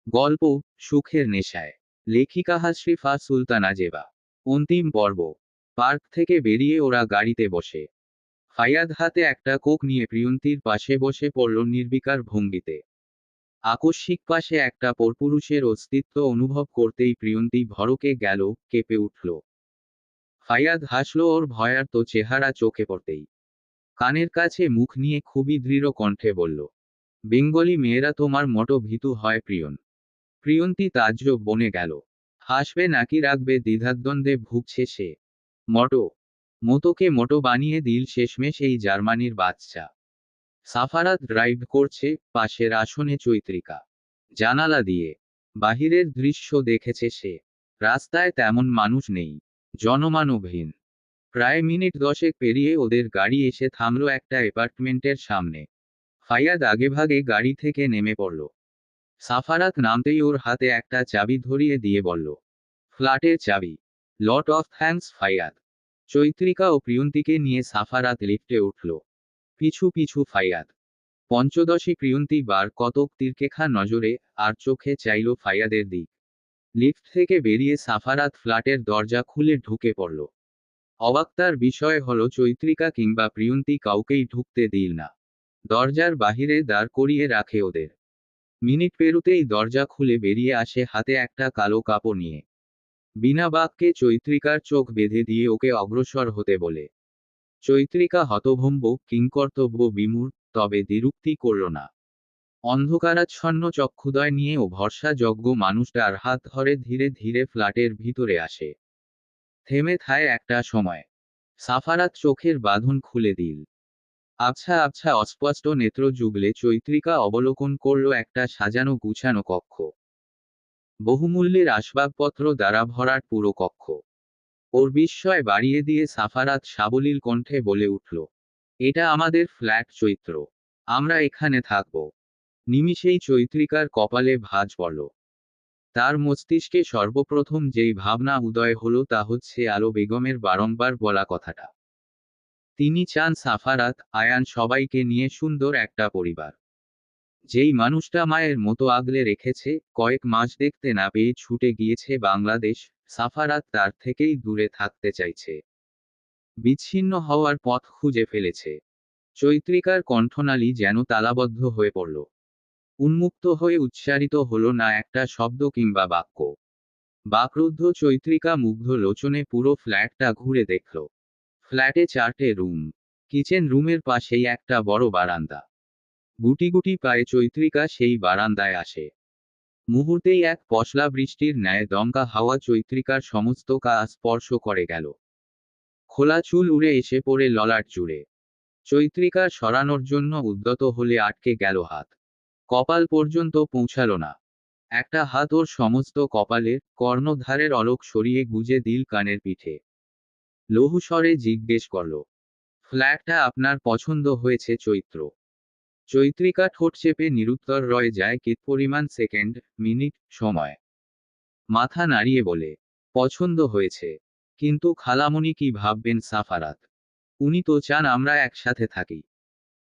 গল্প সুখের নেশায়। লেখিকা হাশরিফা সুলতানা জেবা। অন্তিম পর্ব। পার্ক থেকে বেরিয়ে ওরা গাড়িতে বসে। ফাইয়াদ হাতে একটা কোক নিয়ে প্রিয়ন্তীর পাশে বসে পড়ল নির্বিকার ভঙ্গিতে। আকস্মিক পাশে একটা পরপুরুষের অস্তিত্ব অনুভব করতেই প্রিয়ন্তী ভড়কে গেল, কেঁপে উঠল। ফাইয়াদ হাসল ওর ভয়ার্ত চেহারা চোখে পড়তেই। কানের কাছে মুখ নিয়ে খুবই দৃঢ় কণ্ঠে বলল, বেঙ্গলি মেয়েরা তোমার মতো ভীতু হয় প্রিয়ন। প্রিয়ন্তী তাজ্জব বনে গেল। হাসবে নাকি রাখবে দ্বিধাদ্বন্দ্বে ভুগছে সে। মটো মতোকে মটো বানিয়ে দিল শেষমেশ এই জার্মানির বাচ্চা। সাফারাত ড্রাইভ করছে, পাশের আসনে চৈত্রিকা। জানালা দিয়ে বাহিরের দৃশ্য দেখেছে সে। রাস্তায় তেমন মানুষ নেই, জনমানবহীন। প্রায় মিনিট 10 পেরিয়ে ওদের গাড়ি এসে থামল একটা অ্যাপার্টমেন্টের সামনে। ফাইয়াদ আগেভাগে গাড়ি থেকে নেমে পড়ল। সাফারাত নামতেই ওর হাতে একটা চাবি ধরিয়ে দিয়ে বলল, ফ্ল্যাটের চাবি। Lot of thanks ফাইয়াদ। চৈত্রিকা ও প্রিয়ন্তীকে নিয়ে সাফারাত লিফটে উঠল। পিছু পিছু ফাইয়াদ। পঞ্চদশী প্রিয়ন্তী বার কতক তীরকেখা নজরে, আর চোখে চাইল ফাইয়াদের দিক। লিফট থেকে বেরিয়ে সাফারাত ফ্ল্যাটের দরজা খুলে ঢুকে পড়ল। অবাক্তার বিষয় হলো চৈত্রিকা কিংবা প্রিয়ন্তী কাউকেই ঢুকতে দিল না। দরজার বাহিরে দাঁড় করিয়ে রাখে ওদের। মিনিট পেরুতেই দরজা খুলে বেরিয়ে আসে হাতে একটা কালো কাপড় নিয়ে। বিনা বাক্যে চৈত্রিকার চোখ বেঁধে দিয়ে ওকে অগ্রসর হতে বলে। চৈত্রিকা হতভম্ব, কিংকর্তব্য বিমূঢ়, তবে দ্বিরুক্তি করল না। অন্ধকারাচ্ছন্ন চক্ষুদয় নিয়ে ও ভরসাযোগ্য মানুষটার হাত ধরে ধীরে ধীরে ফ্ল্যাটের ভিতরে আসে। থেমে থায় একটা সময়। সাফারাত চোখের বাঁধন খুলে দিল। আবছা আবছা অস্পষ্ট নেত্র যুগলে চৈত্রিকা অবলোকন করল একটা সাজানো গুছানো কক্ষ। বহুমূল্যের আসবাবপত্র দ্বারা ভরাট পুরো কক্ষ। ওর বিস্ময় বাড়িয়ে দিয়ে সাফারাত সাবলীল কণ্ঠে বলে উঠল, এটা আমাদের ফ্ল্যাট চৈত্র। আমরা এখানে থাকব। নিমিষেই চৈত্রিকার কপালে ভাঁজ পড়ল। তার মস্তিষ্কে সর্বপ্রথম যেই ভাবনা উদয় হলো তা হচ্ছে আলো বেগমের বারংবার বলা কথাটা। তিনি চান সাফারাত, আয়ান সবাইকে নিয়ে সুন্দর একটা পরিবার। যেই মানুষটা মায়ের মতো আগলে রেখেছে, কয়েক মাস দেখতে না পেয়ে ছুটে গিয়েছে বাংলাদেশ, সাফারাত তার থেকেই দূরে থাকতে চাইছে। বিচ্ছিন্ন হওয়ার পথ খুঁজে ফেলেছে। চৈত্রিকার কণ্ঠনালী যেন তালাবদ্ধ হয়ে পড়ল। উন্মুক্ত হয়ে উচ্চারিত হলো না একটা শব্দ কিংবা বাক্য। বাকরুদ্ধ চৈত্রিকা মুগ্ধ লোচনে পুরো ফ্ল্যাটটা ঘুরে দেখল। ফ্ল্যাটে 4টে রুম। কিচেন রুমের পাশেই একটা বড় বারান্দা। গুটি গুটি পায়ে চৈত্রিকা সেই বারান্দায় আসে। মুহূর্তেই এক পশলা বৃষ্টির ন্যায় দমকা হাওয়া চৈত্রিকার সমস্ত গা স্পর্শ করে গেল। খোলা চুল উড়ে এসে পড়ে ললাট জুড়ে। চৈত্রিকার সরানোর জন্য উদ্যত হলে আটকে গেল হাত। কপাল পর্যন্ত পৌঁছাল না। একটা হাত ওর সমস্ত কপালের কর্ণধারের অলক সরিয়ে গুজে দিল কানের পিঠে। লঘুস্বরে জিজ্ঞেস করল, ফ্ল্যাটটা আপনার পছন্দ হয়েছে চৈত্র? চৈত্রিকা ঠোঁট চেপে নিরুত্তর রয়ে যায় পরিমাণ সেকেন্ড, মিনিট, সময়। মাথা নাড়িয়ে বলে, পছন্দ হয়েছে। কিন্তু খালামণি কি ভাববেন সাফারাত? উনি তো চান আমরা একসাথে থাকি।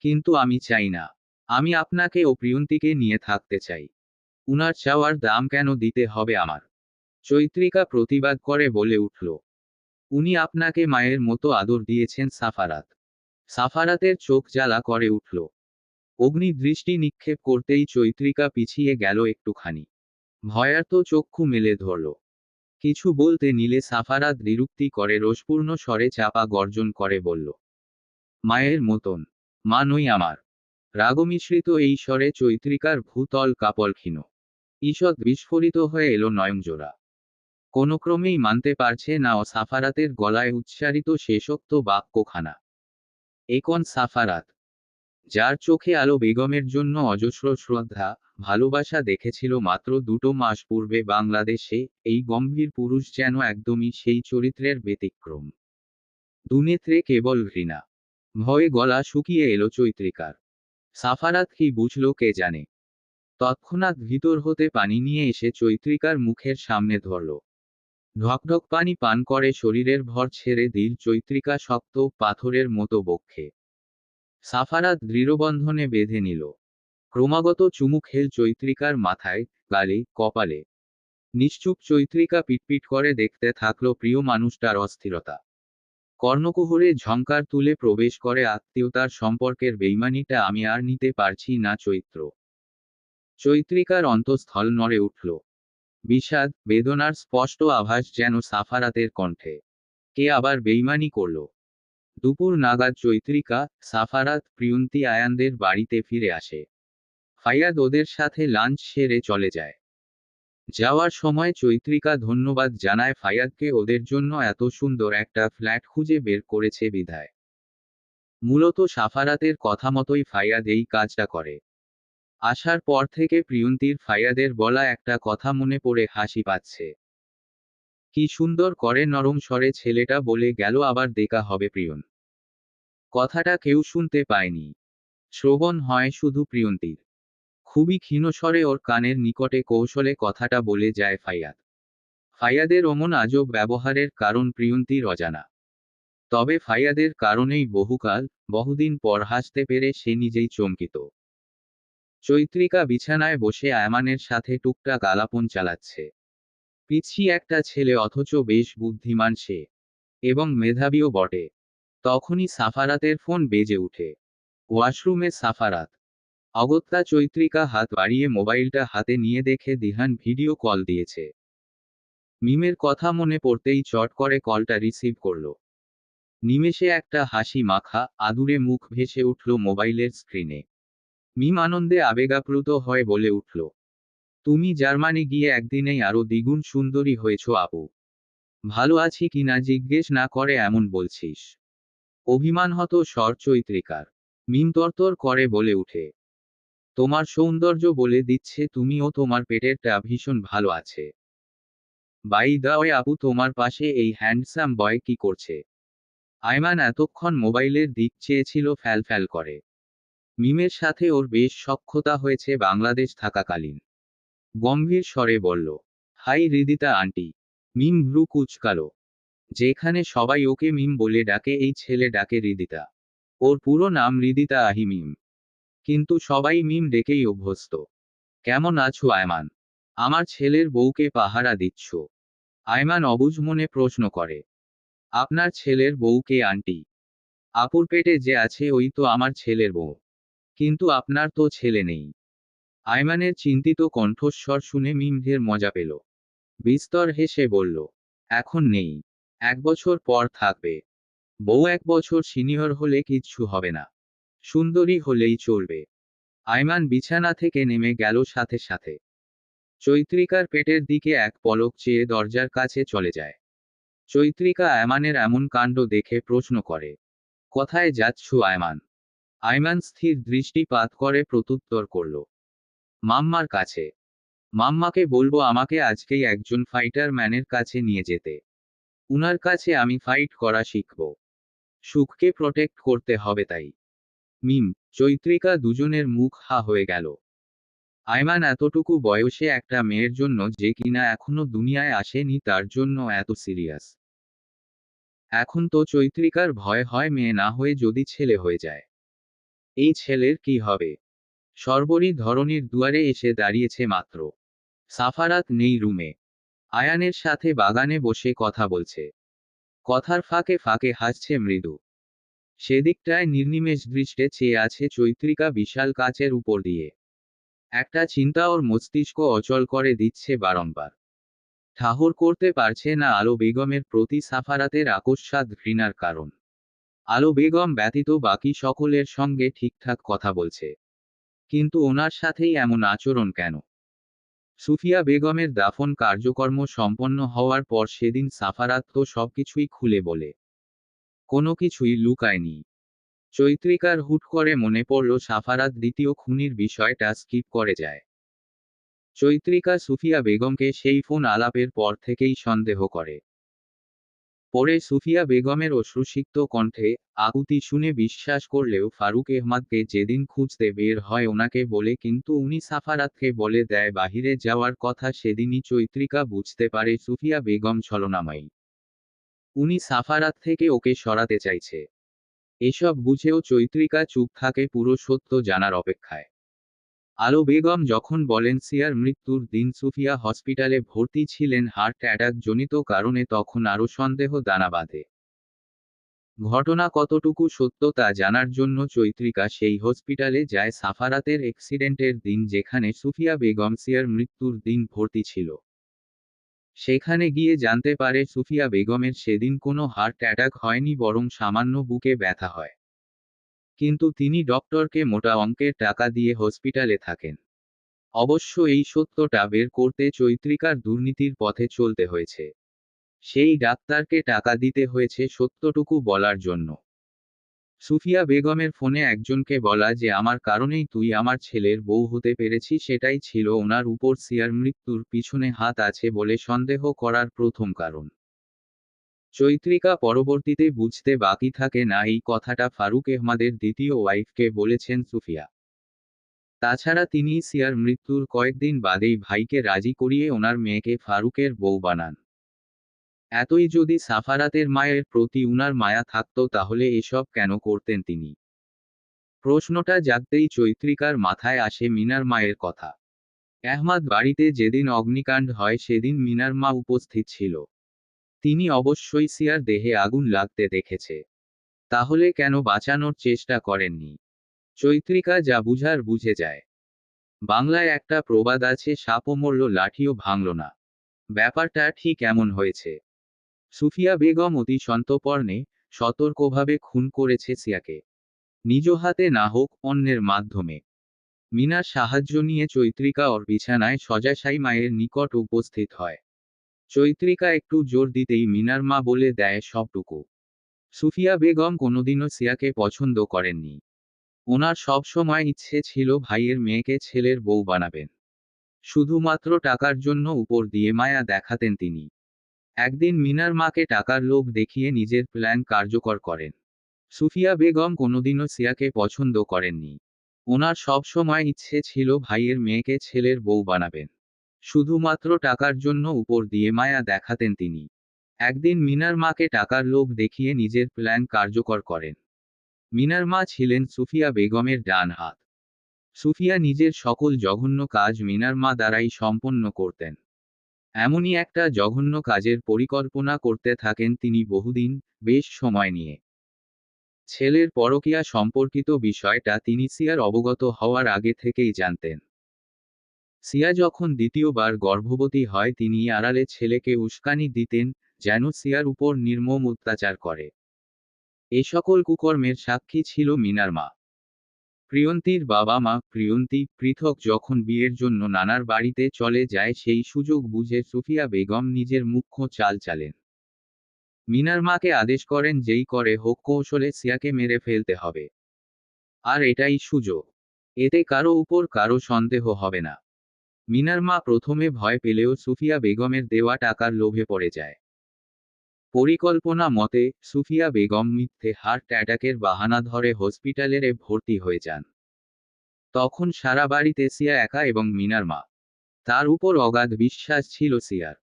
কিন্তু আমি চাই না। আমি আপনাকে ও প্রিয়ন্তীকে নিয়ে থাকতে চাই। উনার চাওয়ার দাম কেন দিতে হবে আমার? চৈত্রিকা প্রতিবাদ করে বলে উঠল, উনি আপনাকে মায়ের মতো আদর দিয়েছেন সাফারাত। সাফারাতের চোখ জ্বালা করে উঠল। অগ্নি দৃষ্টি নিক্ষেপ করতেই চৈত্রিকা পিছিয়ে গেল একটুখানি। ভয়ার্ত চক্ষু মেলে ধরল। কিছু বলতে নিলে সাফারাত দ্বিরুক্তি করে রোষপূর্ণ স্বরে চাপা গর্জন করে বলল, মায়ের মতন। মা নই আমার। রাগমিশ্রিত এই স্বরে চৈত্রিকার ভূতল কাপল ক্ষীণ। ঈষৎ বিস্ফোরিত হয়ে এলো নয়নজোড়া। কোনো ক্রমেই মানতে পারছে না ও সাফারাতের গলায় উচ্চারিত শেষোক্ত বাক্যখানা। একন সাফারাত, যার চোখে আলো বেগমের জন্য অজস্র শ্রদ্ধা, ভালোবাসা দেখেছিল মাত্র 2 মাস পূর্বে বাংলাদেশে, এই গম্ভীর পুরুষ যেন একদমই সেই চরিত্রের ব্যতিক্রম। দুনেত্রে কেবল ঘৃণা। ভয়ে গলা শুকিয়ে এলো চৈত্রিকার। সাফারাত কি বুঝল কে জানে। তৎক্ষণাৎ ভিতর হতে পানি নিয়ে এসে চৈত্রিকার মুখের সামনে ধরল। ঢকঢক পানি পান করে শরীরের ভর ছেড়ে দিল চৈত্রিকা শক্ত পাথরের মতো বক্ষে। সাফারাত দৃঢ়বন্ধনে বেঁধে নিল। ক্রমাগত চুমু খেল চৈত্রিকার মাথায়, গালে, কপালে। নিশ্চুপ চৈত্রিকা পিটপিট করে দেখতে থাকলো প্রিয় মানুষটার অস্থিরতা। কর্ণকুহরে ঝংকার তুলে প্রবেশ করে আত্মীয়তার সম্পর্কের বেইমানিটা আমি আর নিতে পারছি না চৈত্র। চৈত্রিকার অন্তঃস্থল নড়ে উঠল। বিষাদ, বেদনার স্পষ্ট আভাস যেন সাফারাতের কণ্ঠে। কে আবার বেইমানি করল? দুপুর নাগাদ চৈত্রিকা, সাফারাত, প্রিয়ন্তী আয়ানদের বাড়িতে ফিরে আসে। ফাইয়াদ ওদের সাথে লাঞ্চ সেরে চলে যায়। যাওয়ার সময় চৈত্রিকা ধন্যবাদ জানায় ফাইয়াদকে ওদের জন্য এত সুন্দর একটা ফ্ল্যাট খুঁজে বের করেছে বিধায়। মূলত সাফারাতের কথা মতোই ফাইয়াদ এই কাজটা করে। আসার পর থেকে প্রিয়ন্তীর ফাইয়াদের বলা একটা কথা মনে পড়ে হাসি পাচ্ছে। কি সুন্দর করে নরম স্বরে ছেলেটা বলে গেল আবার দেখা হবে প্রিয়ন। কথাটা কেউ শুনতে পায়নি। শ্রবণ হয় শুধু প্রিয়ন্তীর। খুবই ক্ষীণ স্বরে ওর কানের নিকটে কৌশলে কথাটা বলে যায় ফাইয়াদ। ফাইয়াদের অমন আজব ব্যবহারের কারণ প্রিয়ন্তীর অজানা। তবে ফাইয়াদের কারণেই বহুকাল, বহুদিন পর হাসতে পেরে সে নিজেই চমকিত। চৈত্রিকা বিছানায় বসে আয়মানের সাথে টুকটাক আলাপন চালাচ্ছে। পিচ্ছি একটা ছেলে অথচ বেশ বুদ্ধিমান সে। এবং মেধাবীও বটে। তখনই সাফারাতের ফোন বেজে উঠে। ওয়াশরুমে সাফারাত। অগত্যা চৈত্রিকা হাত বাড়িয়ে মোবাইলটা হাতে নিয়ে দেখে দিহান ভিডিও কল দিয়েছে। মিমের কথা মনে পড়তেই চট করে কলটা রিসিভ করল। নিমেষে একটা হাসি মাখা, আদুরে মুখ ভেসে উঠল মোবাইলের স্ক্রিনে। মিম আনন্দে আবেগাপ্লুত হয়ে বলে উঠল, তুমি জার্মানি গিয়ে একদিনেই আরো দ্বিগুণ সুন্দরী হয়েছ আপু। ভালো আছি কিনা জিজ্ঞেস না করে এমন বলছিস? অভিমানহত স্বর চৈত্রিকার। মিম তরতর করে বলে উঠে, তোমার সৌন্দর্য বলে দিচ্ছে তুমিও তোমার পেটেরটা ভীষণ ভালো আছে। বাই দা ওয়ে আপু তোমার পাশে এই হ্যান্ডসাম বয় কি করছে? আয়মান এতক্ষণ মোবাইলের দিক চেয়েছিল ফ্যাল ফ্যাল করে। মিমের সাথে ওর বেশ সখ্যতা হয়েছে বাংলাদেশ থাকাকালীন। গম্ভীর স্বরে বলল, হাই হৃদিতা আন্টি। মিম ভ্রু কুঁচকালো। যেখানে সবাই ওকে মিম বলে ডাকে এই ছেলে ডাকে হৃদিতা। ওর পুরো নাম হৃদিতা আহি মিম। কিন্তু সবাই মিম ডেকেই অভ্যস্ত। কেমন আছো আয়মান? আমার ছেলের বউকে পাহারা দিচ্ছ? আয়মান অবুঝ মনে প্রশ্ন করে। আপনার ছেলের বউকে আন্টি? আপুর পেটে যে আছে ওই তো আমার ছেলের বউ। কিন্তু আপনার তো ছেলে নেই। আয়মানের চিন্তিত কণ্ঠস্বর শুনে মিম ঢের মজা পেল। বিস্তর হেসে বলল, এখন নেই। 1 বছর পর থাকবে। বউ 1 বছর সিনিয়র হলে কিচ্ছু হবে না। সুন্দরী হলেই চলবে। আয়মান বিছানা থেকে নেমে গেল সাথে সাথে। চৈত্রিকার পেটের দিকে এক পলক চেয়ে দরজার কাছে চলে যায়। চৈত্রিকা আয়মানের এমন কাণ্ড দেখে প্রশ্ন করে, কোথায় যাচ্ছ আয়মান? আয়মান স্থির দৃষ্টিপাত করে প্রত্যুত্তর করল, মাম্মার কাছে। মাম্মাকে বলবো আমাকে আজকেই একজন ফাইটার ম্যানের কাছে নিয়ে যেতে। উনার কাছে আমি ফাইট করা শিখব। সুখকে প্রোটেক্ট করতে হবে তাই। মিম, চৈত্রিকা দুজনের মুখ হা হয়ে গেল। আয়মান এতটুকু বয়সে একটা মেয়ের জন্য যে কিনা এখনো দুনিয়ায় আসেনি তার জন্য এত সিরিয়াস। এখন তো চৈত্রিকার ভয় হয় মেয়ে না হয়ে যদি ছেলে হয়ে যায়। এই ছেলের কি হবে? সর্বরী ধরনীর দুয়ারে এসে দাঁড়িয়েছে মাত্র। সাফারাত নেই রুমে। আয়ানের সাথে বাগানে বসে কথা বলছে। কথার ফাঁকে ফাঁকে হাসছে মৃদু। সেদিকটায় নির্নিমেষ দৃষ্টে চেয়ে আছে চৈত্রিকা বিশাল কাচের উপর দিয়ে। একটা চিন্তা ওর মস্তিষ্ক অচল করে দিচ্ছে বারংবার। ঠাহর করতে পারছে না আলো বেগমের প্রতি সাফারাতের আকস্মাৎ ঘৃণার কারণ। আলো বেগম ব্যতীত বাকি সকলের সঙ্গে ঠিকঠাক কথা বলছে। কিন্তু ওনার সাথেই এমন আচরণ কেন? সুফিয়া বেগমের দাফন কার্যকর্ম সম্পন্ন হওয়ার পর সেদিন সাফারাত তো সবকিছুই খুলে বলে। কোনো কিছুই লুকায়নি। চৈত্রিকার হুট করে মনে পড়ল সাফারাত দ্বিতীয় খুনির বিষয়টা স্কিপ করে যায়। চৈত্রিকা সুফিয়া বেগমকে সেই ফোন আলাপের পর থেকেই সন্দেহ করে। পরে সুফিয়া বেগমের অশ্রুসিক্ত কণ্ঠে আকুতি শুনে বিশ্বাস করলেও ফারুক এহমাদকে যেদিন খুঁজতে বের হয় ওনাকে বলে কিন্তু উনি সাফারাতকে বলে দেয় বাহিরে যাওয়ার কথা সেদিনই চৈত্রিকা বুঝতে পারে সুফিয়া বেগম ছলনাময়ী। উনি সাফারাত থেকে ওকে সরাতে চাইছে। এসব বুঝেও চৈত্রিকা চুপ থাকে পুরো সত্য জানার অপেক্ষায়। আলো বেগম যখন বলেন সিয়ার মৃত্যুর দিন সুফিয়া হসপিটালে ভর্তি ছিলেন হার্ট অ্যাটাক জনিত কারণে, তখন আরও সন্দেহ দানা বাঁধে। ঘটনা কতটুকু সত্য তা জানার জন্য চৈত্রিকা সেই হসপিটালে যায় সাফারাতের অ্যাক্সিডেন্টের দিন, যেখানে সুফিয়া বেগম সিয়ার মৃত্যুর দিন ভর্তি ছিল। সেখানে গিয়ে জানতে পারে সুফিয়া বেগমের সেদিন কোনো হার্ট অ্যাটাক হয়নি, বরং সামান্য বুকে ব্যথা হয়। কিন্তু তিনি ডক্টরকে মোটা অঙ্কের টাকা দিয়ে হসপিটালে থাকেন। অবশ্য এই সত্যটা বের করতে চৈত্রিকার দুর্নীতির পথে চলতে হয়েছে। সেই ডাক্তারকে টাকা দিতে হয়েছে সত্যটুকু বলার জন্য। সুফিয়া বেগমের ফোনে একজনকে বলা যে আমার কারণেই তুই আমার ছেলের বউ হতে পেরেছিস, সেটাই ছিল ওনার উপর সিয়ার মৃত্যুর পিছনে হাত আছে বলে সন্দেহ করার প্রথম কারণ। চৈত্রিকা পরবর্তীতে বুঝতে বাকি থাকে না এই কথাটা ফারুক আহমাদের দ্বিতীয় ওয়াইফকে বলেছেন সুফিয়া। তাছাড়া তিনি সিয়ার মৃত্যুর কয়েকদিন বাদেই ভাইকে রাজি করিয়ে ওনার মেয়েকে ফারুকের বউ বানান। এতই যদি সাফারাতের মায়ের প্রতি উনার মায়া থাকত, তাহলে এসব কেন করতেন তিনি? প্রশ্নটা জাগতেই চৈত্রিকার মাথায় আসে মিনার মায়ের কথা। আহমাদ বাড়িতে যেদিন অগ্নিকাণ্ড হয় সেদিন মিনার মা উপস্থিত ছিল। তিনি অবশ্যই সিয়ার দেহে আগুন লাগতে দেখেছে। তাহলে কেন বাঁচানোর চেষ্টা করেননি? চৈত্রিকা যা বুঝার বুঝে যায়। বাংলায় একটা প্রবাদ আছে, সাপও মরল লাঠিও ভাঙল না। ব্যাপারটা ঠিক এমন হয়েছে। সুফিয়া বেগম অতি সন্তর্পণে, সতর্কভাবে খুন করেছে সিয়াকে। নিজ হাতে না হোক, অন্যের মাধ্যমে। মিনার সাহায্য নিয়ে চৈত্রিকা ওর বিছানায় শয্যাশায়ী মায়ের নিকট উপস্থিত হয়। চৈত্রিকা একটু জোর দিতেই মিনার মা বলে দেয় সবটুকু। সুফিয়া বেগম কোনোদিনও সিয়াকে পছন্দ করেননি। ওনার সবসময় ইচ্ছে ছিল ভাইয়ের মেয়েকে ছেলের বউ বানাবেন। শুধুমাত্র টাকার জন্য উপর দিয়ে মায়া দেখাতেন তিনি। একদিন মিনার মাকে টাকার লোভ দেখিয়ে নিজের প্ল্যান কার্যকর করেন। সুফিয়া বেগম কোনোদিনও সিয়াকে পছন্দ করেননি। ওনার সবসময় ইচ্ছে ছিল ভাইয়ের মেয়েকে ছেলের বউ বানাবেন। শুধুমাত্র টাকার জন্য উপর দিয়ে মায়া দেখাতেন তিনি। একদিন মিনার মাকে টাকার লোভ দেখিয়ে নিজের প্ল্যান কার্যকর করেন। মিনার মা ছিলেন সুফিয়া বেগমের ডান হাত। সুফিয়া নিজের সকল জঘন্য কাজ মিনার মা দ্বারাই সম্পন্ন করতেন। এমনই একটা জঘন্য কাজের পরিকল্পনা করতে থাকেন তিনি বহুদিন, বেশ সময় নিয়ে। ছেলের পরকীয়া সম্পর্কিত বিষয়টা তিনি সিয়ার অবগত হওয়ার আগে থেকেই জানতেন। সিয়া যখন দ্বিতীয়বার গর্ভবতী হয়, তিনি আড়ালে ছেলেকে উস্কানি দিতেন, যেন সিয়ার উপর নির্মম অত্যাচার করে। এ সকল কুকর্মের সাক্ষী ছিল মিনার মা। প্রিয়ন্তীর বাবা মা প্রিয়ন্তী পৃথক যখন বিয়ের জন্য নানার বাড়িতে চলে যায়, সেই সুযোগ বুঝে সুফিয়া বেগম নিজের মুখ্য চাল চালেন। মিনার মাকে আদেশ করেন যেই করে হোক কৌশলে সিয়াকে মেরে ফেলতে হবে। আর এটাই সুযোগ। এতে কারো উপর কারো সন্দেহ হবে না। মিনার মা প্রথমে ভয় পেলেও সুফিয়া বেগমের দেওয়া টাকার লোভে পড়ে যায়। পরিকল্পনা মতে সুফিয়া বেগম মিথ্যে হার্ট অ্যাটাকের বাহানা ধরে হসপিটালের ভর্তি হয়ে যান। তখন সারা বাড়িতে সিয়া একা এবং মিনার মা। তার উপর অগাধ বিশ্বাস ছিল সিয়ার।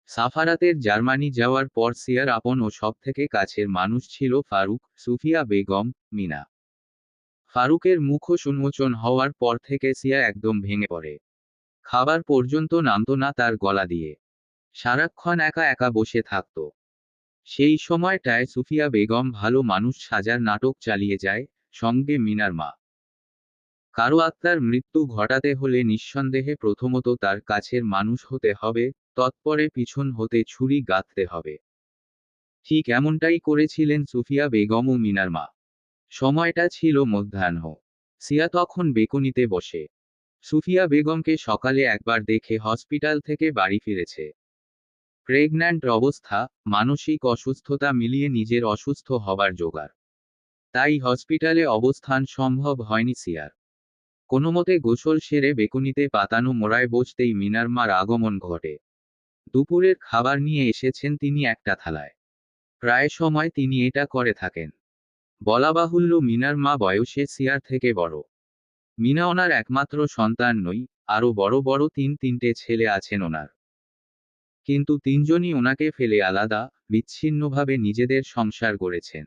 সাফারাতের জার্মানি যাওয়ার পর সিয়ার আপন ও সবথেকে কাছের মানুষ ছিল ফারুক, সুফিয়া বেগম, মিনা। ফারুকের মুখোশ উন্মোচন হওয়ার পর থেকে সিয়া একদম ভেঙে পড়ে। খাবার পর্যন্ত নামতো না তার গলা দিয়ে। সারাক্ষণ একা একা বসে থাকত। সেই সময়টায় সুফিয়া বেগম ভালো মানুষ সাজার নাটক চালিয়ে যায়, সঙ্গে মিনার মা। কারো আত্মার মৃত্যু ঘটাতে হলে নিঃসন্দেহে প্রথমত তার কাছের মানুষ হতে হবে, তৎপরে পিছন হতে ছুরি গাঁথতে হবে। ঠিক এমনটাই করেছিলেন সুফিয়া বেগম ও মিনার মা। সময়টা ছিল মধ্যাহ্ন। সিয়া তখন বেকুনিতে বসে। সুফিয়া বেগমকে সকালে একবার দেখে হসপিটাল থেকে বাড়ি ফিরেছে। প্রেগন্যান্ট অবস্থা, মানসিক অসুস্থতা মিলিয়ে নিজের অসুস্থ হবার জোগাড়। তাই হসপিটালে অবস্থান সম্ভব হয়নি সিয়ার। কোনোমতে গোসল সেরে বেকুনিতে পাতানো মোড়ায় বসতেই মিনার মার আগমন ঘটে। দুপুরের খাবার নিয়ে এসেছেন তিনি একটা থালায়। প্রায় সময় তিনি এটা করে থাকেন। বলা বাহুল্য মিনার মা বয়সে সিয়ার থেকে বড়। মিনা ওনার একমাত্র সন্তান নই, আরও বড় বড় তিনটে ছেলে আছেন ওনার। কিন্তু তিনজনই ওনাকে ফেলে আলাদা, বিচ্ছিন্নভাবে নিজেদের সংসার গড়েছেন।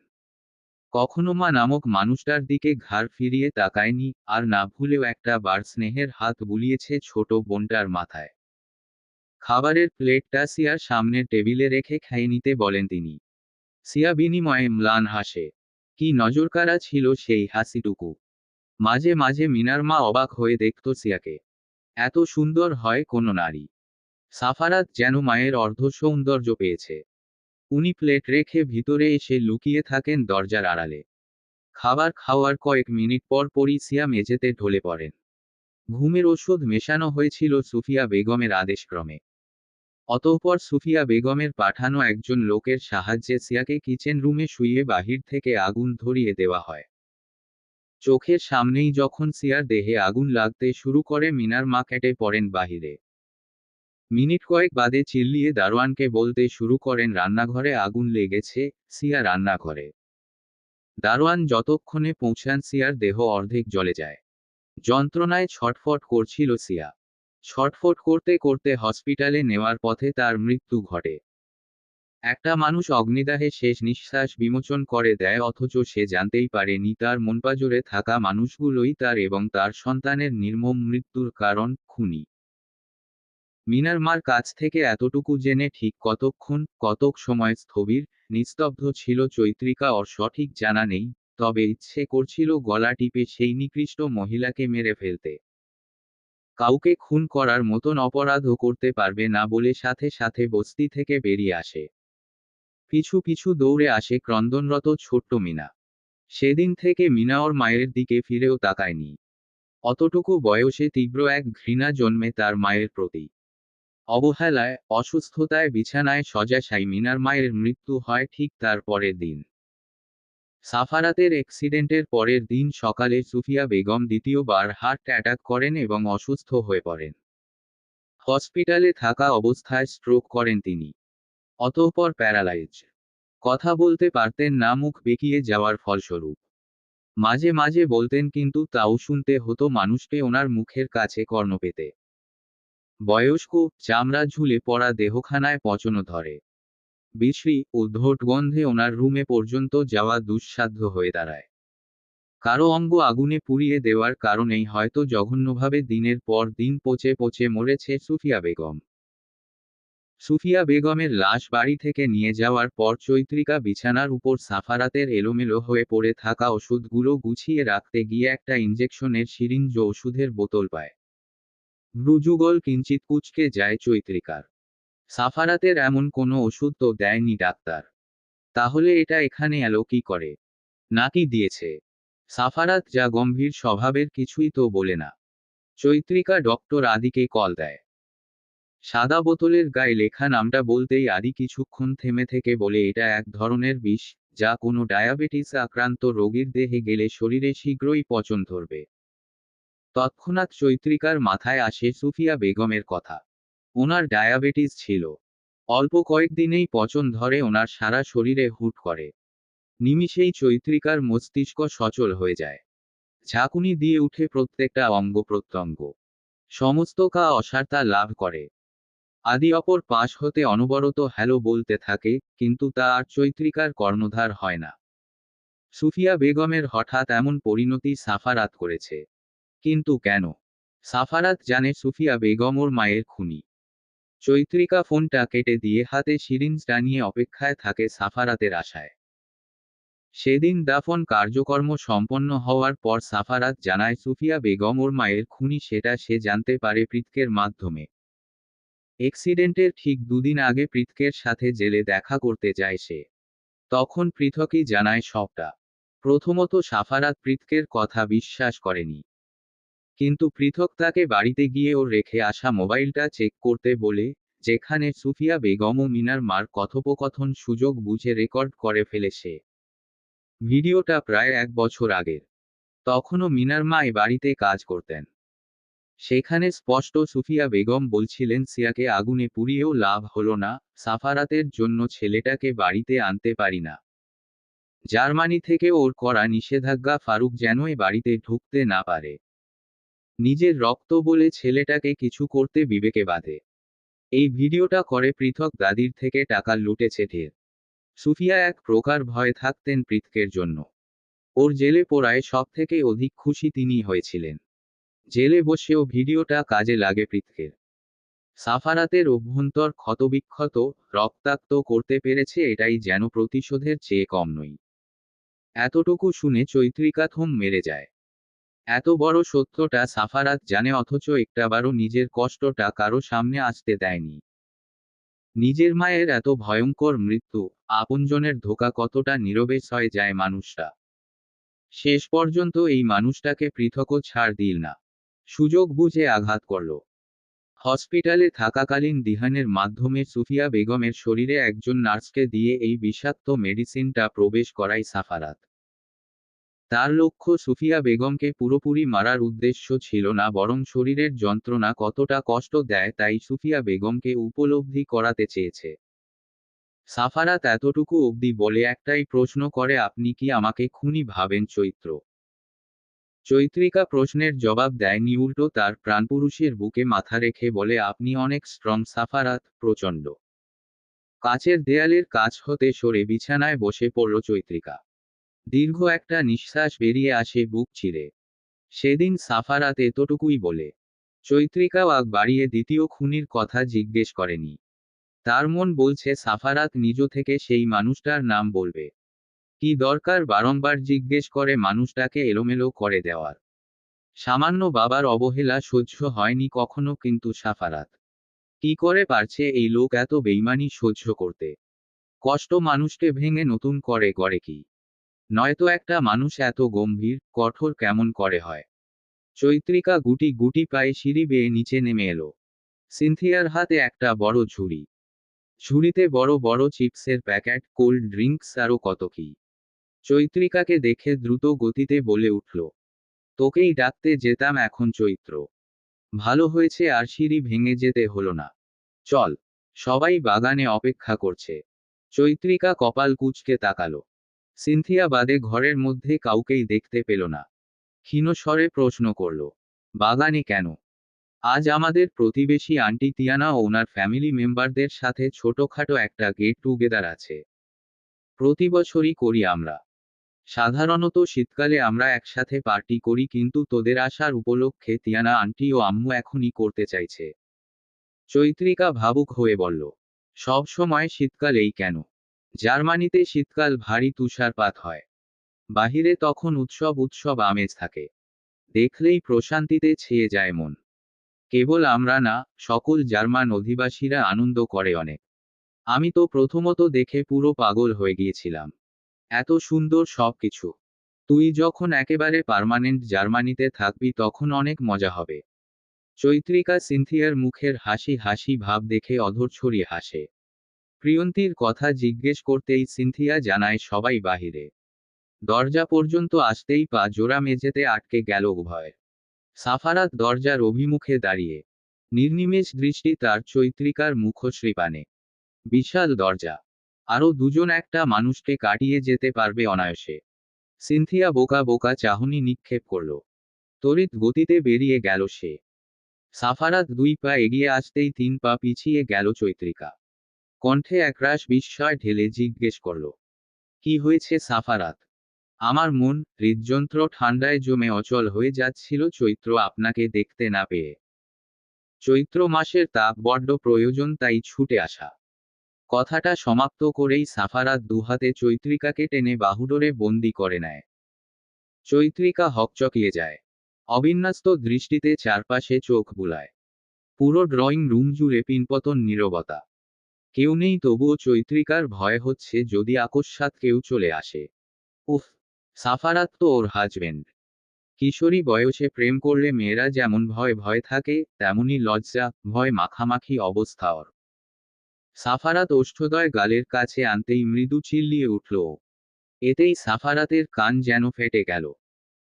কখনো মা নামক মানুষটার দিকে ঘাড় ফিরিয়ে তাকায়নি, আর না ভুলেও একটা বার স্নেহের হাত বুলিয়েছে ছোট বোনটার মাথায়। খাবারের প্লেটটা সিয়ার সামনের টেবিলে রেখে খেয়ে নিতে বলেন তিনি। সিয়া বিনিময়ে ম্লান হাসে। কি নজরকাড়া ছিল সেই হাসিটুকু! মাঝে মাঝে মিনার মা অবাক হয়ে দেখত সিয়াকে। এত সুন্দর হয় কোনো নারী! সাফারাত যেন মায়ের অর্ধ সৌন্দর্য পেয়েছে। উনি প্লেট রেখে ভিতরে এসে লুকিয়ে থাকেন দরজার আড়ালে। খাবার খাওয়ার কয়েক মিনিট পর পরই সিয়া মেঝেতে ঢলে পড়েন। ঘুমের ওষুধ মেশানো হয়েছিল সুফিয়া বেগমের আদেশক্রমে। অতঃপর সুফিয়া বেগমের পাঠানো একজন লোকের সাহায্যে সিয়াকে কিচেন রুমে শুইয়ে বাহির থেকে আগুন ধরিয়ে দেওয়া হয়। চোখের সামনেই যখন সিয়ার দেহে আগুন লাগতে শুরু করে মিনার মা কেটে পড়েন বাহিরে। মিনিট কয়েক বাদে চিল্লিয়ে দারোয়ানকে বলতে শুরু করেন রান্নাঘরে আগুন লেগেছে, সিয়া রান্না করে। দারোয়ান যতক্ষণে পৌঁছান সিয়ার দেহ অর্ধেক জ্বলে যায়। যন্ত্রণায় ছটফট করছিল সিয়া। ছটফট করতে করতে হসপিটালে নেওয়ার পথে তার মৃত্যু ঘটে। একটা মানুষ অগ্নিদাহে শেষ নিঃশ্বাস বিমোচন করে দেয়, অথচ সে জানতেই পারেনি তার মনপাজরে থাকা মানুষগুলোই তার এবং তার সন্তানের নির্মম মৃত্যুর কারণ, খুনি। মিনার মার কাছ থেকে এতটুকু জেনে ঠিক কতক সময় স্থবির, নিস্তব্ধ ছিল চৈত্রিকা ওর সঠিক জানা নেই, তবে ইচ্ছে করছিল গলা টিপে সেই নিকৃষ্ট মহিলাকে মেরে ফেলতে। কাউকে খুন করার মতন অপরাধও করতে পারবে না বলে সাথে সাথে বস্তি থেকে বেরিয়ে আসে। পিছু পিছু দৌড়ে আসে ক্রন্দনরত ছোট্ট মিনা। সেদিন থেকে মিনা ওর মায়ের দিকে ফিরেও তাকায়নি। অতটুকু বয়সে তীব্র এক ঘৃণা জন্মে তার মায়ের প্রতি। অবহেলায়, অসুস্থতায় বিছানায় শয্যাশায়ী মিনার মায়ের মৃত্যু হয় ঠিক তার পরের দিন। সাফারাতের অ্যাক্সিডেন্টের পরের দিন সকালে সুফিয়া বেগম দ্বিতীয়বার হার্ট অ্যাটাক করেন এবং অসুস্থ হয়ে পড়েন। হসপিটালে থাকা অবস্থায় স্ট্রোক করেন তিনি। অতঃপর প্যারালাইজ। কথা বলতে পারতেন না মুখ বেঁকিয়ে যাওয়ার ফলস্বরূপ। মাঝে মাঝে বলতেন কিন্তু তাও শুনতে হতো মানুষকে ওনার মুখের কাছে কর্ণ পেতে। বয়স্ক, চামড়া ঝুলে পড়া দেহখানায় পচনও ধরে। বিশ্রী, উদ্ভট গন্ধে ওনার রুমে পর্যন্ত যাওয়া দুঃসাধ্য হয়ে দাঁড়ায়। কারো অঙ্গ আগুনে পুড়িয়ে দেওয়ার কারণেই হয়তো জঘন্যভাবে দিনের পর দিন পচে পচে মরেছে সুফিয়া বেগম। সুফিয়া বেগমের লাশ বাড়ি থেকে নিয়ে যাওয়ার পর চৈত্রিকা বিছানার উপর সাফারাতের এলোমেলো হয়ে পড়ে থাকা ওষুধগুলো গুছিয়ে রাখতে গিয়ে একটা ইঞ্জেকশনের সিরিঞ্জ ও ওষুধের বোতল পায়। ভ্রুযুগল কিঞ্চিত কুঁচকে যায় চৈত্রিকার। সাফারাতের এমন কোনো ওষুধ তো দেয়নি ডাক্তার। তাহলে এটা এখানে এলো কি করে? নাকি দিয়েছে? সাফারাত যা গম্ভীর স্বভাবের কিছুই তো বলে না। চৈত্রিকা ডক্টর আদিকে কল দেয়। সাদা বোতলের গায়ে লেখা নামটা বলতেই আদি কিছুক্ষণ থেমে থেকে বলে এটা এক ধরনের বিষ, যা কোনো ডায়াবেটিস আক্রান্ত রোগীর দেহে গেলে শরীরে শীঘ্রই পচন ধরবে। তৎক্ষণাৎ চৈত্রিকার মাথায় আসে সুফিয়া বেগমের কথা। ওনার ডায়াবেটিস ছিল। অল্প কয়েকদিনেই পচন ধরে ওনার সারা শরীরে হুট করে। নিমিষেই চৈত্রিকার মস্তিষ্ক সচল হয়ে যায়। ঝাঁকুনি দিয়ে উঠে প্রত্যেকটা অঙ্গ প্রত্যঙ্গ। সমস্ত কা অসারতা লাভ করে। আদি অপর পাশ হতে অনবরত হ্যালো বলতে থাকে, কিন্তু তা আর চৈত্রিকার কর্ণধার হয় না। সুফিয়া বেগমের হঠাৎ এমন পরিণতি সাফারাত করেছে। কিন্তু কেন? সাফারাত জানে সুফিয়া বেগম ওর মায়ের খুনি। চৈত্রিকা ফোনটা কেটে দিয়ে হাতে সিরিঞ্জটা নিয়ে অপেক্ষায় থাকে সাফারাতের আশায়। সেদিন দাফন কার্যকর্ম সম্পন্ন হওয়ার পর সাফারাত জানায় সুফিয়া বেগম ওর মায়ের খুনি, সেটা সে জানতে পারে পৃথকের মাধ্যমে। অ্যাক্সিডেন্টের ঠিক দুদিন আগে পৃথকের সাথে জেলে দেখা করতে যায় সে। তখন পৃথকই জানায় সবটা। প্রথমত সাফারাত পৃথকের কথা বিশ্বাস করেনি। কিন্তু পৃথক তাকে বাড়িতে গিয়ে ওর রেখে আসা মোবাইলটা চেক করতে বলে, যেখানে সুফিয়া বেগম ও মিনার মার কথোপকথন সুযোগ বুঝে রেকর্ড করে ফেলে সে। ভিডিওটা প্রায় 1 বছর আগের। তখনও মিনার মা এ বাড়িতে কাজ করতেন। সেখানে স্পষ্ট সুফিয়া বেগম বলছিলেন সিয়াকে আগুনে পুড়িয়েও লাভ হলো না, সাফারাতের জন্য ছেলেটাকে বাড়িতে আনতে পারি না। জার্মানি থেকে ওর করা নিষেধাজ্ঞা ফারুক যেন এ বাড়িতে ঢুকতে না পারে। নিজের রক্ত বলে ছেলেটাকে কিছু করতে বিবেকে বাধে। এই ভিডিওটা করে পৃথক দাদির থেকে টাকা লুটেছে ঢের। সুফিয়া এক প্রকার ভয় থাকতেন পৃথকের জন্য। ওর জেলে পড়ায় সব থেকে অধিক খুশি তিনি হয়েছিলেন। জেলে বসেও ভিডিওটা কাজে লাগে পৃথ্বীর। সাফারাতের অভ্যন্তর ক্ষতবিক্ষত, রক্তাক্ত করতে পেরেছে, এটাই যেন প্রতিশোধের চেয়ে কম নয়। এতটুকু শুনে চৈত্রিকা থম মেরে যায়। এত বড় সত্যটা সাফারাত জানে, অথচ একটাবারও নিজের কষ্টটা কারো সামনে আসতে দেয়নি। নিজের মায়ের এত ভয়ঙ্কর মৃত্যু, আপনজনের ধোঁকা, কতটা নীরবে সয়ে যায় মানুষটা। শেষ পর্যন্ত এই মানুষটাকে পৃথকও ছাড় দিল না, সুযোগ বুঝে আঘাত করল। হসপিটালে থাকাকালীন দিহানের মাধ্যমে সুফিয়া বেগমের শরীরে একজন নার্সকে দিয়ে এই বিষাক্ত মেডিসিনটা প্রবেশ করায় সাফারাত। তার লক্ষ্য সুফিয়া বেগমকে পুরোপুরি মারার উদ্দেশ্য ছিল না, বরং শরীরের যন্ত্রণা কতটা কষ্ট দেয় তাই সুফিয়া বেগমকে উপলব্ধি করাতে চেয়েছে। সাফারাত এতটুকু অবধি বলে একটাই প্রশ্ন করে, আপনি কি আমাকে খুনি ভাবেন চৈত্র? চৈত্রিকা প্রশ্নের জবাব দেয়নি, উল্টো তার প্রাণপুরুষের বুকে মাথা রেখে বলে, আপনি অনেক স্ট্রং সাফারাত, প্রচণ্ড। কাচের দেয়ালের কাছ হতে সরে বিছানায় বসে পড়ল চৈত্রিকা। দীর্ঘ একটা নিঃশ্বাস বেরিয়ে আসে বুক চিরে। সেদিন সাফারাত এতটুকুই বলে। চৈত্রিকা আগ বাড়িয়ে দ্বিতীয় খুনির কথা জিজ্ঞেস করেনি। তার মন বলছে সাফারাত নিজ থেকে সেই মানুষটার নাম বলবে। কি দরকার বারংবার জিজ্ঞেস করে মানুষটাকে এলোমেলো করে দেওয়ার? সামান্য বাবার অবহেলা সহ্য হয়নি কখনো, কিন্তু সাফারাত কি করে পারছে এই লোক এত বেইমানি সহ্য করতে? কষ্ট মানুষকে ভেঙে নতুন করে গড়ে কি? নয়তো একটা মানুষ এত গম্ভীর, কঠোর কেমন করে হয়? চৈত্রিকা গুটি গুটি পায়ে সিঁড়ি বেয়ে নিচে নেমে এলো। সিনথিয়ার হাতে একটা বড় ঝুড়ি। ঝুড়িতে বড় বড় চিপসের প্যাকেট, কোল্ড ড্রিঙ্কস আরও কত কি। চৈত্রিকাকে দেখে দ্রুত গতিতে বলে উঠল, তোকেই ডাকতে যেতাম এখন চৈত্র। ভালো হয়েছে আর সিঁড়ি ভেঙে যেতে হলো না। চল, সবাই বাগানে অপেক্ষা করছে। চৈত্রিকা কপাল কুঁচকে তাকালো। সিনথিয়া বাদে ঘরের মধ্যে কাউকেই দেখতে পেল না। ক্ষীণ স্বরে প্রশ্ন করল, বাগানে কেন? আজ আমাদের প্রতিবেশী আন্টি তিয়ানা ও ওনার ফ্যামিলি মেম্বারদের সাথে ছোটখাটো একটা গেট টুগেদার আছে। প্রতি বছরই করি আমরা। সাধারণত শীতকালে আমরা একসাথে পার্টি করি, কিন্তু তোদের আসার উপলক্ষে তিয়ানা আন্টি ও আম্মু এখনই করতে চাইছে। চৈত্রিকা ভাবুক হয়ে বলল, সব সময় শীতকালেই কেন? জার্মানিতে শীতকাল ভারী তুষারপাত হয়। বাহিরে তখন উৎসব উৎসব আমেজ থাকে। দেখলেই প্রশান্তিতে ছেয়ে যায় মন। কেবল আমরা না, সকল জার্মান অধিবাসীরা আনন্দ করে অনেক। আমি তো প্রথমত দেখে পুরো পাগল হয়ে গিয়েছিলাম। এত সুন্দর সব কিছু। তুই যখন একেবারে পার্মানেন্ট জার্মানিতে থাকবি তখন অনেক মজা হবে। চৈত্রিকা সিনথিয়ার মুখের হাসি হাসি ভাব দেখে অধর ছড়িয়ে হাসে। প্রিয়ন্তীর কথা জিজ্ঞেস করতেই সিনথিয়া জানায় সবাই বাহিরে। দরজা পর্যন্ত আসতেই পা জোড়া মেঝেতে আটকে গেল উভয়। সাফারাত দরজার অভিমুখে দাঁড়িয়ে। নির্নিমেষ দৃষ্টি তার চৈত্রিকার মুখশ্রী পানে। বিশাল দরজা। আরও দুজন একটা মানুষকে কাটিয়ে যেতে পারবে অনায়াসে। সিনথিয়া বোকা বোকা চাহনি নিক্ষেপ করল। তড়িৎ গতিতে বেরিয়ে গেল সে। সাফারাত 2 পা এগিয়ে আসতেই 3 পা পিছিয়ে গেল চৈত্রিকা। কণ্ঠে একরাশ বিস্ময় ঢেলে জিজ্ঞেস করল, কি হয়েছে সাফারাত? আমার মন, হৃদযন্ত্র ঠান্ডায় জমে অচল হয়ে যাচ্ছিল চৈত্র আপনাকে দেখতে না পেয়ে। চৈত্র মাসের তাপ বড্ড প্রয়োজন, তাই ছুটে আসা। কথাটা সমাপ্ত করেই সাফারাত দুহাতে চৈত্রিকাকে টেনে বাহুডোরে বন্দি করে নেয়। চৈত্রিকা হকচকিয়ে যায়। অবিন্যস্ত দৃষ্টিতে চারপাশে চোখ বুলায়। পুরো ড্রয়িং রুম জুড়ে পিনপতন নীরবতা। কেউ নেই, তবুও চৈত্রিকার ভয় হচ্ছে যদি আকস্মাৎ কেউ চলে আসে। উফ, সাফারাত তো ওর হাজবেন্ড। কিশোরী বয়সে প্রেম করলে মেয়েরা যেমন ভয় ভয় থাকে, তেমনি লজ্জা, ভয় মাখামাখি অবস্থা ওর। সাফারাত ওষ্ঠদয় গালের কাছে আনতেই মৃদু চিল্লিয়ে উঠল ও। এতেই সাফারাতের কান যেন ফেটে গেল।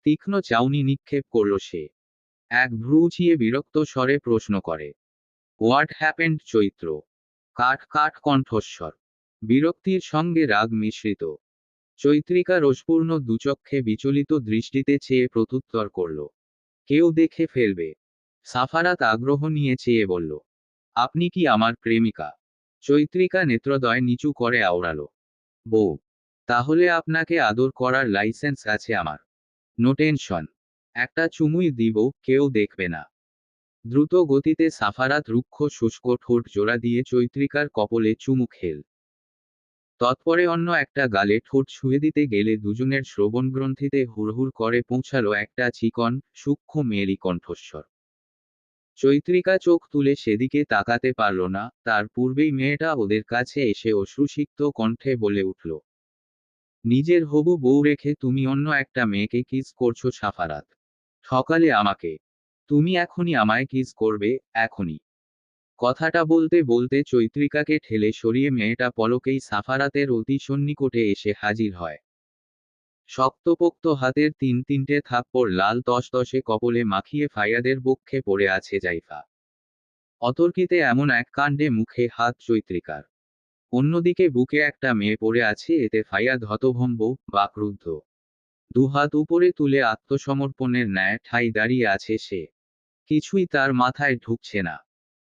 তীক্ষ্ণ চাউনি নিক্ষেপ করল সে। এক ভ্রু উঁচিয়ে বিরক্ত স্বরে প্রশ্ন করে, হোয়াট হ্যাপেন্ড চৈত্র? কাঠ কাঠ কণ্ঠস্বর। বিরক্তির সঙ্গে রাগ মিশ্রিত। চৈত্রিকা রসপূর্ণ দুচক্ষে বিচলিত দৃষ্টিতে চেয়ে প্রত্যুত্তর করল, কেউ দেখে ফেলবে। সাফারাত আগ্রহ নিয়ে চেয়ে বলল, আপনি কি আমার প্রেমিকা? চৈত্রিকা নেত্রদয় নিচু করে আওড়াল, বউ। তাহলে আপনাকে আদর করার লাইসেন্স আছে আমার। No tension. একটা চুমুই দিব, কেউ দেখবে না। দ্রুত গতিতে সাফারাত রুক্ষ শুষ্ক ঠোঁট জোড়া দিয়ে চৈত্রিকার কপলে চুমু খেল। তৎপরে অন্য একটা গালে ঠোঁট ছুঁয়ে দিতে গেলে দুজনের শ্রবণগ্রন্থিতে হুড়হুড় করে পৌঁছালো একটা চিকন সূক্ষ্ম মেয়েলি কণ্ঠস্বর। চৈত্রিকা চোখ তুলে সেদিকে তাকাতে পারল না, তার পূর্বেই মেয়েটা ওদের কাছে এসে অশ্রুসিক্ত কণ্ঠে বলে উঠল, নিজের হবু বউ রেখে তুমি অন্য একটা মেয়েকে কিস করছো সাফারাত। সকালে আমাকে। তুমি এখনই আমায় কিস করবে, এখনই। কথাটা বলতে বলতে চৈত্রিকাকে ঠেলে সরিয়ে মেয়েটা পলকেই সাফারাতের অতি সন্নিকটে এসে হাজির হয়। শক্তপোক্ত হাতের তিনটে থাপ্পড় লাল তসতসে কপলে মাখিয়ে ফাইয়াদের বক্ষে পড়ে আছে জাইফা। অতর্কিতে এমন এক কাণ্ডে মুখে হাত চৈত্রিকার। অন্যদিকে বুকে একটা মেয়ে পড়ে আছে, এতে ফাইয়াদ হতভম্ব, বাকরুদ্ধ। দুহাত উপরে তুলে আত্মসমর্পণের ন্যায় ঠাই দাঁড়িয়ে আছে সে। কিছুই তার মাথায় ঢুকছে না।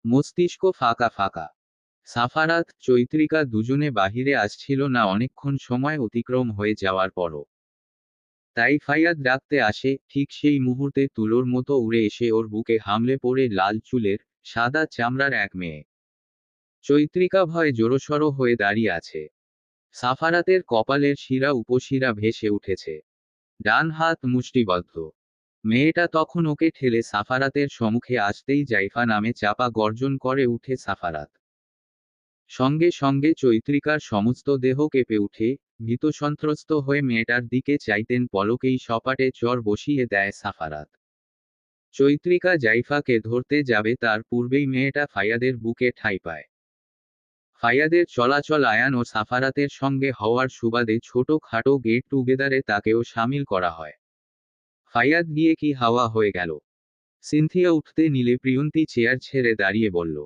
মস্তিষ্ক ফাঁকা ফাঁকা। সাফারাত, চৈত্রিকা দুজনে বাহিরে আসছিল না অনেকক্ষণ সময় অতিক্রম হয়ে যাওয়ার পরও। তাই ফাইয়াদ ডাকতে আসে, ঠিক সেই মুহূর্তে তুলোর মতো উড়ে এসে ওর বুকে হামলে পড়ে লাল চুলের, সাদা চামড়ার এক মেয়ে। চৈত্রিকা ভয়ে জড়সড় হয়ে দাঁড়িয়ে আছে। সাফারাতের কপালের শিরা উপশিরা ভেসে উঠেছে। ডান হাত মুষ্টিবদ্ধ। মেয়েটা তখন ওকে ঠেলে সাফারাতের সম্মুখে আসতেই জাইফা নামে চাপা গর্জন করে উঠে সাফারাত। সঙ্গে সঙ্গে চৈত্রিকার সমস্ত দেহ কেঁপে উঠে, ভীতসন্ত্রস্ত হয়ে মেয়েটার দিকে চাইতেন পলকেই সপাটে চর বসিয়ে দেয় সাফারাত। চৈত্রিকা জাইফাকে ধরতে যাবে তার পূর্বেই মেয়েটা ফাইয়াদের বুকে ঠাঁই পায়। ফাইয়াদের চলাচল আয়ান ও সাফারাতের সঙ্গে হওয়ার সুবাদে ছোট খাটো গেট টুগেদারে তাকেও সামিল করা হয়। ফাইয়াদ গিয়ে কি হাওয়া হয়ে গেল। সিনথিয়া উঠতে নিলে প্রিয়ন্তী চেয়ার ছেড়ে দাঁড়িয়ে বলল,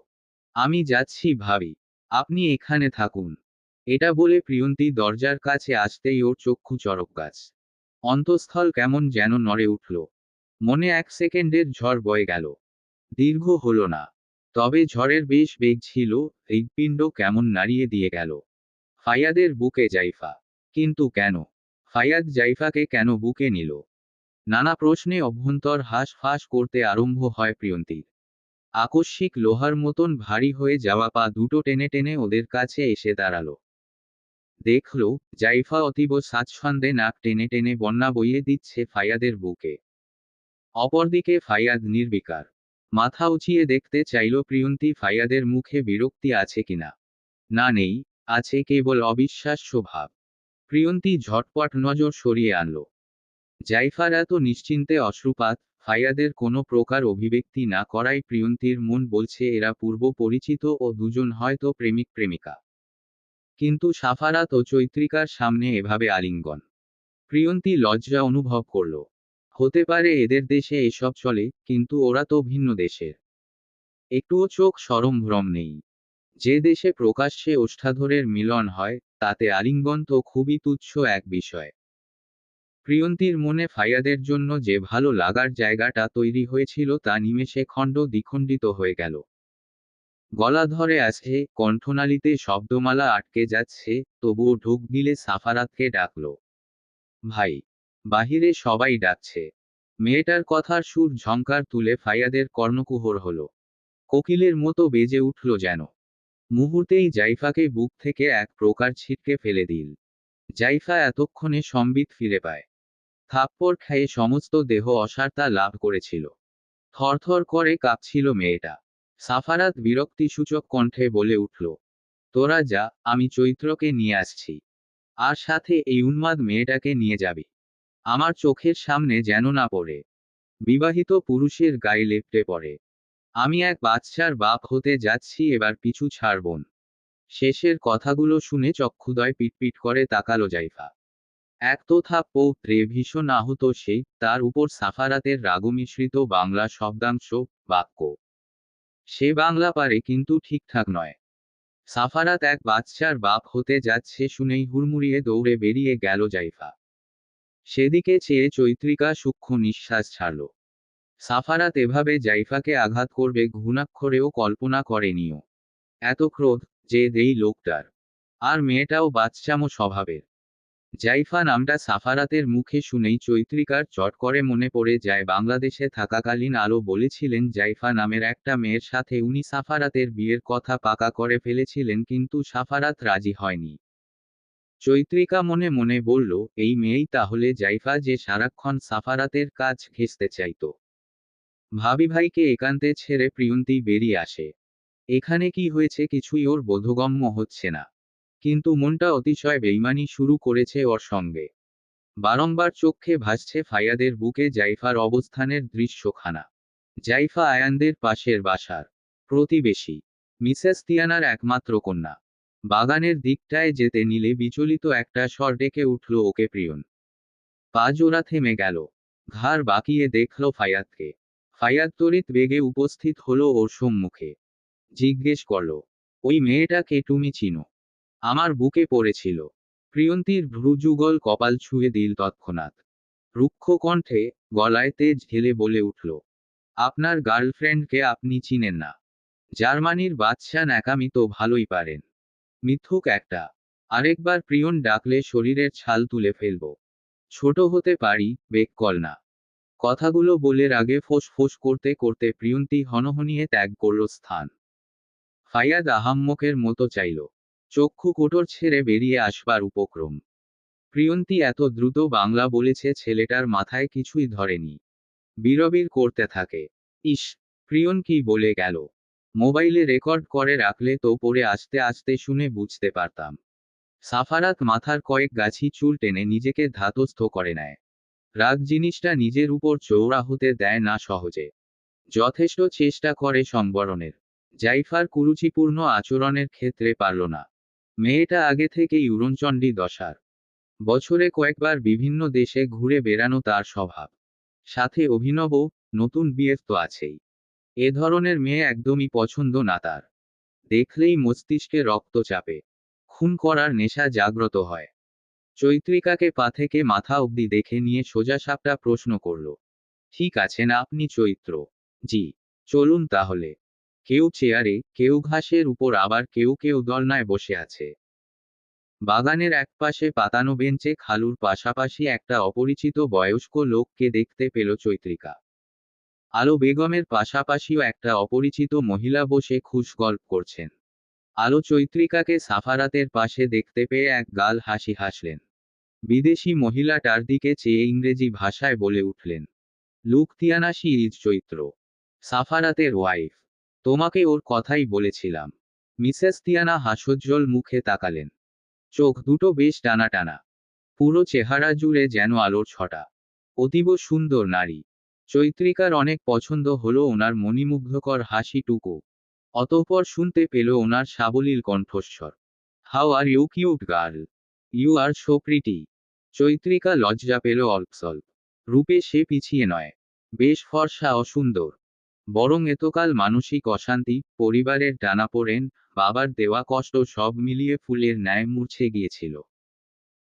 আমি যাচ্ছি ভাবি, আপনি এখানে থাকুন। এটা বলে প্রিয়ন্তী দরজার কাছে আসতেই ওর চক্ষু চরক গাছ। অন্তঃস্থল কেমন যেন নড়ে উঠল। মনে এক সেকেন্ডের ঝড় বয়ে গেল। দীর্ঘ হলো না। তবে ঝড়ের বেশ বেগ ছিল, হৃৎপিণ্ড কেমন নাড়িয়ে দিয়ে গেল। ফাইয়াদের বুকে জাইফা। কিন্তু কেন? ফাইয়াদ জাইফাকে কেন বুকে নিল? নানা প্রশ্নে অভ্যন্তর হাঁস-ফাঁস করতে আরম্ভ হয় প্রিয়ন্তীর। আকস্মিক লোহার মতন ভারী হয়ে যাওয়া পা দুটো টেনে টেনে ওদের কাছে এসে দাঁড়ালো। দেখল, জাইফা অতীব স্বাচ্ছন্দ্যে নাক টেনে টেনে বন্যা বইয়ে দিচ্ছে ফাইয়াদের বুকে। অপরদিকে ফাইয়াদ নির্বিকার। মাথা উঁচিয়ে দেখতে চাইল প্রিয়ন্তী ফাইয়াদের মুখে বিরক্তি আছে কিনা। না, নেই, আছে কেবল অবিশ্বাস্য ভাব। প্রিয়ন্তী ঝটপট নজর সরিয়ে আনল। জাইফার এত নিশ্চিন্তে অশ্রুপাত, ফাইয়াদের কোনো প্রকার অভিব্যক্তি না করায় প্রিয়ন্তীর মন বলছে এরা পূর্ব পরিচিত ও দুজন হয়তো প্রেমিক প্রেমিকা। কিন্তু সাফারাত ও চৈত্রিকার সামনে এভাবে আলিঙ্গন। প্রিয়ন্তী লজ্জা অনুভব করল। হতে পারে এদের দেশে এসব চলে, কিন্তু ওরা তো ভিন্ন দেশের। একটুও চোখ সরম-ভ্রম নেই। যে দেশে প্রকাশ্যে ওষ্ঠাধরের মিলন হয়, তাতে আলিঙ্গন তো খুবই তুচ্ছ এক বিষয়। প্রিয়ন্তীর মনে ফাইয়াদের জন্য যে ভালো লাগার জায়গাটা তৈরি হয়েছিল তা নিমেষে খণ্ড দ্বিখণ্ডিত হয়ে গেল। গলা ধরে আসছে, কণ্ঠনালীতে শব্দমালা আটকে যাচ্ছে, তবুও ঢোক গিলে সাফারাতকে ডাকল। ভাই। বাহিরে সবাই ডাকছে। মেয়েটার কথার সুর ঝংকার তুলে ফাইয়াদের কর্ণকুহর হল। কোকিলের মতো বেজে উঠল যেন। মুহূর্তেই জাইফাকে বুক থেকে এক প্রকার ছিটকে ফেলে দিল। জাইফা এতক্ষণে সম্বিত ফিরে পায়। থাপ্পড় খেয়ে সমস্ত দেহ অসাড়তা লাভ করেছিল। থরথর করে কাঁপছিল মেয়েটা। সাফারাত বিরক্তিসূচক কণ্ঠে বলে উঠল, তোরা যা, আমি চৈত্রকে নিয়ে আসছি। আর সাথে এই উন্মাদ মেয়েটাকে নিয়ে যাবি। আমার চোখের সামনে যেন না পড়ে। বিবাহিত পুরুষের গায়ে লেপ্টে পড়ে। আমি এক বাচ্চার বাপ হতে যাচ্ছি, এবার পিছু ছাড়বন। শেষের কথাগুলো শুনে চক্ষুদয় পিটপিট করে তাকালো জাইফা। এক তো পৌত্রে ভীষণ আহত সে, তার উপর সাফারাতের রাগমিশ্রিত বাংলা শব্দাংশ, বাক্য। সে বাংলা পারে কিন্তু ঠিকঠাক নয়। সাফারাত এক বাচ্চার বাপ হতে যাচ্ছে শুনেই হুড়মুড়িয়ে দৌড়ে বেরিয়ে গেল জাইফা। সেদিকে চেয়ে চৈত্রিকা সূক্ষ্ম নিঃশ্বাস ছাড়ল। সাফারাত এভাবে জাইফাকে আঘাত করবে ঘুণাক্ষরেও কল্পনা করেনিও। এত ক্রোধ, যে এই লোকটার। আর মেয়েটাও বাচ্চামো স্বভাবের। জাইফা নামটা সাফারাতের মুখে শুনেই চৈত্রিকার চট করে মনে পড়ে যায় বাংলাদেশে থাকাকালীন আলো বলেছিলেন জাইফা নামের একটা মেয়ের সাথে উনি সাফারাতের বিয়ের কথা পাকা করে ফেলেছিলেন, কিন্তু সাফারাত রাজি হয়নি। চৈত্রিকা মনে মনে বলল, এই মেয়েই তাহলে জাইফা যে সারাক্ষণ সাফারাতের কাজ ঘেঁষতে চাইতো। ভাবি ভাইকে একান্তে ছেড়ে প্রিয়ন্তী বেরিয়ে আসে। এখানে কি হয়েছে কিছুই ওর বোধগম্য হচ্ছে না, কিন্তু মনটা অতিশয় বেইমানি শুরু করেছে ওর সঙ্গে। বারংবার চোখে ভাসছে ফাইয়াদের বুকে জাইফার অবস্থানের দৃশ্যখানা। জাইফা আয়ানদের পাশের বাসার প্রতিবেশী, মিসেস তিয়ানার একমাত্র কন্যা। বাগানের দিকটায় যেতে নিলে বিচলিত একটা স্বর ডেকে উঠল ওকে প্রিয়ন। পা জোড়া থেমে গেল, ঘাড় বাঁকিয়ে দেখল ফাইয়াদকে। ফাইয়াদ তড়িৎ বেগে উপস্থিত হলো ওর সম্মুখে। জিজ্ঞেস করল, ওই মেয়েটাকে তুমি চিনো? আমার বুকে পড়েছিল। প্রিয়ন্তীর ভ্রুযুগল কপাল ছুঁয়ে দিল তৎক্ষণাৎ। রুক্ষ কণ্ঠে, গলায় তেজ ঢেলে বলে উঠল, আপনার গার্লফ্রেন্ডকে আপনি চিনেন না? জার্মানির বাদশা ন্যাকামি তো ভালোই পারেন। মিথ্যুক একটা। আরেকবার প্রিয়ন ডাকলে শরীরের ছাল তুলে ফেলব। ছোট হতে পারি, বেক কল না। কথাগুলো বলের আগে ফোঁস ফোঁস করতে করতে প্রিয়ন্তী হনহনিয়ে ত্যাগ করল স্থান। ফাইয়াদ আহাম্মকের মতো চাইল চক্ষু কোটর ছেড়ে বেরিয়ে আসবার উপক্রম। প্রিয়ন্তী এত দ্রুত বাংলা বলেছে ছেলেটার মাথায় কিছুই ধরেনি। বিড়বিড় করতে থাকে, ইস, প্রিয়ন কি বলে গেল। মোবাইলে রেকর্ড করে রাখলে তো পরে আস্তে আস্তে শুনে বুঝতে পারতাম। সাফারাত মাথার কয়েক গাছি চুল টেনে নিজেকে ধাতস্থ করে নেয়। রাগ জিনিসটা নিজের উপর চৌড়া হতে দেয় না সহজে। যথেষ্ট চেষ্টা করে সংবরণের। জাইফার কুরুচিপূর্ণ আচরণের ক্ষেত্রে পারল না। মেয়েটা আগে থেকেই উড়নচণ্ডী দশার। বছরে কয়েকবার বিভিন্ন দেশে ঘুরে বেড়ানো তার স্বভাব। সাথে অভিনব, নতুন বিয়ে তো আছেই। এ ধরনের মেয়ে একদমই পছন্দ না তার। দেখলেই মস্তিষ্কে রক্ত চাপে, খুন করার নেশা জাগ্রত হয়। চৈত্রিকাকে পা থেকে মাথা অবধি দেখে নিয়ে সোজাসাপটা প্রশ্ন করল, ঠিক আছেন আপনি চৈত্র? জি। চলুন তাহলে। কেউ চেয়ারে, কেউ ঘাসের উপর, আবার কেউ কেউ দোলনায় বসে আছে। বাগানের একপাশে পাতানো বেঞ্চে খালুর পাশাপাশি একটা অপরিচিত বয়স্ক লোককে দেখতে পেল চৈত্রিকা। আলো বেগমের পাশাপাশিও একটা অপরিচিত মহিলা বসে খুশ গল্প করছেন। আলো চৈত্রিকাকে সাফারাতের পাশে দেখতে পেয়ে এক গাল হাসি হাসলেন। বিদেশি মহিলাটার দিকে চেয়ে ইংরেজি ভাষায় বলে উঠলেন, look Tiana, she is Chaitra, সাফারাতের ওয়াইফ। তোমাকে ওর কথাই বলেছিলাম। মিসেস তিয়ানা হাস্যোজ্জ্বল মুখে তাকালেন। চোখ দুটো বেশ টানা টানা। পুরো চেহারা জুড়ে যেন আলোর ছটা। অতীব সুন্দর নারী। চৈত্রিকার অনেক পছন্দ হলো ওনার মণিমুগ্ধকর হাসিটুকু। অতঃপর শুনতে পেল ওনার সাবলীল কণ্ঠস্বর, how are you cute girl, you are so pretty. Chaitrika লজ্জা পেল অল্পস্বল্প। রূপে সে পিছিয়ে নয়, বেশ ফর্সা অসুন্দর। বরং এতকাল মানসিক অশান্তি, পরিবারের টানাপোড়েন, বাবার দেওয়া কষ্ট সব মিলিয়ে ফুলের ন্যায় মূর্ছে গিয়েছিল।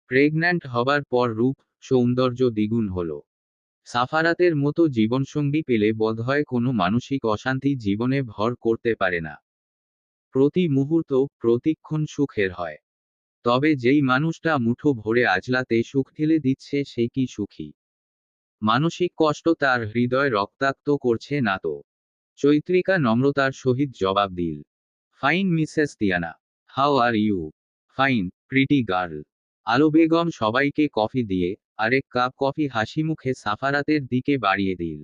প্রেগন্যান্ট হবার পর রূপ, সৌন্দর্য দ্বিগুণ হল। সাফারাতের মতো জীবনসঙ্গী পেলে বোধহয় কোনো মানসিক অশান্তি জীবনে ভর করতে পারে না। প্রতি মুহূর্ত, প্রতিক্ষণ সুখের হয়। তবে যেই মানুষটা মুঠো ভরে আজলাতে সুখ ঠেলে দিচ্ছে সে কি সুখী? মানসিক কষ্ট তার হৃদয় রক্তাক্ত করছে না তো? চৈত্রিকা নম্রতার সহিত জবাব দিল, fine Mrs Tiana. How are you? Fine, pretty girl. Alo Begum সবাইকে কফি দিয়ে আরেক কাপ কফি হাসিমুখে সাফারাতের দিকে বাড়িয়ে দিল।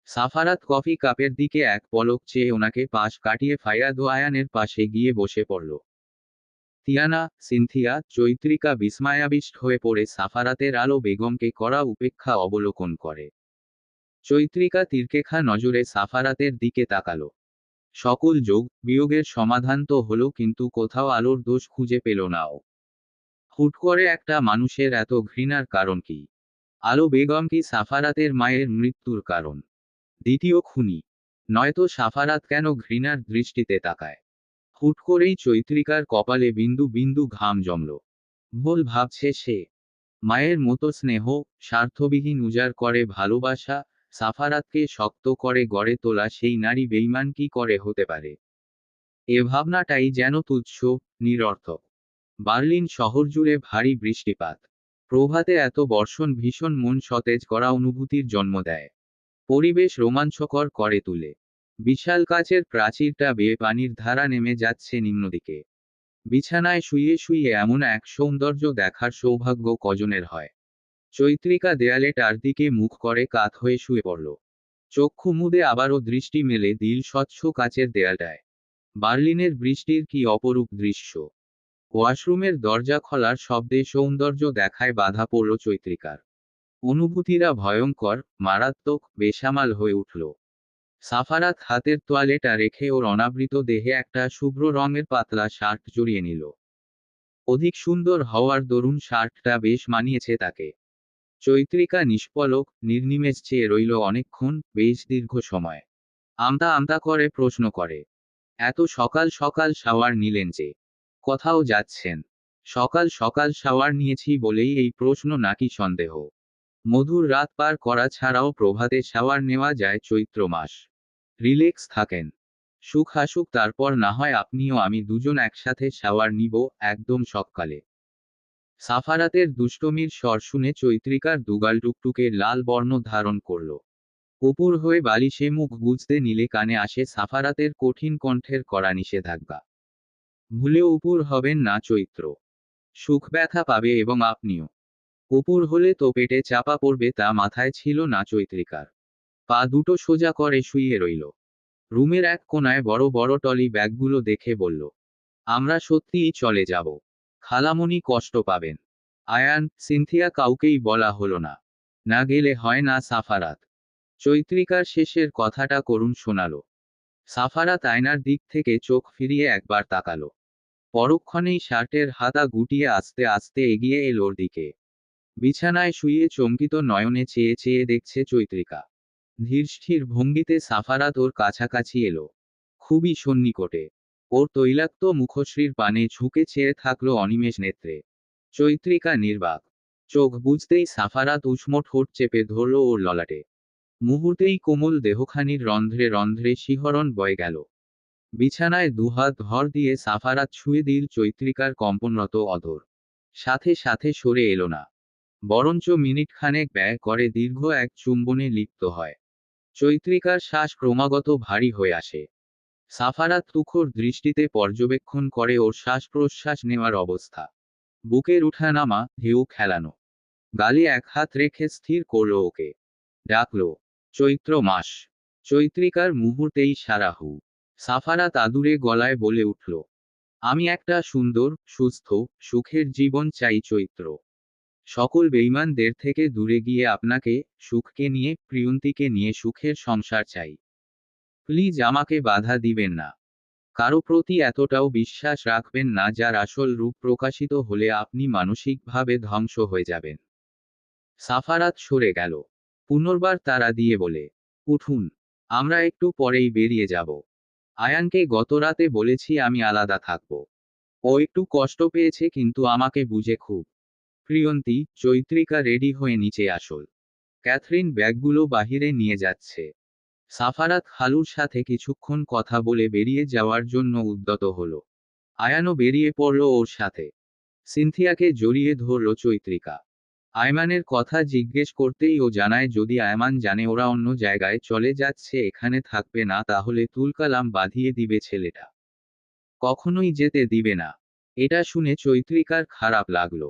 সাফারাত কফি কাপের দিকে এক পলক চেয়ে ওনাকে পাশ কাটিয়ে ফাইয়াদ ও আয়ানের পাশে গিয়ে বসে পড়ল। তিয়ানা, সিনথিয়া, চৈত্রিকা বিস্ময়াবিষ্ট হয়ে পড়ে সাফারাতের আলো বেগমকে করা উপেক্ষা অবলোকন করে। চৈত্রিকা তীরকেখা নজরে সাফারাতের দিকে তাকালো। সকল যোগ বিয়োগের সমাধান তো হলো, কিন্তু কোথাও আলোর দোষ খুঁজে পেল না ও। হুট করে একটা মানুষের এত ঘৃণার কারণ কি? আলো বেগম কি সাফারাতের মায়ের মৃত্যুর কারণ? দ্বিতীয় খুনি? নয়তো সাফারাত কেন ঘৃণার দৃষ্টিতে তাকায়? হুট করেই চৈত্রিকার কপালে বিন্দু বিন্দু ঘাম জমল। ভুল ভাবছে সে। মায়ের মতো স্নেহ, স্বার্থবিহীন উজাড় করে ভালোবাসা, সাফারাতকে শক্ত করে গড়ে তোলা সেই নারী বেইমান কি করে হতে পারে? এ ভাবনাটাই যেন তুচ্ছ, নিরর্থক। বার্লিন শহর জুড়ে ভারী বৃষ্টিপাত। প্রভাতে এত বর্ষণ ভীষণ মন সতেজ করা অনুভূতির জন্ম দেয়। পরিবেশ রোমাঞ্চকর করে তুলে। বিশাল কাচের প্রাচীরটা বেয়ে পানির ধারা নেমে যাচ্ছে নিম্নদিকে। বিছানায় শুয়ে শুয়ে এমন এক সৌন্দর্য দেখার সৌভাগ্য কজনের হয়। চৈত্রিকা দেয়ালেটার দিকে মুখ করে কাত হয়ে শুয়ে পড়ল। চক্ষু মুদে আবারও দৃষ্টি মেলে দিল স্বচ্ছ কাচের দেয়ালটায়। বার্লিনের বৃষ্টির কি অপরূপ দৃশ্য। ওয়াশরুমের দরজা খোলার শব্দে সৌন্দর্য দেখায় বাধা পড়ল চৈত্রিকার। অনুভূতিরা ভয়ঙ্কর, মারাত্মক, বেসামাল হয়ে উঠল। সাফারাত হাতের তোয়ালেটা রেখে ওর অনাবৃত দেহে একটা শুভ্র রঙের পাতলা শার্ট জড়িয়ে নিল। অধিক সুন্দর হওয়ার দরুন শার্টটা বেশ মানিয়েছে তাকে। চৈত্রিকা নিষ্পলক নির্নিমেষ চেয়ে রইল অনেকক্ষণ, বেশ দীর্ঘ সময়। আমতা আমতা করে প্রশ্ন করে, এত সকাল সকাল শাওয়ার নিলেন যে? কোথাও যাচ্ছেন? সকাল সকাল শাওয়ার নিয়েছি বলেই এই প্রশ্ন নাকি সন্দেহ? মধুর রাত পার করা ছাড়াও প্রভাতে শাওয়ার নেওয়া যায় চৈত্র মাস। রিল্যাক্স থাকেন। সুখ আসুক, তারপর না হয় আপনিও আমি দুজন একসাথে শাওয়ার নিব, একদম সকালে। সাফারাতের দুষ্টমির স্বর শুনে চৈত্রিকার দুগাল টুকটুকে লাল বর্ণ ধারণ করল। উপুর হয়ে বালিশে মুখ গুজতে নিলে কানে আসে সাফারাতের কঠিন কণ্ঠের কড়া নিষেধাজ্ঞা। ভুলেও উপুর হবেন না চৈত্র। সুখ ব্যথা পাবে এবং আপনিও। উপুর হলে তো পেটে চাপা পড়বে, তা মাথায় ছিল না চৈত্রিকার। পা দুটো সোজা করে শুইয়ে রইল। রুমের এক কোনায় বড় বড় টলি ব্যাগগুলো দেখে বলল, আমরা সত্যিই চলে যাব। খালামণি কষ্ট পাবেন। আয়ান, সিনথিয়া কাউকেই বলা হলো না। না গেলে হয় না সাফারাত। চৈত্রিকার শেষের কথাটা করুণ শোনালো। সাফারাত আয়নার দিক থেকে চোখ ফিরিয়ে একবার তাকালো। পরক্ষণেই শার্টের হাতা গুটিয়ে আস্তে আস্তে এগিয়ে এলো ওর দিকে। বিছানায় শুয়ে চমকিত নয়নে চেয়ে চেয়ে দেখছে চৈত্রিকা। ধীরস্থির ভঙ্গিতে সাফারাত ওর কাছাকাছি এলো। খুবই সন্নিকটে। ওর তৈলাক্ত মুখশ্রীর পানে ঝুঁকে চেয়ে থাকলো অনিমেষ নেত্রে। চৈত্রিকা নির্বাক। চোখ বুঝতেই সাফারাত উষ্ম ঠোঁট চেপে ধরল ওর ললাটে। মুহূর্তেই কোমল দেহখানির রন্ধ্রে রন্ধ্রে শিহরণ বয়ে গেল। বিছানায় দুহাত ভর দিয়ে সাফারাত ছুঁয়ে দিল চৈত্রিকার কম্পনরত অধর। সাথে সাথে সরে এলো না, বরঞ্চ মিনিটখানেক ব্যয় করে দীর্ঘ এক চুম্বনে লিপ্ত হয়। চৈত্রিকার শ্বাস ক্রমাগত ভারী হয়ে আসে। সাফারাত তুখোর দৃষ্টিতে পর্যবেক্ষণ করে ওর শ্বাস প্রশ্বাস নেওয়ার অবস্থা। বুকের উঠানামা, ঢেউ খেলানো। গালে এক হাত রেখে স্থির করল ওকে। ডাকল, চৈত্র মাস। চৈত্রিকার মুহূর্তেই সারাহু। সাফারাত আদুরে গলায় বলে উঠল, আমি একটা সুন্দর, সুস্থ, সুখের জীবন চাই চৈত্র। সকল বেঈমানদের থেকে দূরে গিয়ে আপনাকে, সুখকে নিয়ে, প্রিয়ন্তীকে নিয়ে সুখের সংসার চাই। প্লিজ আমাকে বাধা দিবেন না। কারো প্রতি এতটাও বিশ্বাস রাখবেন না যার আসল রূপ প্রকাশিত হলে আপনি মানসিকভাবে ধ্বংস হয়ে যাবেন। সাফারাত সরে গেল। পুনর্বার তাড়া দিয়ে বলে, উঠুন, আমরা একটু পরেই বেরিয়ে যাব। আয়ানকে গত রাতে বলেছি আমি আলাদা থাকব। ও একটু কষ্ট পেয়েছে কিন্তু আমাকে বুঝে খুব। প্রিয়ন্তী, চৈত্রিকা রেডি হয়ে নিচে আসল। ক্যাথরিন ব্যাগগুলো বাহিরে নিয়ে যাচ্ছে। সাফারাত খালুর সাথে কিছুক্ষণ কথা বলে বেরিয়ে যাওয়ার জন্য উদ্যত হলো। আয়ানও বেরিয়ে পড়ল ওর সাথে। সিনথিয়াকে জড়িয়ে ধরল চৈত্রিকা। আয়মানের কথা জিজ্ঞেস করতেই ও জানায় যদি আয়মান জানে ওরা অন্য জায়গায় চলে যাচ্ছে, এখানে থাকবে না, তাহলে তুলকালাম বাঁধিয়ে দিবে ছেলেটা। কখনোই যেতে দিবে না। এটা শুনে চৈত্রিকার খারাপ লাগলো।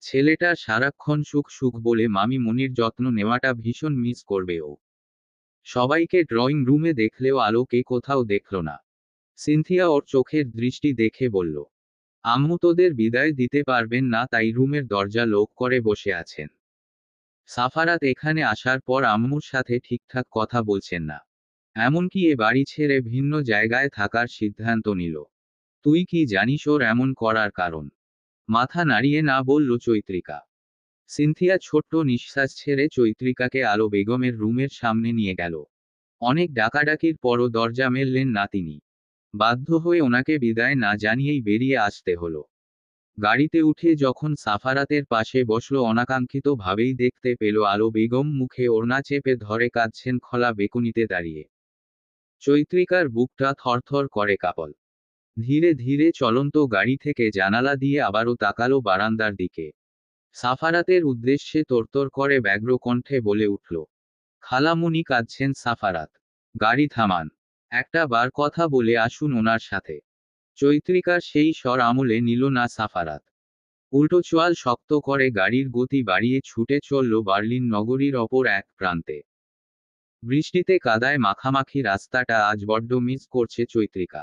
ছেলেটার সারাক্ষণ সুখ সুখ বলে মামি মনির যত্ন নেওয়াটা ভীষণ মিস করবে ও। সবাইকে ড্রয়িং রুমে দেখলেও আলোকে কোথাও দেখল না। সিনথিয়া ওর চোখের দৃষ্টি দেখে বলল, আম্মু তোদের বিদায় দিতে পারবেন না, তাই রুমের দরজা লক করে বসে আছেন। সাফারাত এখানে আসার পর আম্মুর সাথে ঠিকঠাক কথা বলছেন না। এমনকি এ বাড়ি ছেড়ে ভিন্ন জায়গায় থাকার সিদ্ধান্ত নিল। তুই কি জানিস ওর এমন করার কারণ? মাথা নাড়িয়ে না বলল চৈত্রিকা। সিনথিয়া ছোট্ট নিঃশ্বাস ছেড়ে চৈত্রিকাকে আলো বেগমের রুমের সামনে নিয়ে গেল। অনেক ডাকাডাকির পরও দরজা মেললেন না তিনি। বাধ্য হয়ে ওনাকে বিদায় না জানিয়েই বেরিয়ে আসতে হলো। গাড়িতে উঠে যখন সাফারাতের পাশে বসল, অনাকাঙ্ক্ষিত ভাবেই দেখতে পেল আলো বেগম মুখে ওড়না চেপে ধরে কাঁদছেন খোলা বেকুনিতে দাঁড়িয়ে। চৈত্রিকার বুকটা থরথর করে কাঁপল। ধীরে ধীরে চলন্ত গাড়ি থেকে জানালা দিয়ে আবারও তাকালো বারান্দার দিকে। সাফারাতের উদ্দেশ্যে তরতর করে ব্যগ্র কণ্ঠে বলে উঠল, খালামুনি কাঁদছেন সাফারাত। গাড়ি থামান। একটা বার কথা বলে আসুন ওনার সাথে। চৈত্রিকার সেই স্বর আমলে নিল না সাফারাত। উল্টো চোয়াল শক্ত করে গাড়ির গতি বাড়িয়ে ছুটে চলল বার্লিন নগরীর অপর এক প্রান্তে। বৃষ্টিতে কাদায় মাখামাখি রাস্তাটা আজ বড্ড মিস করছে চৈত্রিকা।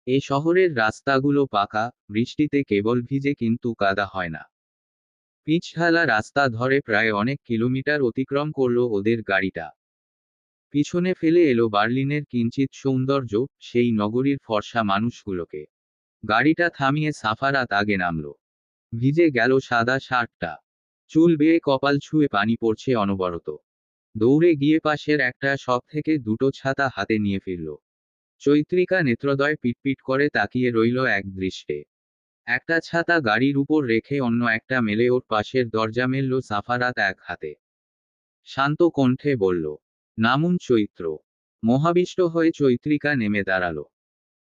এ শহরের রাস্তাগুলো পাকা, বৃষ্টিতে কেবল ভিজে কিন্তু কাদা হয় না। পিচঢালা রাস্তা ধরে প্রায় অনেক কিলোমিটার অতিক্রম করল ওদের গাড়িটা। পিছনে ফেলে এলো বার্লিনের কিঞ্চিৎ সৌন্দর্য, সেই নগরীর ফর্সা মানুষগুলোকে। গাড়িটা থামিয়ে সাফারাত আগে নামল। ভিজে গেল সাদা শার্টটা। চুল বেয়ে কপাল ছুঁয়ে পানি পড়ছে অনবরত। দৌড়ে গিয়ে পাশের একটা শপ থেকে দুটো ছাতা হাতে নিয়ে ফিরল। চৈত্রিকা নেত্রদয় পিটপিট করে তাকিয়ে রইল এক দৃষ্টে। একটা ছাতা গাড়ির উপর রেখে অন্য একটা মেলে ওর পাশের দরজা মেলল সাফারাত এক হাতে। শান্ত কণ্ঠে বলল, নামুন চৈত্র। মহাবিষ্ট হয়ে চৈত্রিকা নেমে দাঁড়াল।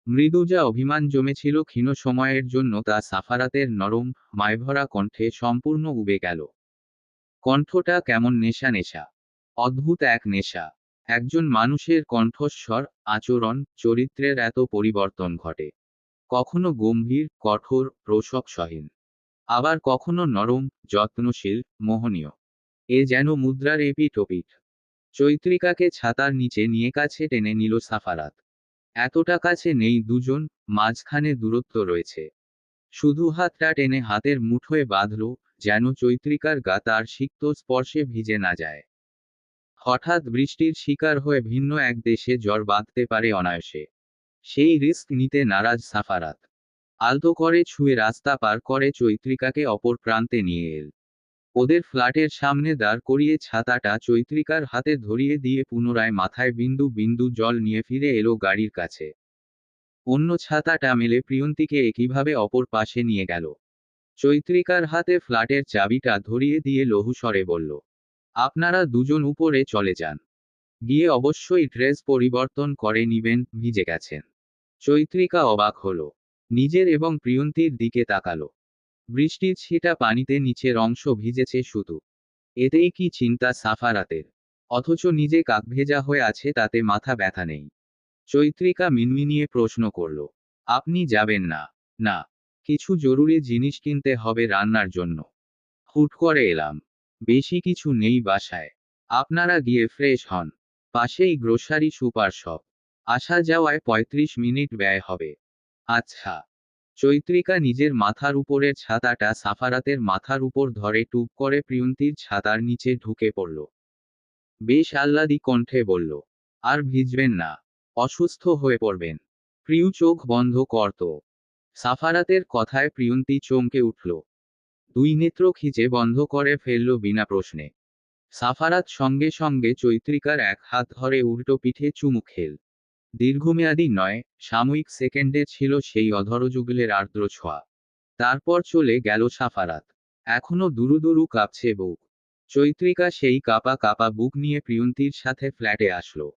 মৃদু যা অভিমান জমেছিল ক্ষীণ সময়ের জন্য তা সাফারাতের নরম, মায়ভরা কণ্ঠে সম্পূর্ণ উবে গেল। কণ্ঠটা কেমন নেশা নেশা। অদ্ভুত এক নেশা। একজন মানুষের কণ্ঠস্বর, আচরণ, চরিত্রের এত পরিবর্তন ঘটে। কখনো গম্ভীর, কঠোর, রোষকসহীন। আবার কখনো নরম, যত্নশীল, মোহনীয়। এ যেন মুদ্রার এপিঠ ওপিঠ। চৈত্রিকাকে ছাতার নিচে নিয়ে কাছে টেনে নিল সাফারাত। এতটা কাছে নেই দুজন, মাঝখানে দূরত্ব রয়েছে। শুধু হাতটা টেনে হাতের মুঠোয় বাঁধল, যেন চৈত্রিকার গা তার সিক্ত স্পর্শে ভিজে না যায়। হঠাৎ বৃষ্টির শিকার হয়ে ভিন্ন এক দেশে জ্বর বাঁধতে পারে অনায়াসে। সেই রিস্ক নিতে নারাজ সাফারাত। আলতো করে ছুঁয়ে রাস্তা পার করে চৈত্রিকাকে অপর প্রান্তে নিয়ে এল। ওদের ফ্ল্যাটের সামনে দাঁড় করিয়ে ছাতাটা চৈত্রিকার হাতে ধরিয়ে দিয়ে পুনরায় মাথায় বিন্দু বিন্দু জল নিয়ে ফিরে এলো গাড়ির কাছে। অন্য ছাতাটা মেলে প্রিয়ন্তীকে একইভাবে অপর পাশে নিয়ে গেল। চৈত্রিকার হাতে ফ্ল্যাটের চাবিটা ধরিয়ে দিয়ে লঘুস্বরে বলল, আপনারা দুজন উপরে চলে যান। গিয়ে অবশ্যই ড্রেস পরিবর্তন করে নিবেন, ভিজে গেছেন। চৈত্রিকা অবাক হল। নিজের এবং প্রিয়ন্তীর দিকে তাকালো। বৃষ্টির ছিটা পানিতে নিচের অংশ ভিজেছে শুধু। এতেই কি চিন্তা সাফারাতের। অথচ নিজে কাকভেজা হয়ে আছে, তাতে মাথা ব্যথা নেই। চৈত্রিকা মিনমিনিয়ে প্রশ্ন করল, আপনি যাবেন না? না, কিছু জরুরি জিনিস কিনতে হবে রান্নার জন্য। হুট করে এলাম। বেশি কিছু নেই বাসায়। আপনারা গিয়ে ফ্রেশ হন। পাশেই গ্রোসারি সুপার শপ। আসা যাওয়ায় ৩৫ মিনিট ব্যয় হবে। আচ্ছা। চৈত্রিকা নিজের মাথার উপরের ছাতাটা সাফারাতের মাথার উপর ধরে টুপ করে প্রিয়ন্তীর ছাতার নিচে ঢুকে পড়ল। বেশ আহ্লাদী কণ্ঠে বলল, আর ভিজবেন না। অসুস্থ হয়ে পড়বেন। প্রিয় চোখ বন্ধ করত। সাফারাতের কথায় প্রিয়ন্তী চমকে উঠল। দুই নেত্র খিচে বন্ধ করে ফেলল বিনা প্রশ্নে। সাফারাত সঙ্গে সঙ্গে চৈত্রিকার এক হাত ধরে উল্টো পিঠে চুমু খেল। দীর্ঘমেয়াদী নয়, সাময়িক সেকেন্ডে ছিল সেই অধরযুগলের আর্দ্র ছোঁয়া। তারপর চলে গেল সাফারাত। এখনো দুরু দুরু কাঁপছে বুক। চৈত্রিকা সেই কাঁপা কাঁপা বুক নিয়ে প্রিয়ন্তীর সাথে ফ্ল্যাটে আসলো।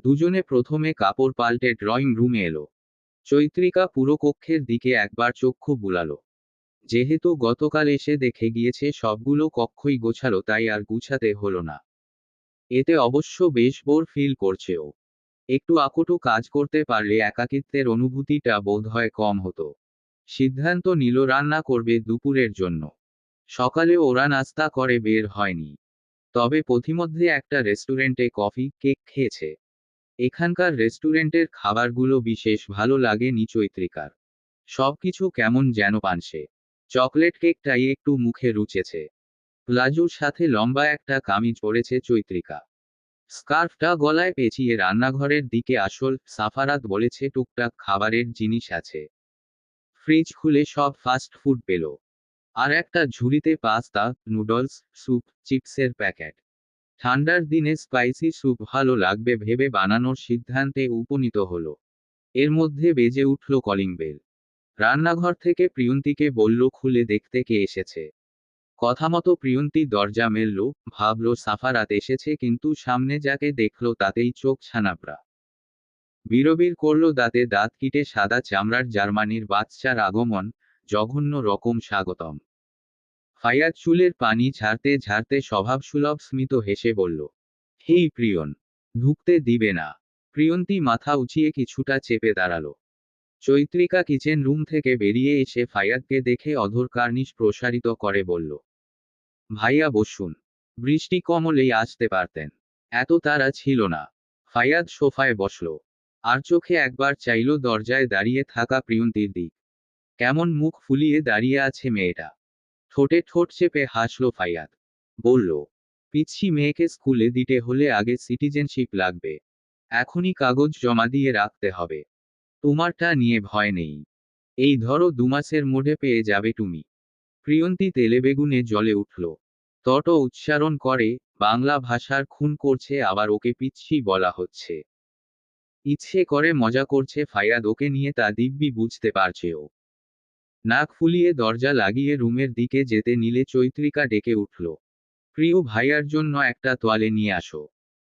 দুজনে প্রথমে কাপড় পাল্টে ড্রয়িং রুমে এলো। চৈত্রিকা পুরো কক্ষের দিকে একবার চক্ষু বুলালো। যেহেতু গতকাল এসে দেখে গিয়েছে সবগুলো কক্ষই গোছালো, তাই আর গুছাতে হলো না। এতে অবশ্য বেশ বোর ফিল করছে ও। একটু আকটু কাজ করতে পারলে একাকিত্বের অনুভূতিটা বোধহয় কম হতো। সিদ্ধান্ত নিল রান্না করবে দুপুরের জন্য। সকালে ওরা নাস্তা করে বের হয়নি। তবে পথিমধ্যে একটা রেস্টুরেন্টে কফি, কেক খেয়েছে। এখানকার রেস্টুরেন্টের খাবারগুলো বিশেষ ভালো লাগেনি চৈত্রিকার। সবকিছু কেমন যেন পানসে। চকলেট কেকটাই একটু মুখে রুচেছে। প্লাজোর সাথে লম্বা একটা কামিজ পরেছে চৈত্রিকা। স্কার্ফটা গলায় পেঁচিয়ে রান্নাঘরের দিকে আসল। সাফারাত বলেছে টুকটাক খাবারের জিনিস আছে। ফ্রিজ খুলে সব ফাস্ট ফুড পেল। আর একটা ঝুড়িতে পাস্তা, নুডলস, স্যুপ, চিপসের প্যাকেট। ঠান্ডার দিনে স্পাইসি স্যুপ ভালো লাগবে ভেবে বানানোর সিদ্ধান্তে উপনীত হলো। এর মধ্যে বেজে উঠল কলিং বেল। রান্নাঘর থেকে প্রিয়ন্তীকে বলল খুলে দেখতে কে এসেছে। কথামতো প্রিয়ন্তী দরজা মেলল, ভাবল সাফারাত এসেছে, কিন্তু সামনে যাকে দেখল তাতেই চোখ ছানাবড়া। বিড়বিড় করল, দাঁতে দাঁত কিটে, সাদা চামড়ার জার্মানির বাচ্চার আগমন, জঘন্য রকম স্বাগতম। ফায়াদ চুলের পানি ঝাড়তে ঝাড়তে স্বভাবসুলভ স্মিত হেসে বলল, হেই প্রিয়ন, ঢুকতে দিবে না? প্রিয়ন্তী মাথা উঁচিয়ে কিছুটা চেপে দাঁড়ালো। চৈত্রিকা কিচেন রুম থেকে বেরিয়ে এসে ফায়াদকে দেখে অধর কার্নিশ প্রসারিত করে বলল, ভাইয়া বসুন। বৃষ্টি কমলেই আসতে পারতেন, এত তাড়া ছিল না। ফায়াদ সোফায় বসল, আর চোখে একবার চাইল দরজায় দাঁড়িয়ে থাকা প্রিয়ন্তীর দিক। কেমন মুখ ফুলিয়ে দাঁড়িয়ে আছে মেয়েটা। ঠোঁটে ঠোঁট চেপে হাসল ফায়াদ। বলল, পিচ্ছি মেয়েকে স্কুলে দিতে হলে আগে সিটিজেনশিপ লাগবে। এখনই কাগজ জমা দিয়ে রাখতে হবে। তোমারটা নিয়ে ভয় নেই, এই ধরো 2 মাসের মধ্যে পেয়ে যাবে তুমি। প্রিয়ন্তী তেলেবেগুনে জ্বলে উঠল। তট উচ্চারণ করে, বাংলা ভাষার খুন করছে, আবার ওকে পিচ্ছি বলা হচ্ছে। ইচ্ছে করে মজা করছে ফায়াদ ওকে নিয়ে, তা দিব্যি বুঝতে পারছে ও। নাক ফুলিয়ে দরজা লাগিয়ে রুমের দিকে যেতে নিলে চৈত্রিকা ডেকে উঠল, প্রিয় ভাইয়ার জন্য একটা তোয়ালে নিয়ে আসো।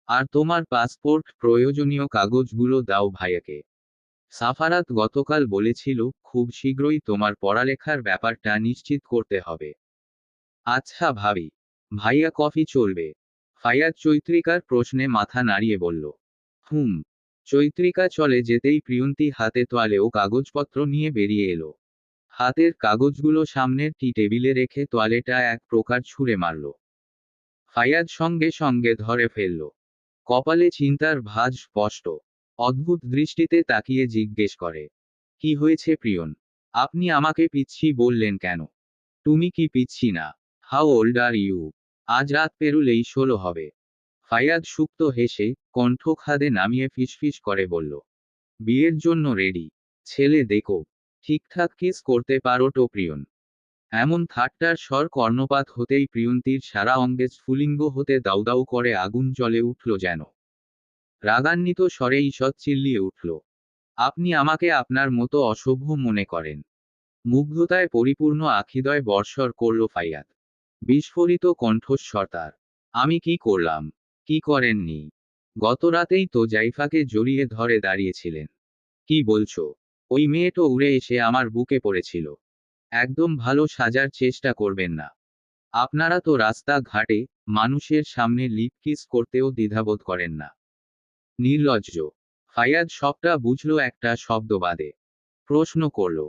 আর তোমার পাসপোর্ট প্রয়োজনীয় কাগজগুলো দাও ভাইয়াকে। সাফারাত গতকাল বলেছিল, খুব শীঘ্রই তোমার পড়ালেখার ব্যাপারটা নিশ্চিত করতে হবে। আচ্ছা ভাবি, ভাইয়া কফি চলবে? ফায়াদ চৈত্রিকার প্রশ্নে মাথা নাড়িয়ে বলল, হুম। চৈত্রিকা চলে যেতেই প্রিয়ন্তী হাতে তোয়ালে ও কাগজপত্র নিয়ে বেরিয়ে এলো। হাতের কাগজগুলো সামনের টি টেবিলে রেখে তোয়ালেটা এক প্রকার ছুঁড়ে মারল। ফায়াদ সঙ্গে সঙ্গে ধরে ফেলল। কপালে চিন্তার ভাঁজ স্পষ্ট। অদ্ভুত দৃষ্টিতে তাকিয়ে জিজ্ঞেস করে, কি হয়েছে প্রিয়ন? আপনি আমাকে পিচ্ছি বললেন কেন? তুমি কি পিচ্ছি না? How old are you? আজ রাত পেরুলেই 16 হবে। ফায়াদ সুপ্ত হেসে, কণ্ঠ খাদে নামিয়ে ফিসফিস করে বলল, বিয়ের জন্য রেডি। ছেলে দেখো, ঠিকঠাক কিস করতে পারো তো প্রিয়ন? এমন ঠাট্টার স্বর কর্ণপাত হতেই প্রিয়ন্তীর সারা অঙ্গে স্ফুলিঙ্গ হতে দাউদাউ করে আগুন জ্বলে উঠল যেন। রাগান্বিত স্বরে ঈষৎ চিল্লিয়ে উঠল, আপনি আমাকে আপনার মতো অসভ্য মনে করেন? মুগ্ধতায় পরিপূর্ণ আখিদয় বর্ষর করল ফাইয়াদ। বিস্ফোরিত কণ্ঠস্বর তার, আমি কি করলাম? কি করেননি? গত রাতেই তো জাইফাকে জড়িয়ে ধরে দাঁড়িয়েছিলেন। কি বলছো? ওই মেয়েটো উড়ে এসে আমার বুকে পড়েছিল। একদম ভালো সাজার চেষ্টা করবেন না। আপনারা তো রাস্তা ঘাটে মানুষের সামনে লিপ কিস করতেও দ্বিধাবোধ করেন না। নির্লজ্জ। ফায়াদ সবটা বুঝল একটা শব্দ বাদে। প্রশ্ন করল,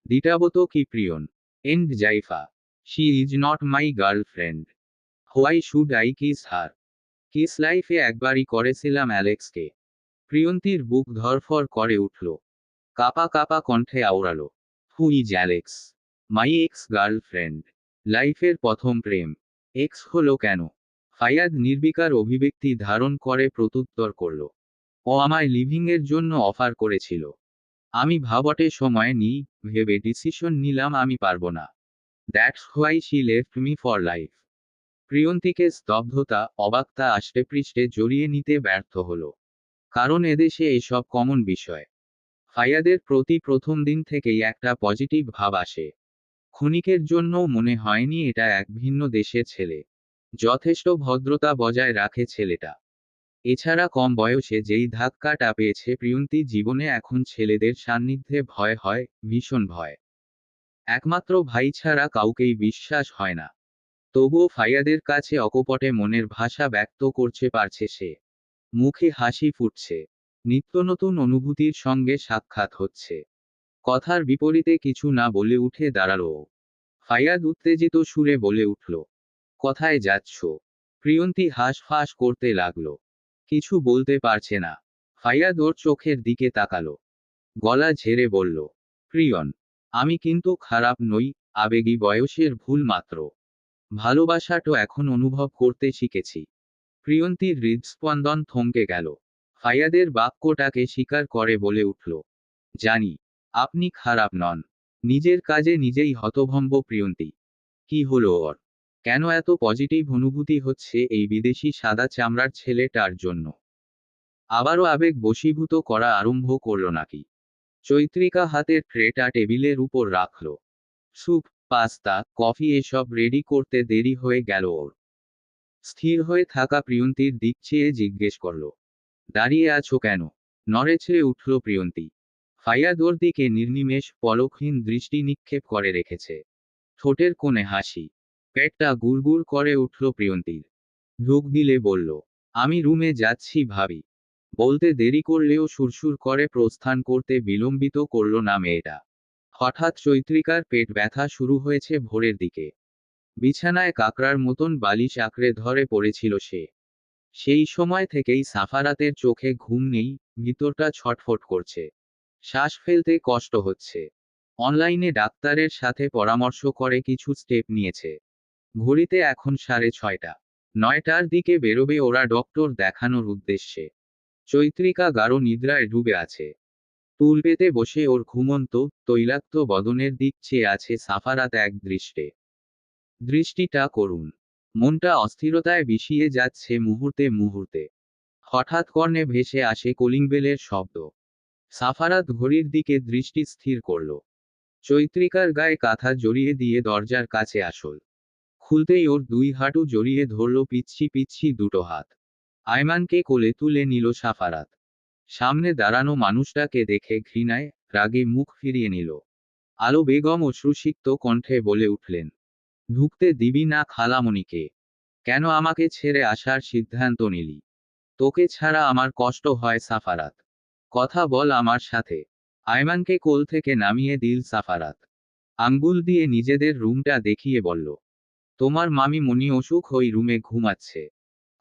দ্বিধাবোধ কি Priyon? And Zaifa, she is not my girlfriend. Why should I kiss her? Kiss লাইফে একবারই করেছিলাম অ্যালেক্সকে। প্রিয়ন্তীর বুক ধরফর করে উঠল। কাপা কাপা কণ্ঠে আওড়ালো, who is Alex? My ex girlfriend. লাইফের প্রথম প্রেম। এক্স হলো কেন? ফায়াদ নির্বিকার অভিব্যক্তি ধারণ করে প্রত্যুত্তর করল, ও আমায় লিভিংয়ের জন্য অফার করেছিল। আমি ভাবটে সময় নিই, ভেবে ডিসিশন নিলাম আমি পারবো না। That's why she left me for life. প্রিয়ন্তীকে স্তব্ধতা, অবাকতা আষ্টেপৃষ্ঠে জড়িয়ে নিতে ব্যর্থ হল। কারণ এদেশে এসব কমন বিষয়। ফায়াদের প্রতি প্রথম দিন থেকেই একটা পজিটিভ ভাব আসে। ক্ষণিকের জন্যও মনে হয়নি এটা এক ভিন্ন দেশের ছেলে। যথেষ্ট ভদ্রতা বজায় রাখে ছেলেটা। এছাড়া কম বয়সে যেই ধাক্কাটা পেয়েছে প্রিয়ন্তী জীবনে, এখন ছেলেদের সান্নিধ্যে ভয় হয়, ভীষণ ভয়। একমাত্র ভাই ছাড়া কাউকেই বিশ্বাস হয় না। তবুও ফাইয়াদের কাছে অকপটে মনের ভাষা ব্যক্ত করছে পারছে সে। মুখে হাসি ফুটছে। নিত্য নতুন অনুভূতির সঙ্গে সাক্ষাৎ হচ্ছে। কথার বিপরীতে কিছু না বলে উঠে দাঁড়ালো ও। ফাইয়াদ উত্তেজিত সুরে বলে উঠল, কোথায় যাচ্ছ? প্রিয়ন্তী হাঁসফাঁস করতে লাগলো। কিছু বলতে পারছে না। ফাইয়াদ ওর চোখের দিকে তাকালো। গলা ঝেড়ে বলল, প্রিয়ন, আমি কিন্তু খারাপ নই, আবেগী বয়সের ভুল মাত্র। ভালোবাসাটো এখন অনুভব করতে শিখেছি। প্রিয়ন্তীর হৃদস্পন্দন থমকে গেল। ফাইয়াদের বাক্যটাকে স্বীকার করে বলে উঠল, জানি, আপনি খারাপ নন। নিজের কাজে নিজেই হতভম্ব প্রিয়ন্তী। কি হলো ওর? কেন এত পজিটিভ অনুভূতি হচ্ছে এই বিদেশি সাদা চামড়ার ছেলেটার জন্য? আবারও আবেগ বশীভূত করা আরম্ভ করল নাকি? চৈত্রিকা হাতের ট্রেটা টেবিলের উপর রাখল। স্যুপ, পাস্তা, কফি এসব রেডি করতে দেরি হয়ে গেল ওর। স্থির হয়ে থাকা প্রিয়ন্তীর দিক চেয়ে জিজ্ঞেস করল, দাঁড়িয়ে আছো কেন? নড়েচড়ে উঠল প্রিয়ন্তী। ফাইয়াদ ওর দিকে নির্নিমেষ পলকহীন দৃষ্টি নিক্ষেপ করে রেখেছে। ঠোঁটের কোণে হাসি। পেটটা গুড়গুড় করে উঠল প্রিয়ন্তীর। ঢোক গিলে বলল, আমি রুমে যাচ্ছি ভাবি। বলতে দেরি করলেও সুরসুর করে প্রস্থান করতে বিলম্বিত করল না মেয়েটা। হঠাৎ চৈত্রিকার পেট ব্যথা শুরু হয়েছে ভোরের দিকে। বিছানায় কাকড়ার মতন বালিশ আঁকড়ে ধরে পড়েছিল সে। সেই সময় থেকেই সাফারাতের চোখে ঘুম নেই, ভিতরটা ছটফট করছে। শ্বাস ফেলতে কষ্ট হচ্ছে। অনলাইনে ডাক্তারের সাথে পরামর্শ করে কিছু স্টেপ নিয়েছে। ঘড়িতে এখন 6:30। 9টার দিকে বেরোবে ওরা ডক্টর দেখানোর উদ্দেশ্যে। চৈত্রিকা গাঢ় নিদ্রায় ডুবে আছে। টুল পেতে বসে ওর ঘুমন্ত, তৈলাক্ত বদনের দিক চেয়ে আছে সাফারাত এক দৃষ্টে। দৃষ্টিটা করুণ। মনটা অস্থিরতায় বিষিয়ে যাচ্ছে মুহূর্তে মুহূর্তে। হঠাৎ কর্ণে ভেসে আসে কলিং বেলের শব্দ। সাফারাত ঘড়ির দিকে দৃষ্টি স্থির করল। চৈত্রিকার গায়ে কাঁথা জড়িয়ে দিয়ে দরজার কাছে আসল। খুলতেই ওর দুই হাঁটু জড়িয়ে ধরল পিচ্ছি পিচ্ছি দুটো হাত। আয়মানকে কোলে তুলে নিল সাফারাত। সামনে দাঁড়ানো মানুষটাকে দেখে ঘৃণায়, রাগে মুখ ফিরিয়ে নিল। আলো বেগম অশ্রুসিক্ত কণ্ঠে বলে উঠলেন, ঢুকতে দিবি না খালামণিকে? কেন আমাকে ছেড়ে আসার সিদ্ধান্ত নিলি? তোকে ছাড়া আমার কষ্ট হয় সাফারাত। কথা বল আমার সাথে। আয়মানকে কোল থেকে নামিয়ে দিল সাফারাত। আঙ্গুল দিয়ে নিজেদের রুমটা দেখিয়ে বলল, তোমার মামি মনি অসুখ ওই রুমে ঘুমাচ্ছে।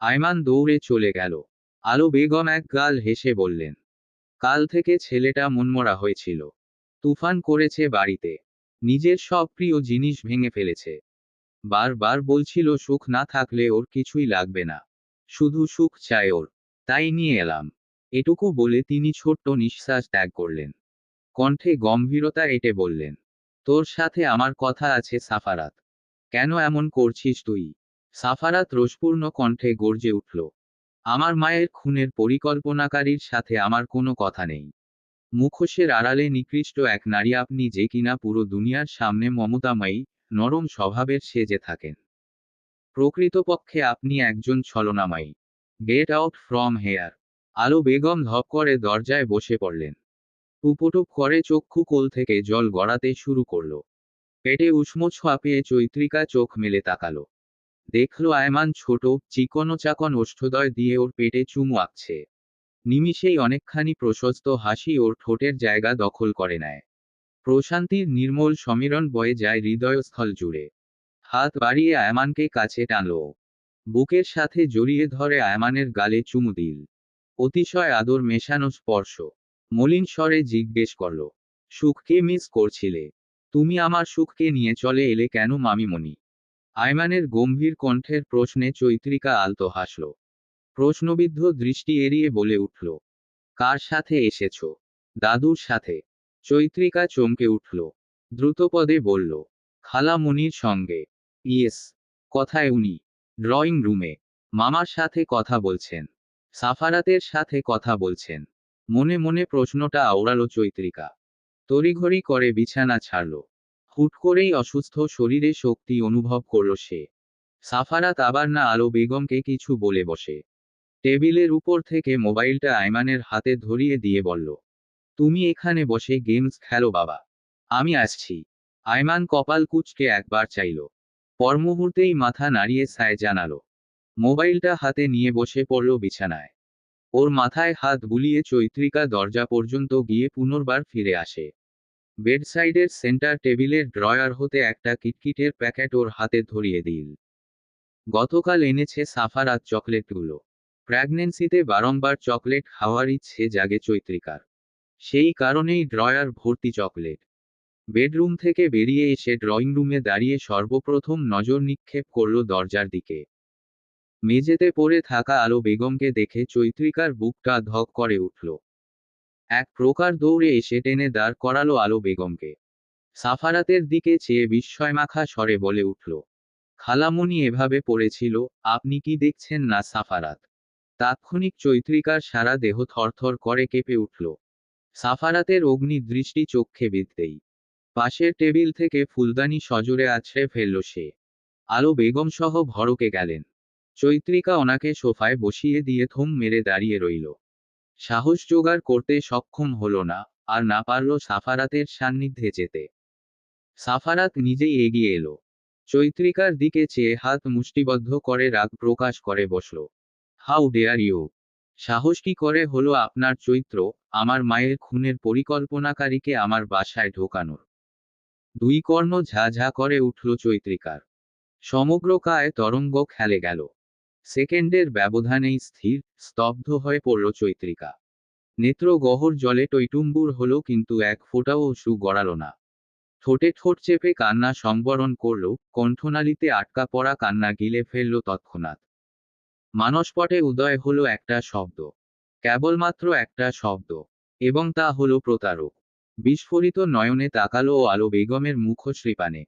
আয়মান দৌড়ে চলে গেল। আলো বেগম এক গাল হেসে বললেন, কাল থেকে ছেলেটা মনমরা হয়েছিল। তুফান করেছে বাড়িতে। নিজের সব প্রিয় জিনিস ভেঙে ফেলেছে। বারবার বলছিল সুখ না থাকলে ওর কিছুই লাগবে না। শুধু সুখ চায় ওর। তাই নিয়ে এলাম। এটুকু বলে তিনি ছোট্ট নিঃশ্বাস ত্যাগ করলেন। কণ্ঠে গম্ভীরতা এঁটে বললেন, তোর সাথে আমার কথা আছে সাফারাত। কেন এমন করছিস তুই? সাফারাত রোষপূর্ণ কণ্ঠে গর্জে উঠল, আমার মায়ের খুনের পরিকল্পনাকারীর সাথে আমার কোনো কথা নেই। মুখোশের আড়ালে নিকৃষ্ট এক নারী আপনি, যে কিনা পুরো দুনিয়ার সামনে মমতাময়ী, নরম স্বভাবের সেজে থাকেন। প্রকৃতপক্ষে আপনি একজন ছলনাময়ী। Get out from here. Alo Begum ধপ করে দরজায় বসে পড়লেন। টুপটুপ করে চক্ষু কোল থেকে জল গড়াতে শুরু করল। পেটে উষ্ণ ছোঁয়া পেয়ে চৈত্রিকা চোখ মেলে তাকালো। দেখল আয়মান ছোট, চিকন চাকন ওষ্ঠদয় দিয়ে ওর পেটে চুমু আঁকছে। নিমিষেই অনেকখানি প্রশস্ত হাসি ওর ঠোঁটের জায়গা দখল করে নেয়। প্রশান্তির নির্মল সমীরণ বয়ে যায় হৃদয়স্থল জুড়ে। হাত বাড়িয়ে আয়মানকে কাছে টানল। বুকের সাথে জড়িয়ে ধরে আয়মানের গালে চুমু দিল। অতিশয় আদর মেশানো স্পর্শ। মলিন স্বরে জিজ্ঞেস করল, সুখকে মিস করছিলে? তুমি আমার সুখকে নিয়ে চলে এলে কেন মামিমণি? আয়মানের গম্ভীর কণ্ঠের প্রশ্নে চৈত্রিকা আলতো হাসল। প্রশ্নবিদ্ধ দৃষ্টি এড়িয়ে বলে উঠল, কার সাথে এসেছ? দাদুর সাথে। চৈত্রিকা চমকে উঠল। দ্রুতপদে বলল, খালামণির সঙ্গে। ইয়েস। কথায় উনি? ড্রয়িং রুমে। মামার সাথে কথা বলছেন। সাফারাতের সাথে কথা বলছেন। মনে মনে প্রশ্নটা আওড়ালো চৈত্রিকা। তড়িঘড়ি করে বিছানা ছাড়ল। হুট করেই অসুস্থ শরীরে শক্তি অনুভব করল সে। সাফারাত আবার না আলো বেগমকে কিছু বলে বসে। টেবিলের উপর থেকে মোবাইলটা আয়মানের হাতে ধরিয়ে দিয়ে বলল, তুমি এখানে বসে গেমস খেলো বাবা। আমি আসছি। আয়মান কপাল কুঁচকে একবার চাইল। পরমুহূর্তেই মাথা নাড়িয়ে সায় জানালো। মোবাইলটা হাতে নিয়ে বসে পড়ল বিছানায়। ওর মাথায় হাত বুলিয়ে চৈত্রিকা দরজা পর্যন্ত গিয়ে পুনর্বার ফিরে আসে। বেডসাইডের সেন্টার টেবিলের ড্রয়ার হতে একটা কিটকিটের প্যাকেট ওর হাতে ধরিয়ে দিল। গতকাল এনেছে সাফারাত চকলেটগুলো। প্রেগন্যান্সিতে বারংবার চকলেট খাওয়ার ইচ্ছে জাগে চৈত্রিকার। সেই কারণেই ড্রয়ার ভর্তি চকলেট। বেডরুম থেকে বেরিয়ে এসে ড্রয়িং রুমে দাঁড়িয়ে সর্বপ্রথম নজর নিক্ষেপ করল দরজার দিকে। মেঝেতে পড়ে থাকা আলো বেগমকে দেখে চৈত্রিকার বুকটা ধক করে উঠল। এক প্রকার দৌড়ে এসে টেনে দাঁড় করালো আলো বেগমকে। সাফারাতের দিকে চেয়ে বিস্ময়মাখা স্বরে বলে উঠল, খালামণি এভাবে পড়েছিল, আপনি কি দেখছেন না সাফারাত? তাৎক্ষণিক চৈত্রিকার সারা দেহ থরথর করে কেঁপে উঠল। সাফারাতের অগ্নি দৃষ্টি চক্ষে বিঁধতেই পাশের টেবিল থেকে ফুলদানি সজোরে আছড়ে ফেলল সে। আলো বেগম সহ ভড়কে গেলেন। চৈত্রিকা ওনাকে সোফায় বসিয়ে দিয়ে থম মেরে দাঁড়িয়ে রইল। সাহস জোগাড় করতে সক্ষম হলো না, আর না পারল সাফারাতের সান্নিধ্যে যেতে। সাফারাত নিজেই এগিয়ে এলো, চৈত্রিকার দিকে চেয়ে হাত মুষ্টিবদ্ধ করে রাগ প্রকাশ করে বসল। How dare you! সাহস কি করে হলো আপনার চৈত্র, আমার মায়ের খুনের পরিকল্পনাকারীকে আমার বাসায় ঢোকানোর? দুই কর্ণ ঝা ঝা করে উঠল চৈত্রিকার। সমগ্র কায় তরঙ্গ খেলে গেল। সেকেন্ডের ব্যবধানেই স্থির, স্তব্ধ হয়ে পড়ল চৈত্রিকা। নেত্র গহর জলে টইটুম্বুর হলো, কিন্তু এক ফোঁটাও অশ্রু গড়াল না। ঠোঁটে ঠোঁট চেপে কান্না সংবরণ করল, কণ্ঠনালীতে আটকা পড়া কান্না গিলে ফেলল তৎক্ষণাৎ। মানসপটে উদয় হলো একটা শব্দ, কেবলমাত্র একটা শব্দ, এবং তা হলো প্রতারক। বিস্ফোরিত নয়নে তাকালো ও আলো বেগমের মুখশ্রীপানে।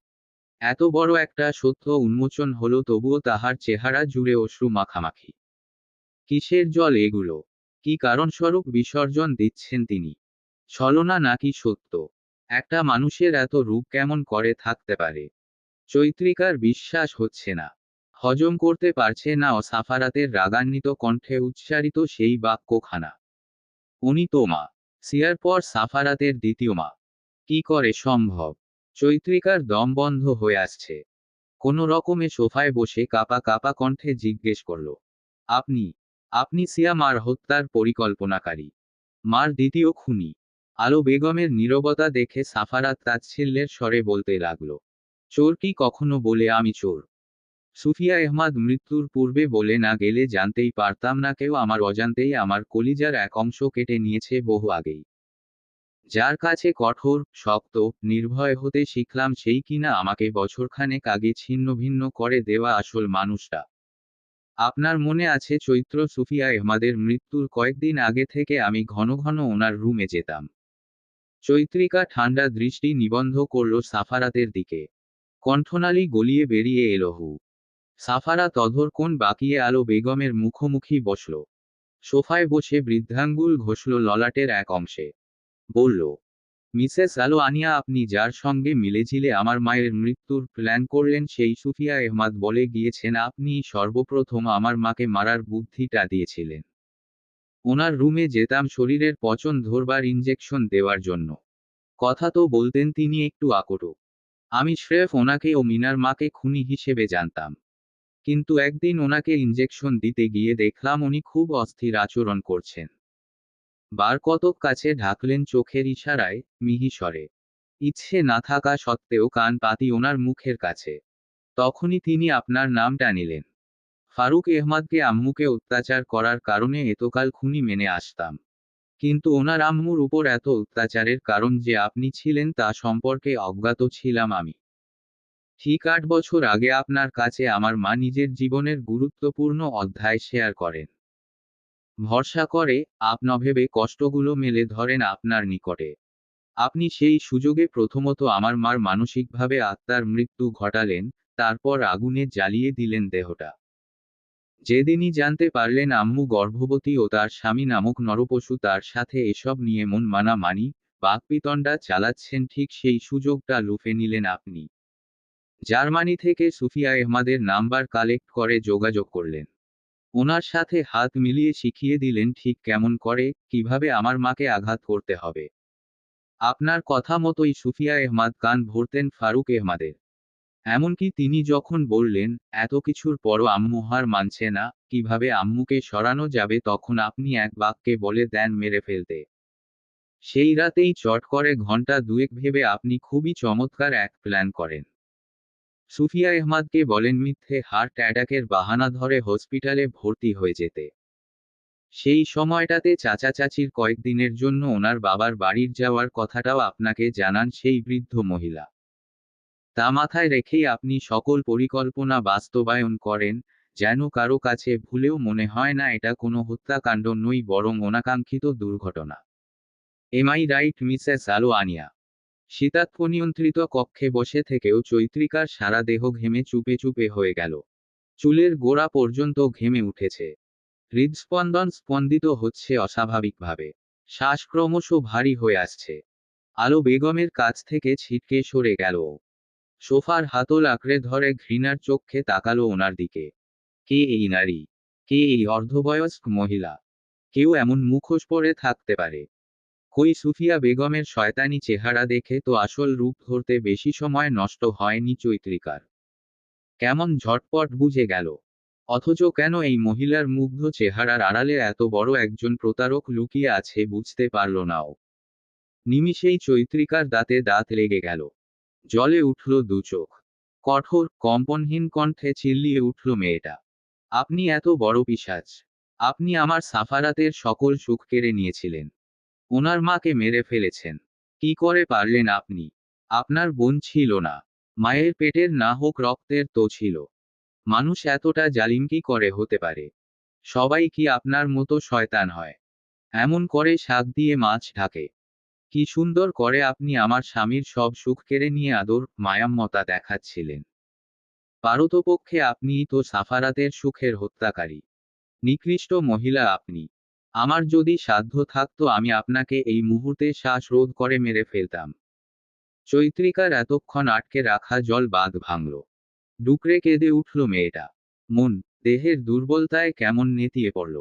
এত বড় একটা সত্য উন্মোচন হলো, তবুও তাহার চেহারা জুড়ে অশ্রু মাখামাখি। কিসের জল এগুলো? কি কারণস্বরূপ বিসর্জন দিচ্ছেন তিনি? ছলনা নাকি সত্য? একটা মানুষের এত রূপ কেমন করে থাকতে পারে? চৈত্রিকার বিশ্বাস হচ্ছে না, হজম করতে পারছে না সাফারাতের রাগান্বিত কণ্ঠে উচ্চারিত সেই বাক্যখানা। উনি তো মা। সিয়ার পর সাফারাতের দ্বিতীয় মা। কি করে সম্ভব? চৈত্রিকার দম বন্ধ হয়ে আসছে। কোনো রকমে সোফায় বসে কাপা কাপা কণ্ঠে জিজ্ঞেস করল, আপনি আপনি সিয়া মার হত্যার পরিকল্পনাকারী, মার দ্বিতীয় খুনি? আলো বেগমের নীরবতা দেখে সাফারাত তাচ্ছিল্যের স্বরে বলতে লাগল, চোর কি কখনো বলে আমি চোর? সুফিয়া আহমাদ মৃত্যুর পূর্বে বলে না গেলে জানতেই পারতাম না, কেউ আমার অজান্তেই আমার কলিজার এক অংশ কেটে নিয়েছে বহু আগেই। যার কাছে কঠোর, শক্ত, নির্ভয় হতে শিখলাম, সেই কিনা আমাকে বছরখানেক আগে ছিন্ন ভিন্ন করে দেওয়া আসল মানুষটা। আপনার মনে আছে চৈত্র, সুফিয়া আহমাদের মৃত্যুর কয়েকদিন আগে থেকে আমি ঘন ঘন ওনার রুমে যেতাম। চৈত্রিকা ঠান্ডা দৃষ্টি নিবন্ধ করল সাফারাতের দিকে। কণ্ঠনালী গলিয়ে বেরিয়ে এলো হু। সাফারাত অধর কোণ বাঁকিয়ে আলো বেগমের মুখোমুখি বসল। সোফায় বসে বৃদ্ধাঙ্গুল ঘষল ললাটের এক অংশে। বলল, মিসেস আলো আনিয়া, আপনি যার সঙ্গে মিলেঝিলে আমার মায়ের মৃত্যুর প্ল্যান করলেন, সেই সুফিয়া আহমাদ বলে গিয়েছেন আপনিই সর্বপ্রথম আমার মাকে মারার বুদ্ধিটা দিয়েছিলেন। ওনার রুমে যেতাম শরীরের পচন ধরবার ইঞ্জেকশন দেওয়ার জন্য। কথা তো বলতেন তিনি একটু আকটু। আমি স্রেফ ওনাকে ও মিনার মাকে খুনি হিসেবে জানতাম। কিন্তু একদিন ওনাকে ইঞ্জেকশন দিতে গিয়ে দেখলাম উনি খুব অস্থির আচরণ করছেন। বার কতক কাছে ঢাকলেন চোখের ইশারায়, মিহিস্বরে। ইচ্ছে না থাকা সত্ত্বেও কান পাতি ওনার মুখের কাছে। তখনই তিনি আপনার নামটা নিলেন। ফারুক আহমাদকে আম্মুকে অত্যাচার করার কারণে এতকাল খুনি মেনে আসতাম। কিন্তু ওনার আম্মুর উপর এত অত্যাচারের কারণ যে আপনি ছিলেন তা সম্পর্কে অজ্ঞাত ছিলাম আমি। ঠিক 8 বছর আগে আপনার কাছে আমার মা নিজের জীবনের গুরুত্বপূর্ণ অধ্যায় শেয়ার করেন। ভরসা করে, ভেবে কষ্টগুলো মেলে ধরেন আপনার নিকটে। আপনি সেই সুযোগে প্রথমত আমার মার মানসিকভাবে আত্মার মৃত্যু ঘটালেন, তারপর আগুনে জ্বালিয়ে দিলেন দেহটা। যেদিনই জানতে পারলেন আম্মু গর্ভবতী ও তার স্বামী নামক নরপশু তার সাথে এসব নিয়ে মন মানামানি, বাকবিতণ্ডা চালাচ্ছেন, ঠিক সেই সুযোগটা লুফে নিলেন আপনি। জার্মানি থেকে সুফিয়া আহমাদের নাম্বার কালেক্ট করে যোগাযোগ করলেন। ওনার সাথে হাত মিলিয়ে শিখিয়ে দিলেন ঠিক কেমন করে, কিভাবে আমার মাকে আঘাত করতে হবে। আপনার কথা মতোই সুফিয়া আহমাদ কান ভরতেন ফারুক আহমাদের। এমনকি তিনি যখন বললেন, এত কিছুর পরও আম্মু হার মানছে না, কিভাবে আম্মুকে সরানো যাবে, তখন আপনি এক বাক্যে বলে দেন মেরে ফেলতে। সেই রাতেই চট করে ঘন্টা দুয়েক ভেবে আপনি খুবই চমৎকার এক প্ল্যান করেন। সুফিয়া আহমাদকে বলেন মিথ্যে হার্ট অ্যাটাকের বাহানা ধরে হসপিটালে ভর্তি হয়ে যেতে। সেই সময়টাতে চাচা চাচির কয়েকদিনের জন্য ওনার বাবার বাড়ির যাওয়ার কথাটাও আপনাকে জানান সেই বৃদ্ধ মহিলা। তা মাথায় রেখেই আপনি সকল পরিকল্পনা বাস্তবায়ন করেন, যেন কারো কাছে ভুলেও মনে হয় না এটা কোনো হত্যাকাণ্ড নয়, বরং অনাকাঙ্ক্ষিত দুর্ঘটনা। এম আই রাইট মিসেস আলো আনিয়া? শীতাত্মনিয়ন্ত্রিত কক্ষে বসে থেকেও চৈত্রিকার সারা দেহ ঘেমে চুপে চুপে হয়ে গেল। চুলের গোড়া পর্যন্ত ঘেমে উঠেছে। হৃদস্পন্দন স্পন্দিত হচ্ছে অস্বাভাবিকভাবে। শ্বাস ক্রমশ ভারী হয়ে আসছে। আলো বেগমের কাছ থেকে ছিটকে সরে গেল ও। সোফার হাতল আঁকড়ে ধরে ঘৃণার চোখে তাকালো ওনার দিকে। কে এই নারী? কে এই অর্ধবয়স্ক মহিলা? কেউ এমন মুখোশ পরে থাকতে পারে? কই সুফিয়া বেগমের শয়তানি চেহারা দেখে তো আসল রূপ ধরতে বেশি সময় নষ্ট হয়নি চৈত্রিকার। কেমন ঝটপট বুঝে গেল। অথচ কেন এই মহিলার মুগ্ধ চেহারার আড়ালে এত বড় একজন প্রতারক লুকিয়ে আছে বুঝতে পারল না ও। নিমিষেই চৈত্রিকার দাঁতে দাঁত লেগে গেল। জ্বলে উঠল দু চোখ। কঠোর কম্পনহীন কণ্ঠে চিল্লিয়ে উঠল মেয়েটা। আপনি এত বড় পিশাচ! আপনি আমার সাফারাতের সকল সুখ কেড়ে নিয়েছিলেন। ওনার মাকে মেরে ফেলেছেন। কি করে পারলেন আপনি? আপনার বোন ছিল না। মায়ের পেটের না হোক রক্তের তো ছিল। মানুষ এতটা জালিম কি করে হতে পারে? সবাই কি আপনার মতো শয়তান হয়? এমন করে শাক দিয়ে মাছ ঢাকে? কি সুন্দর করে আপনি আমার স্বামীর সব সুখ কেড়ে নিয়ে আদর মায়ামমতা দেখাচ্ছিলেন। পারতপক্ষে আপনিই তো সাফারাতের সুখের হত্যাকারী। নিকৃষ্ট মহিলা আপনি। আমার যদি সাধ্য থাকতো আমি আপনাকে এই মুহূর্তে শ্বাসরোধ করে মেরে ফেলতাম। চৈত্রিকার এতক্ষণ আটকে রাখা জল বাঁধ ভাঙল। ডুকরে কেঁদে উঠল মেয়েটা। মন, দেহের দুর্বলতায় কেমন নেতিয়ে পড়ল।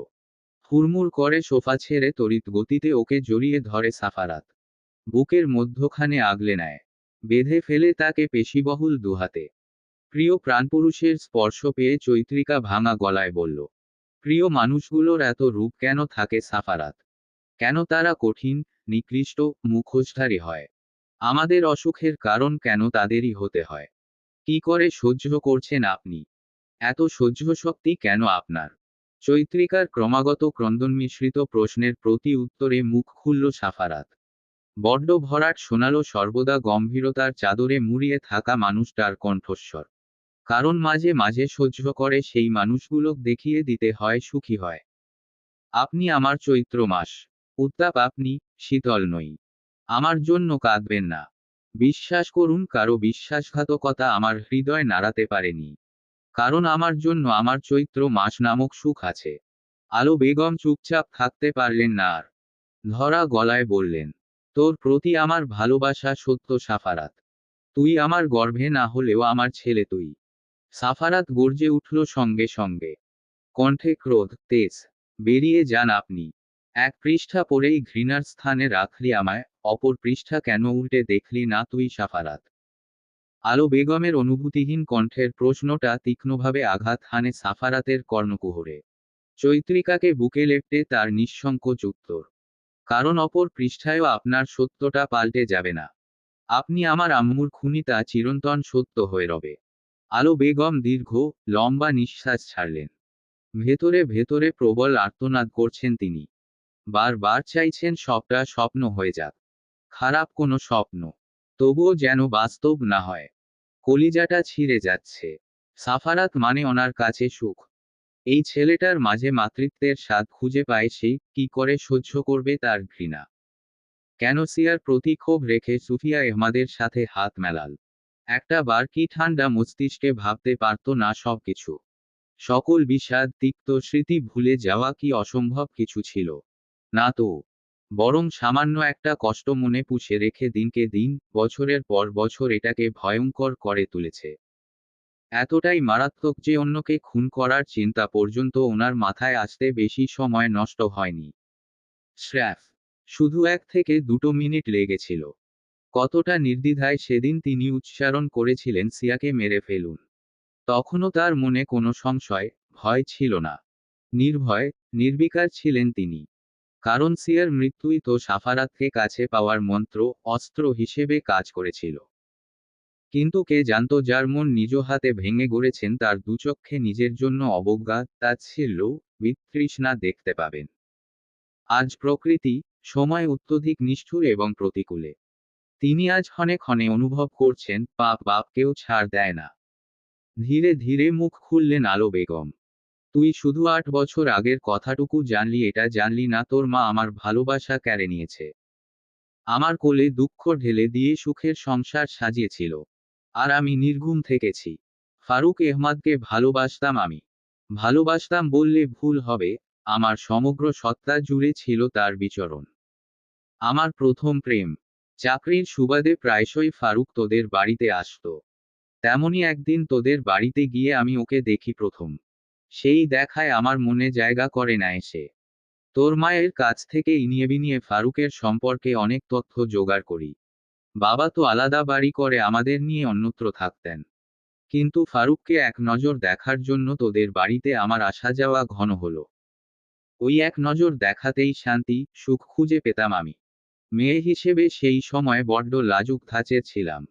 হুড়মুড় করে সোফা ছেড়ে তড়িৎ গতিতে ওকে জড়িয়ে ধরে সাফারাত। বুকের মধ্যখানে আগলে নেয়। বেঁধে ফেলে তাকে পেশিবহুল দুহাতে। প্রিয় প্রাণপুরুষের স্পর্শ পেয়ে চৈত্রিকা ভাঙা গলায় বলল, প্রিয় মানুষগুলোর এত রূপ কেন থাকে সাফারাত? কেন তারা কঠিন, নিকৃষ্ট, মুখোশধারী হয়? আমাদের অসুখের কারণ কেন তাদেরই হতে হয়? কি করে সহ্য করছেন আপনি? এত সহ্য শক্তি কেন আপনার? চৈত্রিকার ক্রমাগত ক্রন্দনমিশ্রিত প্রশ্নের প্রতি উত্তরে মুখ খুলল সাফারাত। বড্ড ভরাট শোনালো সর্বদা গম্ভীরতার চাদরে মুড়িয়ে থাকা মানুষটার কণ্ঠস্বর। কারণ মাঝে মাঝে সহ্য করে সেই মানুষগুলো দেখিয়ে দিতে হয় সুখী হয়। আপনি আমার চৈত্র মাস। উত্তাপ আপনি, শীতল নই। আমার জন্য কাঁদবেন না। বিশ্বাস করুন কারো বিশ্বাসঘাতকতা আমার হৃদয় নাড়াতে পারেনি। কারণ আমার জন্য আমার চৈত্র মাস নামক সুখ আছে। আলো বেগম চুপচাপ থাকতে পারলেন না আর। ধরা গলায় বললেন, তোর প্রতি আমার ভালোবাসা সত্য সাফারাত। তুই আমার গর্ভে না হলেও আমার ছেলে তুই। সাফারাত গর্জে উঠল সঙ্গে সঙ্গে। কণ্ঠে ক্রোধ, তেজ। বেরিয়ে যান আপনি। এক পৃষ্ঠা পড়েই ঘৃণার স্থানে রাখলি আমায়, অপর পৃষ্ঠা কেন উল্টে দেখলি না তুই সাফারাত? আলো বেগমের অনুভূতিহীন কণ্ঠের প্রশ্নটা তীক্ষ্ণভাবে আঘাত হানে সাফারাতের কর্ণকুহরে। চৈত্রিকাকে বুকে লেপ্টে তার নিঃসংকোচ উত্তর, কারণ অপর পৃষ্ঠায়ও আপনার সত্যটা পাল্টে যাবে না। আপনি আমার আম্মুর খুনি, তা চিরন্তন সত্য হয়ে রবে। আলো বেগম দীর্ঘ, লম্বা নিঃশ্বাস ছাড়লেন। ভেতরে ভেতরে প্রবল আর্তনাদ করছেন তিনি। বারবার চাইছেন সবটা স্বপ্ন হয়ে যাক। খারাপ কোনো স্বপ্ন। তবুও যেন বাস্তব না হয়। কলিজাটা ছিঁড়ে যাচ্ছে। সাফারাত মানে ওনার কাছে সুখ। এই ছেলেটার মাঝে মাতৃত্বের স্বাদ খুঁজে পায় সে, কি করে সহ্য করবে তার ঘৃণা? কেন সিয়ার প্রতি ক্ষোভ রেখে সুফিয়া এহমাদের সাথে হাত মেলাল? একটা বার কি ঠান্ডা মস্তিষ্কে ভাবতে পারত না সবকিছু? সকল বিষাদ তিক্ত স্মৃতি ভুলে যাওয়া কি অসম্ভব কিছু ছিল? না তো। বরং সামান্য একটা কষ্ট মনে পুষে রেখে দিনকে দিন, বছরের পর বছর এটাকে ভয়ঙ্কর করে তুলেছে। এতটাই মারাত্মক যে অন্যকে খুন করার চিন্তা পর্যন্ত ওনার মাথায় আসতে বেশি সময় নষ্ট হয়নি। স্র্যাফ। শুধু 1 থেকে 2 মিনিট লেগেছিল। কতটা নির্দ্বিধায় সেদিন তিনি উচ্চারণ করেছিলেন সিয়াকে মেরে ফেলুন। তখনও তার মনে কোনো সংশয়, ভয় ছিল না। নির্ভয়, নির্বিকার ছিলেন তিনি। কারণ সিয়ার মৃত্যুই তো সাফারাতকে কাছে পাওয়ার মন্ত্র, অস্ত্র হিসেবে কাজ করেছিল। কিন্তু কে জানত যার মন নিজ হাতে ভেঙে গড়েছেন তার দুচক্ষে নিজের জন্য অবজ্ঞা, তাচ্ছিল্য, বিতৃষ্ণা দেখতে পাবেন। আজ প্রকৃতি, সময় অত্যধিক নিষ্ঠুর এবং প্রতিকূলে। তিনি আজ ক্ষণে ক্ষণে অনুভব করছেন পাপ বাপকেও ছাড় দেয় না। ধীরে ধীরে মুখ খুললেন আলো বেগম। তুই শুধু 8 বছর আগের কথাটুকু জানলি, এটা জানলি না তোর মা আমার ভালোবাসা কেড়ে নিয়েছে। আমার কোলে দুঃখ ঢেলে দিয়ে সুখের সংসার সাজিয়েছিল। আর আমি নির্ঘুম থেকেছি। ফারুক এহমাদকে ভালোবাসতাম আমি। ভালোবাসতাম বললে ভুল হবে, আমার সমগ্র সত্তা জুড়ে ছিল তার বিচরণ। আমার প্রথম প্রেম। চাকরির সুবাদে প্রায়শই ফারুক তোদের বাড়িতে আসতো। তেমনি একদিন তোদের বাড়িতে গিয়ে আমি ওকে দেখি প্রথম। সেই দেখায় আমার মনে জায়গা করে নেয় সে। তোর মায়ের কাছ থেকে ইনিয়ে বিনিয়ে ফারুকের সম্পর্কে অনেক তথ্য জোগাড় করি। বাবা তো আলাদা বাড়ি করে আমাদের নিয়ে অন্যত্র থাকতেন, কিন্তু ফারুককে এক নজর দেখার জন্য তোদের বাড়িতে আমার আসা যাওয়া ঘন হলো। ওই এক নজর দেখাতেই শান্তি, সুখ খুঁজে পেতাম আমি। মেয়ে হিসেবে সেই সময় বড্ড লাজুক ধাঁচের ছিলাম।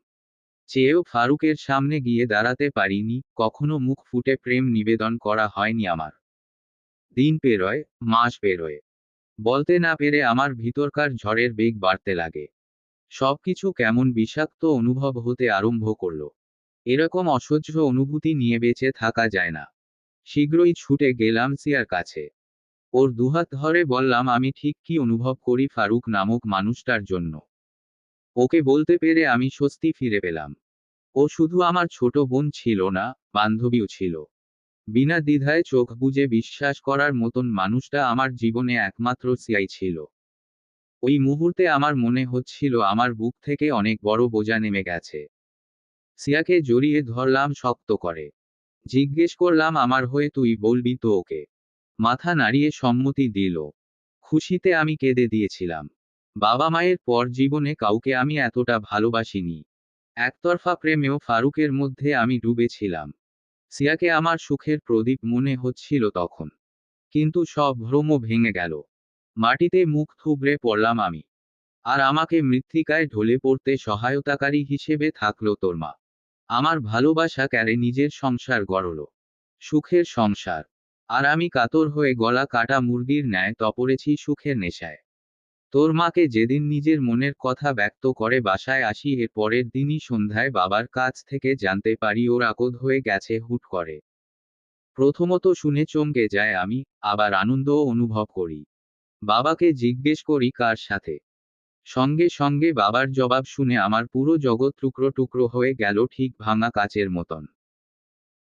চেয়েও ফারুকের সামনে গিয়ে দাঁড়াতে পারিনি, কখনো মুখ ফুটে প্রেম নিবেদন করা হয়নি আমার। দিন পেরোয়, মাস পেরোয়, বলতে না পেরে আমার ভিতরকার ঝড়ের বেগ বাড়তে লাগে। সবকিছু কেমন বিষাক্ত অনুভব হতে আরম্ভ করলো। এরকম অসহ্য অনুভূতি নিয়ে বেঁচে থাকা যায় না। শীঘ্রই ছুটে গেলাম সিয়ার কাছে। ওর দুহাত ধরে বললাম আমি ঠিক কি অনুভব করি ফারুক নামক মানুষটার জন্য। ওকে বলতে পেরে আমি স্বস্তি ফিরে পেলাম। ও শুধু আমার ছোট বোন ছিল না, বান্ধবীও ছিল। বিনা দ্বিধায় চোখ বুজে বিশ্বাস করার মতন মানুষটা আমার জীবনে একমাত্র সিয়াই ছিল। ওই মুহূর্তে আমার মনে হচ্ছিল আমার বুক থেকে অনেক বড় বোঝা নেমে গেছে। সিয়াকে জড়িয়ে ধরলাম শক্ত করে। জিজ্ঞেস করলাম আমার হয়ে তুই বলবি তো ওকে। মাথা নাড়িয়ে সম্মতি দিল। খুশিতে আমি কেঁদে দিয়েছিলাম। বাবা মায়ের পর জীবনে কাউকে আমি এতটা ভালোবাসিনি। একতরফা প্রেমেও ফারুকের মধ্যে আমি ডুবেছিলাম। সিয়াকে আমার সুখের প্রদীপ মনে হচ্ছিল তখন। কিন্তু সব ভ্রম ভেঙে গেল। মাটিতে মুখ থুবড়ে পড়লাম আমি। আর আমাকে মৃত্তিকায় ঢলে পড়তে সহায়তাকারী হিসেবে থাকলো তোর মা। আমার ভালোবাসা ক্যারে নিজের সংসার গড়ল। সুখের সংসার। আর আমি কাতর হয়ে গলা কাটা মুরগির ন্যায় তপরেছি সুখের নেশায়। তোর মাকে যেদিন নিজের মনের কথা ব্যক্ত করে বাসায় আসি, এর পরের দিনই সন্ধ্যায় বাবার কাছ থেকে জানতে পারি ওর আকদ হয়ে গেছে হুট করে। প্রথমত শুনে চমকে যায় আমি, আবার আনন্দও অনুভব করি। বাবাকে জিজ্ঞেস করি কার সাথে। সঙ্গে সঙ্গে বাবার জবাব শুনে আমার পুরো জগৎ টুকরো টুকরো হয়ে গেল, ঠিক ভাঙা কাচের মতন।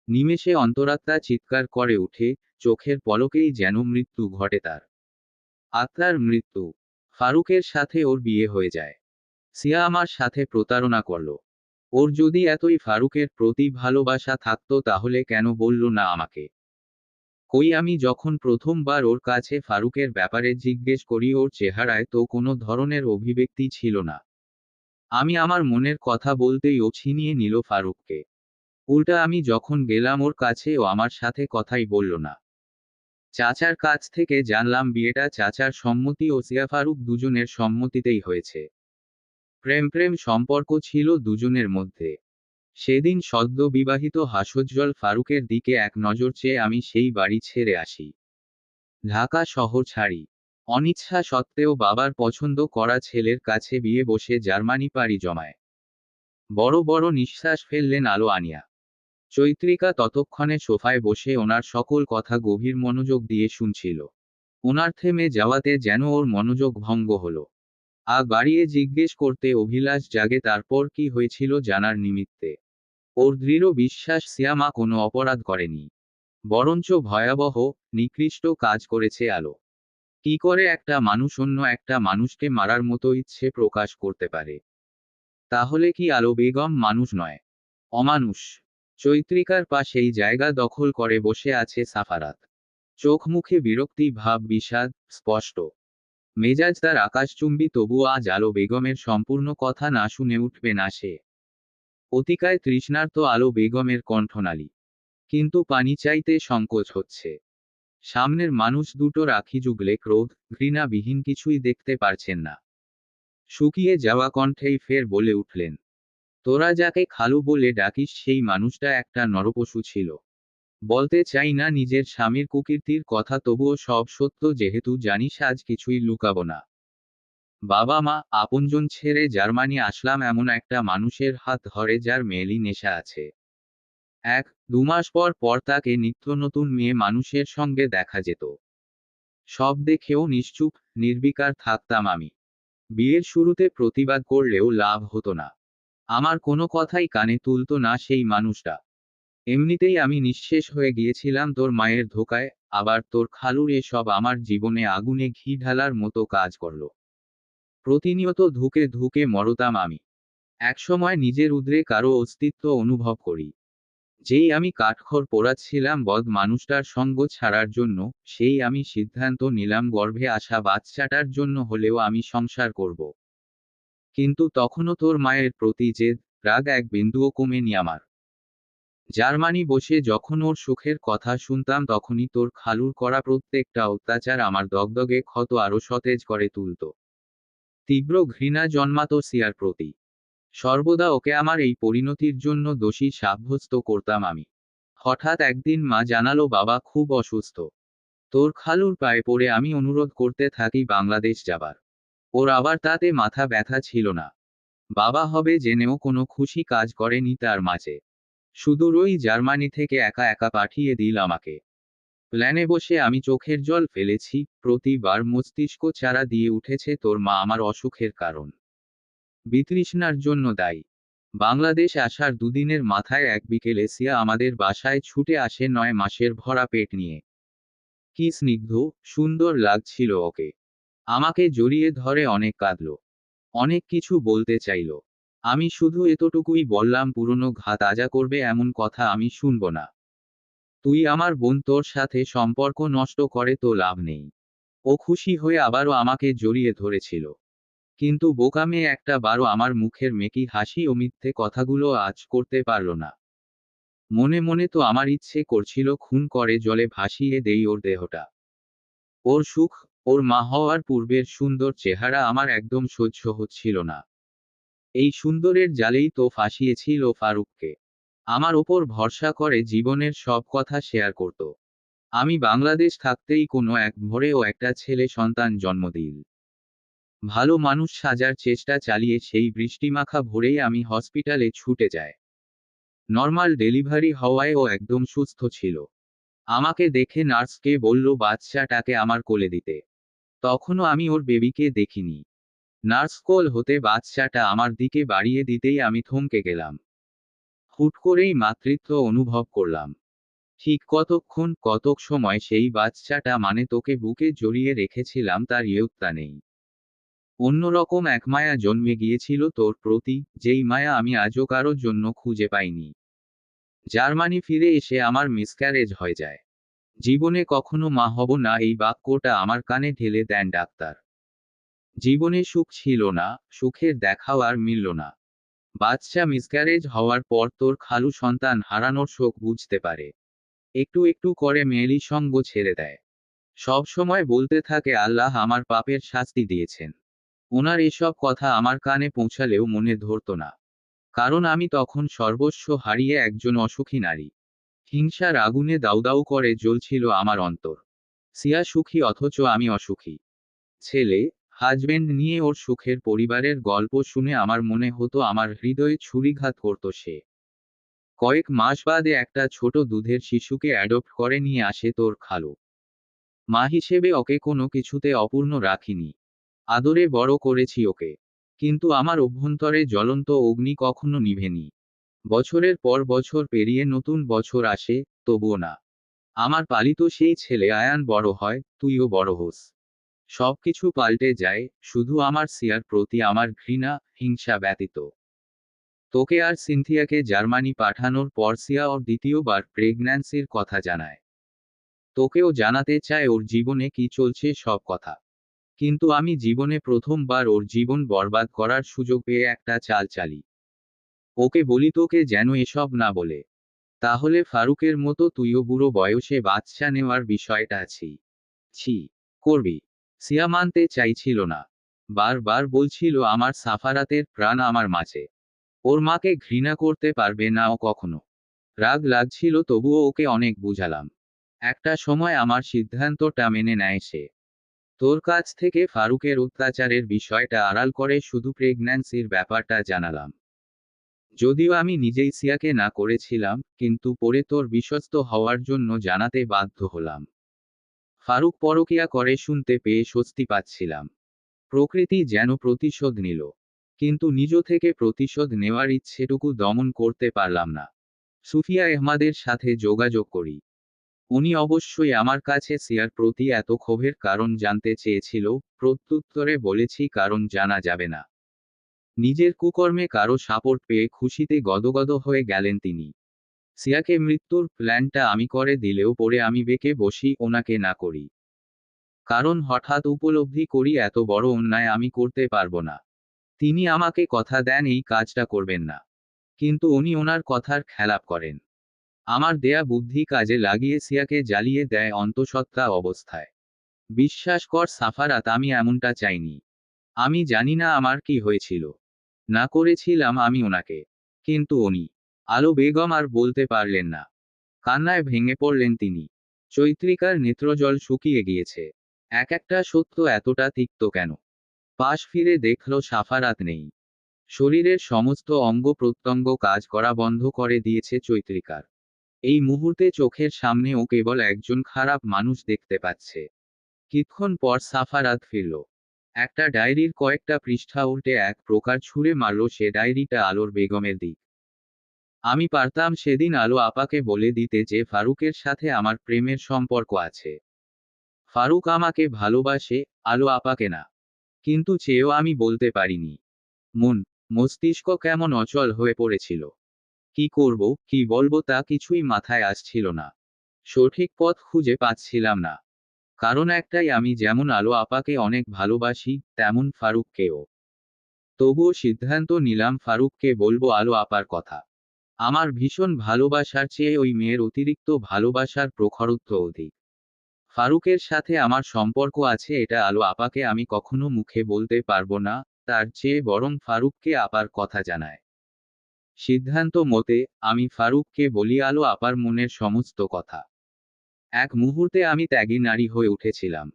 নিমেষে অন্তরাত্মা চিৎকার করে উঠে, চোখের পলকেই যেন মৃত্যু ঘটে তার। আত্মার মৃত্যু। ফারুকের সাথে ওর বিয়ে হয়ে যায়। সিয়া আমার সাথে প্রতারণা করল। ওর যদি এতই ফারুকের প্রতি ভালোবাসা থাকতো তাহলে কেন বলল না আমাকে? কই আমি যখন প্রথমবার ওর কাছে ফারুকের ব্যাপারে জিজ্ঞেস করি ওর চেহারায় তো কোনো ধরনের অভিব্যক্তি ছিল না। আমি আমার মনের কথা বলতেই ও ছিনিয়ে নিল ফারুককে। উল্টা আমি যখন গেলাম ওর কাছে ও আমার সাথে কথাই বলল না। চাচার কাছ থেকে জানলাম বিয়েটা চাচার সম্মতি ও সিয়া ফারুক দুজনের সম্মতিতেই হয়েছে। প্রেম প্রেম সম্পর্ক ছিল দুজনের মধ্যে। সেদিন সদ্য বিবাহিত হাস্যোজ্জ্বল ফারুকের দিকে এক নজর চেয়ে আমি সেই বাড়ি ছেড়ে আসি। ঢাকা শহর ছাড়ি। অনিচ্ছা সত্ত্বেও বাবার পছন্দ করা ছেলের কাছে বিয়ে বসে জার্মানি পাড়ি জমায়। বড় বড় নিঃশ্বাস ফেললেন আলো আনিয়া। চৈত্রিকা ততক্ষণে সোফায় বসে ওনার সকল কথা গভীর মনোযোগ দিয়ে শুনছিল। ওনার থেমে যাওয়াতে যেন ওর মনোযোগ ভঙ্গ হলো। বাড়িয়ে জিজ্ঞেস করতে অভিলাষ জাগে তারপর কি হয়েছিল জানার নিমিত্তে। ওর দৃঢ় বিশ্বাস সিয়ামা কোনো অপরাধ করেনি, বরঞ্চ ভয়াবহ, নিকৃষ্ট কাজ করেছে আলো। কি করে একটা মানুষ অন্য একটা মানুষকে মারার মতো ইচ্ছে প্রকাশ করতে পারে? তাহলে কি আলো বেগম মানুষ নয়, অমানুষ? চৈত্রিকার পাশেই জায়গা দখল করে বসে আছে সাফারাত। চোখ মুখে বিরক্তি ভাব, বিষাদ স্পষ্ট। মেজাজ তার আকাশচুম্বী, তবু আজ আলো বেগমের সম্পূর্ণ কথা না শুনে উঠবে না সে। অতিকায় তৃষ্ণার্ত আলো বেগমের কণ্ঠনালী, কিন্তু পানি চাইতে সংকোচ হচ্ছে। সামনের মানুষ দুটোর আখি জুগলে ক্রোধ, ঘৃণাবিহীন কিছুই দেখতে পারছেন না। শুকিয়ে যাওয়া কণ্ঠেই ফের বলে উঠলেন, তোরা যাকে খালু বলে ডাকিস সেই মানুষটা একটা নরপশু ছিল। বলতে চাই না নিজের স্বামীর কুকীর্তির কথা, তবুও সব সত্য যেহেতু জানিস আজ কিছুই লুকাবো না। বাবা মা আপনজন ছেড়ে জার্মানি আসলাম এমন একটা মানুষের হাত ধরে যার মেয়েলি নেশা আছে। 1-2 মাস পর পর তাকে নিত্য নতুন মেয়ে মানুষের সঙ্গে দেখা যেত। সব দেখেও নিশ্চুপ, নির্বিকার থাকতাম আমি। বিয়ের শুরুতে প্রতিবাদ করলেও লাভ হতো না। আমার কোনো কথাই কানে তুলতো না সেই মানুষটা। এমনিতেই আমি নিঃশেষ হয়ে গিয়েছিলাম তোর মায়ের ধোকায়, আবার তোর খালুর এসব আমার জীবনে আগুনে ঘি ঢালার মতো কাজ করলো। প্রতিনিয়ত ধুকে ধুকে মরতাম আমি। একসময় নিজের উদ্রে কারো অস্তিত্ব অনুভব করি, যেই আমি কাঠখড় পোড়াচ্ছিলাম বদ মানুষটার সঙ্গ ছাড়ার জন্য, সেই আমি সিদ্ধান্ত নিলাম গর্ভে আসা বাচ্চাটার জন্য হলেও আমি সংসার করব। কিন্তু তখনও তোর মায়ের প্রতি জেদ, রাগ এক বিন্দুও কমেনি আমার। জার্মানি বসে যখন ওর সুখের কথা শুনতাম তখনই তোর খালুর করা প্রত্যেকটা অত্যাচার আমার দগদগে ক্ষত আরো সতেজ করে তুলত। তীব্র ঘৃণা জন্মাত সিয়ার প্রতি। সর্বদা ওকে আমার এই পরিণতির জন্য দোষী সাব্যস্ত করতাম আমি। হঠাৎ একদিন মা জানালো বাবা খুব অসুস্থ। তোর খালুর পায়ে পড়ে আমি অনুরোধ করতে থাকি বাংলাদেশ যাবার। ওর আবার তাতে মাথা ব্যথা ছিল না। বাবা হবে জেনেও কোনো খুশি কাজ করেনি তার মাঝে। সুদূরই জার্মানি থেকে একা একা পাঠিয়ে দিল আমাকে। প্ল্যানে বসে আমি চোখের জল ফেলেছি, প্রতিবার মস্তিষ্ক চারা দিয়ে উঠেছে তোর মা আমার অসুখের কারণ। বিতৃষ্ণার জন্য দায়ী। বাংলাদেশ আসার দুদিনের মাথায় এক বিকেলে সিয়া আমাদের বাসায় ছুটে আসে 9 মাসের ভরা পেট নিয়ে। কি স্নিগ্ধ, সুন্দর লাগছিল ওকে। আমাকে জড়িয়ে ধরে অনেক কাঁদল। অনেক কিছু বলতে চাইল। আমি শুধু এতটুকুই বললাম পুরনো ঘা তাজা করবে এমন কথা আমি শুনব না। তুই আমার বোন, তোর সাথে সম্পর্ক নষ্ট করে তো লাভ নেই। ও খুশি হয়ে আবারও আমাকে জড়িয়ে ধরেছিল। কিন্তু বোকা মেয়ে একটা বারও আমার মুখের মেকি হাসি ও মিথ্যে কথাগুলো আজ করতে পারল না। মনে মনে তো আমার ইচ্ছে করছিল খুন করে জলে ভাসিয়ে দেই ওর দেহটা। ওর সুখ, ওর মা হওয়ার পূর্বের সুন্দর চেহারা আমার একদম সহ্য হচ্ছিল না। এই সুন্দরের জালেই তো ফাঁসিয়েছিল ফারুককে। আমার ওপর ভরসা করে জীবনের সব কথা শেয়ার করত। আমি বাংলাদেশ থাকতেই কোনো এক ভোরে ও একটা ছেলে সন্তান জন্ম দিল। ভালো মানুষ সাজার চেষ্টা চালিয়ে সেই বৃষ্টিমাখা ভোরেই আমি হসপিটালে ছুটে যাই। নর্মাল ডেলিভারি হওয়ায় ও একদম সুস্থ ছিল। আমাকে দেখে নার্সকে বলল বাচ্চাটাকে আমার কোলে দিতে। তখনও আমি ওর বেবিকে দেখিনি। নার্স কোল হতে বাচ্চাটা আমার দিকে বাড়িয়ে দিতেই আমি থমকে গেলাম। হুট করেই মাতৃত্ব অনুভব করলাম। ঠিক কতক সময় সেই বাচ্চাটা মানে তোকে বুকে জড়িয়ে রেখেছিলাম তার ইয়ত্তা নেই। অন্যরকম এক মায়া জন্মে গিয়েছিল তোর প্রতি, যেই মায়া আমি আজও কারো জন্য খুঁজে পাইনি। জার্মানি ফিরে এসে আমার মিসক্যারেজ হয়ে যায়। জীবনে কখনো মা হব না এই বাক্যটা আমার কানে ঢেলে দেন ডাক্তার। জীবনে সুখ ছিল না, সুখের দেখাও আর মিলল না। বাচ্চা মিসক্যারেজ হওয়ার পর তোর খালু সন্তান হারানোর শোক বুঝতে পারে। একটু একটু করে মেয়েলি সঙ্গ ছেড়ে দেয়। সব সময় বলতে থাকে আল্লাহ আমার পাপের শাস্তি দিয়েছেন। ওনার এসব কথা আমার কানে পৌঁছালেও মনে ধরত না। কারণ আমি তখন সর্বস্ব হারিয়ে একজন অসুখী নারী। হিংসার আগুনে দাউদাউ করে জ্বলছিল আমার অন্তর। সিয়া সুখী অথচ আমি অসুখী। ছেলে, হাজবেন্ড নিয়ে ওর সুখের পরিবারের গল্প শুনে আমার মনে হতো আমার হৃদয়ে ছুরিঘাত করত সে। কয়েক মাস বাদে একটা ছোট দুধের শিশুকে অ্যাডপ্ট করে নিয়ে আসে তোর খালু। মা হিসেবে ওকে কোনো কিছুতে অপূর্ণ রাখিনি। আদরে বড় করেছি ওকে। কিন্তু আমার অভ্যন্তরে জ্বলন্ত অগ্নি কখনো নিভেনি। বছরের পর বছর পেরিয়ে নতুন বছর আসে, তবুও না। আমার পালিত সেই ছেলে আয়ান বড় হয়, তুইও বড় হোস। সবকিছু পাল্টে যায়, শুধু আমার সিয়ার প্রতি আমার ঘৃণা, হিংসা ব্যতীত। তোকে আর সিনথিয়াকে জার্মানি পাঠানোর পর সিয়া ওর দ্বিতীয়বার প্রেগন্যান্সির কথা জানায়। তোকেও জানাতে চায় ওর জীবনে কি চলছে সব কথা। কিন্তু আমি জীবনে প্রথমবার ওর জীবন বরবাদ করার সুযোগ পেয়ে একটা চাল চালি। ওকে বলি তোকে যেন এসব না বলে। তাহলে ফারুকের মতো তুইও বুড়ো বয়সে বাচ্চা নেওয়ার বিষয়টা ছি করবি। সিয়া মানতে চাইছিল না। বারবার বলছিল আমার সাফারাতের প্রাণ আমার মাঝে। ওর মাকে ঘৃণা করতে পারবে না ও কখনো। রাগ লাগছিল তবুও ওকে অনেক বুঝালাম। একটা সময় আমার সিদ্ধান্তটা মেনে নেয় সে। তোর কাছ থেকে ফারুকের অত্যাচারের বিষয়টা আড়াল করে শুধু প্রেগন্যান্সির ব্যাপারটা জানালাম। যদিও আমি নিজেই সিয়াকে না করেছিলাম, কিন্তু পরে তোর বিশ্বস্ত হওয়ার জন্য জানাতে বাধ্য হলাম। ফারুক পরকিয়া করে শুনতে পেয়ে স্বস্তি পাচ্ছিলাম। প্রকৃতি যেন প্রতিশোধ নিল। কিন্তু নিজ থেকে প্রতিশোধ নেওয়ার ইচ্ছেটুকু দমন করতে পারলাম না। সুফিয়া আহমাদের সাথে যোগাযোগ করি। উনি অবশ্যই আমার কাছে সিয়ার প্রতি এত ক্ষোভের কারণ জানতে চেয়েছিল, প্রত্যুত্তরে বলেছি কারণ জানা যাবে না। নিজের কুকর্মে কারো সাপোর্ট পেয়ে খুশিতে গদগদ হয়ে গেলেন তিনি। সিয়াকে মৃত্যুর প্ল্যানটা আমি করে দিলেও পরে আমি বেঁকে বসি ওনাকে না করি। কারণ হঠাৎ উপলব্ধি করি এত বড় অন্যায় আমি করতে পারবো না। তিনি আমাকে কথা দেন এই কাজটা করবেন না, কিন্তু উনি ওনার কথার খেলাপ করেন। আমার দেয়া বুদ্ধি কাজে লাগিয়ে সিয়াকে জ্বালিয়ে দেয় অন্তঃসত্ত্বা অবস্থায়। বিশ্বাস কর সাফারাত, আমি এমনটা চাইনি। আমি জানি না আমার কি হয়েছিল। না করেছিলাম আমি ওনাকে। কিন্তু উনি। আলো বেগম আর বলতে পারলেন না। কান্নায় ভেঙে পড়লেন তিনি। চৈত্রিকার নেত্রজল শুকিয়ে গিয়েছে। এক একটা সত্য এতটা তিক্ত কেন? পাশ ফিরে দেখল সাফারাত নেই। শরীরের সমস্ত অঙ্গ প্রত্যঙ্গ কাজ করা বন্ধ করে দিয়েছে চৈত্রিকার। এই মুহূর্তে চোখের সামনে ও কেবল একজন খারাপ মানুষ দেখতে পাচ্ছে। কিছুক্ষণ পর সাফারাত ফিরল। একটা ডায়েরির কয়েকটা পৃষ্ঠা উল্টে এক প্রকার ছুঁড়ে মারল সে ডায়েরিটা আলোর বেগমের দিক। আমি পারতাম সেদিন আলো আপাকে বলে দিতে যে ফারুকের সাথে আমার প্রেমের সম্পর্ক আছে। ফারুক আমাকে ভালোবাসে, আলো আপাকে না। কিন্তু চেয়েও আমি বলতে পারিনি। মন, মস্তিষ্ক কেমন অচল হয়ে পড়েছিল। কি করব, কি বলবো তা কিছুই মাথায় আসছিল না। সঠিক পথ খুঁজে পাচ্ছিলাম না। কারণ একটাই, আমি যেমন আলো আপাকে অনেক ভালোবাসি, তেমন ফারুককেও। তবুও সিদ্ধান্ত নিলাম ফারুককে বলবো আলো আপার কথা। আমার ভীষণ ভালোবাসার চেয়ে ওই মেয়ের অতিরিক্ত ভালোবাসার প্রখরত্ব অধিক। ফারুকের সাথে আমার সম্পর্ক আছে এটা আলো আপাকে আমি কখনো মুখে বলতে পারবো না, তার চেয়ে বরং ফারুককে আপার কথা জানায়। সিদ্ধান্ত মতে আমি ফারুককে বলি আলো আপার মনের সমস্ত কথা। এক মুহূর্তে আমি ত্যাগী নারী হয়ে উঠেছিলাম।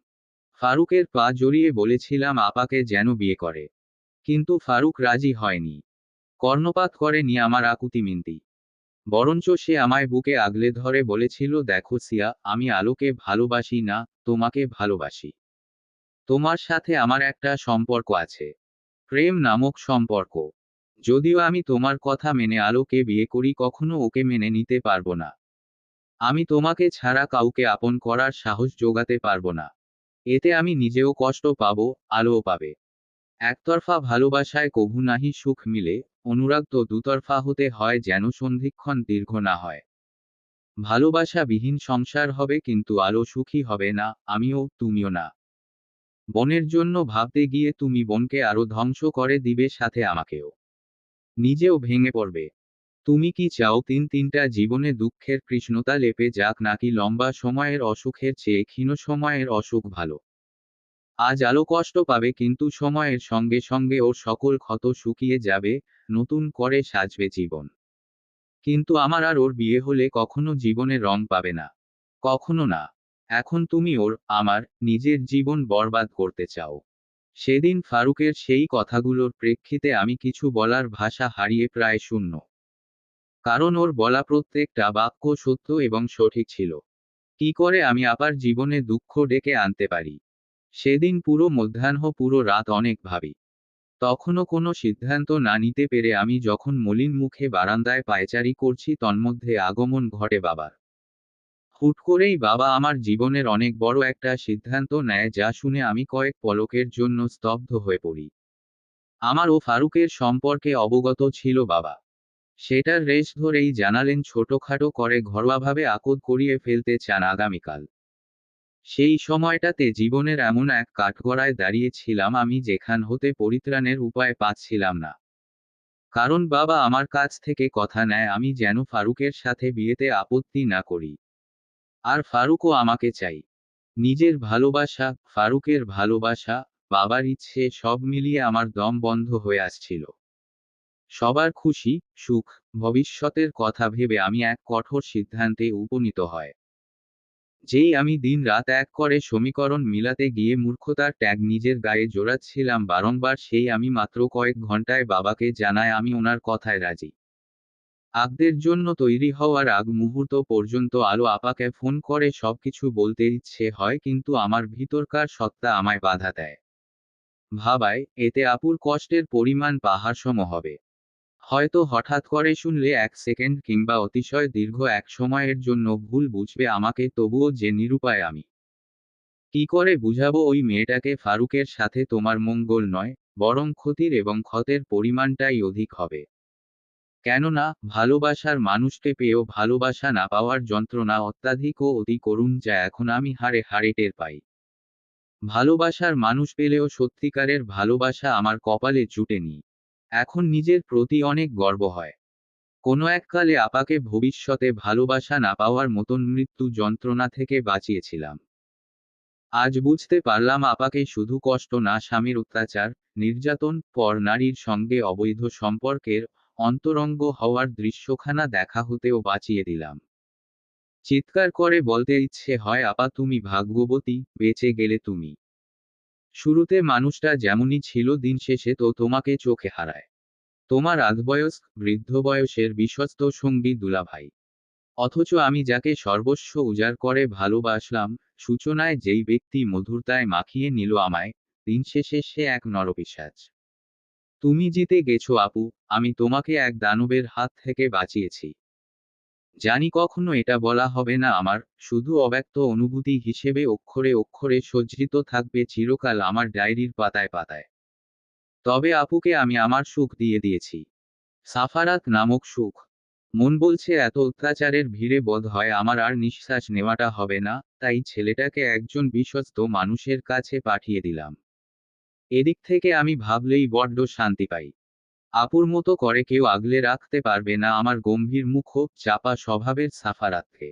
ফারুকের পা জড়িয়ে বলেছিলাম আপাকে যেন বিয়ে করে। কিন্তু ফারুক রাজি হয়নি। কর্ণপাত করেনি আমার আকুতি মিনতি। বরঞ্চ সে আমায় বুকে আগলে ধরে বলেছিল, দেখো সিয়া, আমি আলোকে ভালোবাসি না, তোমাকে ভালোবাসি। তোমার সাথে আমার একটা সম্পর্ক আছে। প্রেম নামক সম্পর্ক। যদিও আমি তোমার কথা মেনে আলোকে বিয়ে করি, কখনো ওকে মেনে নিতে পারবো না। আমি তোমাকে ছাড়া কাউকে আপন করার সাহস জোগাতে পারবো না। এতে আমি নিজেও কষ্ট পাবো, আলোও পাবে। একতরফা ভালোবাসায় কভু নাহি সুখ মিলে, অনুরাগ তো দুতরফা হতে হয় যেন সন্ধিক্ষণ দীর্ঘ না হয়। ভালোবাসা বিহীন সংসার হবে কিন্তু আলো সুখী হবে না, আমিও, তুমিও না। বনের জন্য ভাবতে গিয়ে তুমি বনকে আরো ধ্বংস করে দিবে, সাথে আমাকেও। নিজেও ভেঙে পড়বে। তুমি কি চাও তিনটা জীবনে দুঃখের কৃষ্ণতা লেপে যাক, নাকি লম্বা সময়ের অসুখের চেয়ে ক্ষীণ সময়ের অসুখ ভালো? আজ আলো কষ্ট পাবে কিন্তু সময়ের সঙ্গে সঙ্গে ওর সকল ক্ষত শুকিয়ে যাবে, নতুন করে সাজবে জীবন। কিন্তু আমার আর ওর বিয়ে হলে কখনো জীবনে রং পাবে না। কখনো না। এখন তুমি ওর, আমার, নিজের জীবন বরবাদ করতে চাও। সেদিন ফারুকের সেই কথাগুলোর প্রেক্ষিতে আমি কিছু বলার ভাষা হারিয়ে প্রায় শূন্য। কারণ ওর বলা প্রত্যেকটা বাক্য সত্য এবং সঠিক ছিল। কি করে আমি আপার জীবনে দুঃখ ডেকে আনতে পারি? সেদিন পুরো মধ্যাহ্ন, পুরো রাত অনেক ভাবি। তখনও কোনো সিদ্ধান্ত না নিতে পেরে আমি যখন মলিন মুখে বারান্দায় পায়চারি করছি, তন্মধ্যে আগমন ঘটে বাবার। হুট করেই বাবা আমার জীবনের অনেক বড় একটা সিদ্ধান্ত নেয়, যা শুনে আমি কয়েক পলকের জন্য স্তব্ধ হয়ে পড়ি। আমার ও ফারুকের সম্পর্কে অবগত ছিল বাবা। সেটার রেশ ধরেই জানালেন ছোটখাটো করে ঘরোয়াভাবে আকদ করিয়ে ফেলতে চান আগামীকাল। সেই সময়টাতে জীবনের এমন এক কাঠগড়ায় দাঁড়িয়েছিলাম আমি, যেখান হতে পরিত্রাণের উপায় পাচ্ছিলাম না। কারণ বাবা আমার কাছ থেকে কথা নেয় আমি যেন ফারুকের সাথে বিয়েতে আপত্তি না করি। আর ফারুকও আমাকে চাই। নিজের ভালোবাসা, ফারুকের ভালোবাসা, বাবার ইচ্ছে সব মিলিয়ে আমার দম বন্ধ হয়ে আসছিল। সবার খুশি, সুখ, ভবিষ্যতের কথা ভেবে আমি এক কঠোর সিদ্ধান্তে উপনীত হয়। যেই আমি দিন রাত এক করে সমীকরণ মিলাতে গিয়ে মূর্খতার ট্যাগ নিজের গায়ে জোড়াচ্ছিলাম বারংবার, সেই আমি মাত্র কয়েক ঘন্টায় বাবাকে জানায় আমি ওনার কথায় রাজি। আগদের জন্য তৈরি হওয়ার আগ মুহূর্ত পর্যন্ত আলো আপাকে ফোন করে সবকিছু বলতে ইচ্ছে হয়, কিন্তু আমার ভিতরকার সত্তা আমায় বাধা দেয়। ভাবায় এতে আপুর কষ্টের পরিমাণ পাহাড়সম হবে। হয়তো হঠাৎ করে শুনলে 1 সেকেন্ড কিংবা অতিশয় দীর্ঘ এক সময়ের জন্য ভুল বুঝবে আমাকে, তবুও যে নিরুপায় আমি। কি করে বুঝাবো ওই মেয়েটাকে ফারুকের সাথে তোমার মঙ্গল নয়, বরং ক্ষতির এবং ক্ষতের পরিমাণটাই অধিক হবে। কেননা ভালোবাসার মানুষকে পেয়েও ভালোবাসা না পাওয়ার যন্ত্রণা অত্যাধিক ও অতি করুণ, যা এখন আমি হাড়ে হাড়ে টের পাই। ভালোবাসার মানুষ পেলেও সত্যিকারের ভালোবাসা আমার কপালে জুটেনি। এখন নিজের প্রতি অনেক গর্ব হয়। কোনো এককালে আপাকে ভবিষ্যতে ভালোবাসা না পাওয়ার মতন মৃত্যু যন্ত্রণা থেকে বাঁচিয়েছিলাম। আজ বুঝতে পারলাম আপাকে শুধু কষ্ট না, স্বামীর অত্যাচার, নির্যাতন, পর নারীর সঙ্গে অবৈধ সম্পর্কের অন্তরঙ্গ হওয়ার দৃশ্যখানা দেখা হতেও বাঁচিয়ে দিলাম। চিৎকার করে বলতে ইচ্ছে হয়, আপা তুমি ভাগ্যবতী, বেঁচে গেলে তুমি। শুরুতে মানুষটা যেমনই ছিল, দিন শেষে তো তোমাকে চোখে হারায়। তোমার আধবয়স্ক বৃদ্ধ বয়সের বিশ্বস্ত সঙ্গী দুলাভাই। অথচ আমি যাকে সর্বস্ব উজাড় করে ভালোবাসলাম, সূচনায় যেই ব্যক্তি মধুরতায় মাখিয়ে নিল আমায়, দিন শেষে সে এক নরপিশাচ। তুমি জিতে গেছো আপু, আমি তোমাকে এক দানবের হাত থেকে বাঁচিয়েছি। জানি কখনো এটা বলা হবে না আমার, শুধু অব্যক্ত অনুভূতি হিসেবে অক্ষরে অক্ষরে সজ্জিত থাকবে চিরকাল আমার ডায়েরির পাতায় পাতায়। তবে আপুকে আমি আমার সুখ দিয়ে দিয়েছি। সাফারাত নামক সুখ। মন বলছে এত অত্যাচারের ভিড়ে বোধ হয় আমার আর নিঃশ্বাস নেওয়াটা হবে না, তাই ছেলেটাকে একজন বিশ্বস্ত মানুষের কাছে পাঠিয়ে দিলাম। এদিক থেকে আমি ভাবলেই বড্ড শান্তি পাই। আপুর মতো করে কেউ আগলে রাখতে পারবে না আমার গম্ভীর মুখ, চাপা স্বভাবের সাফারাতকে।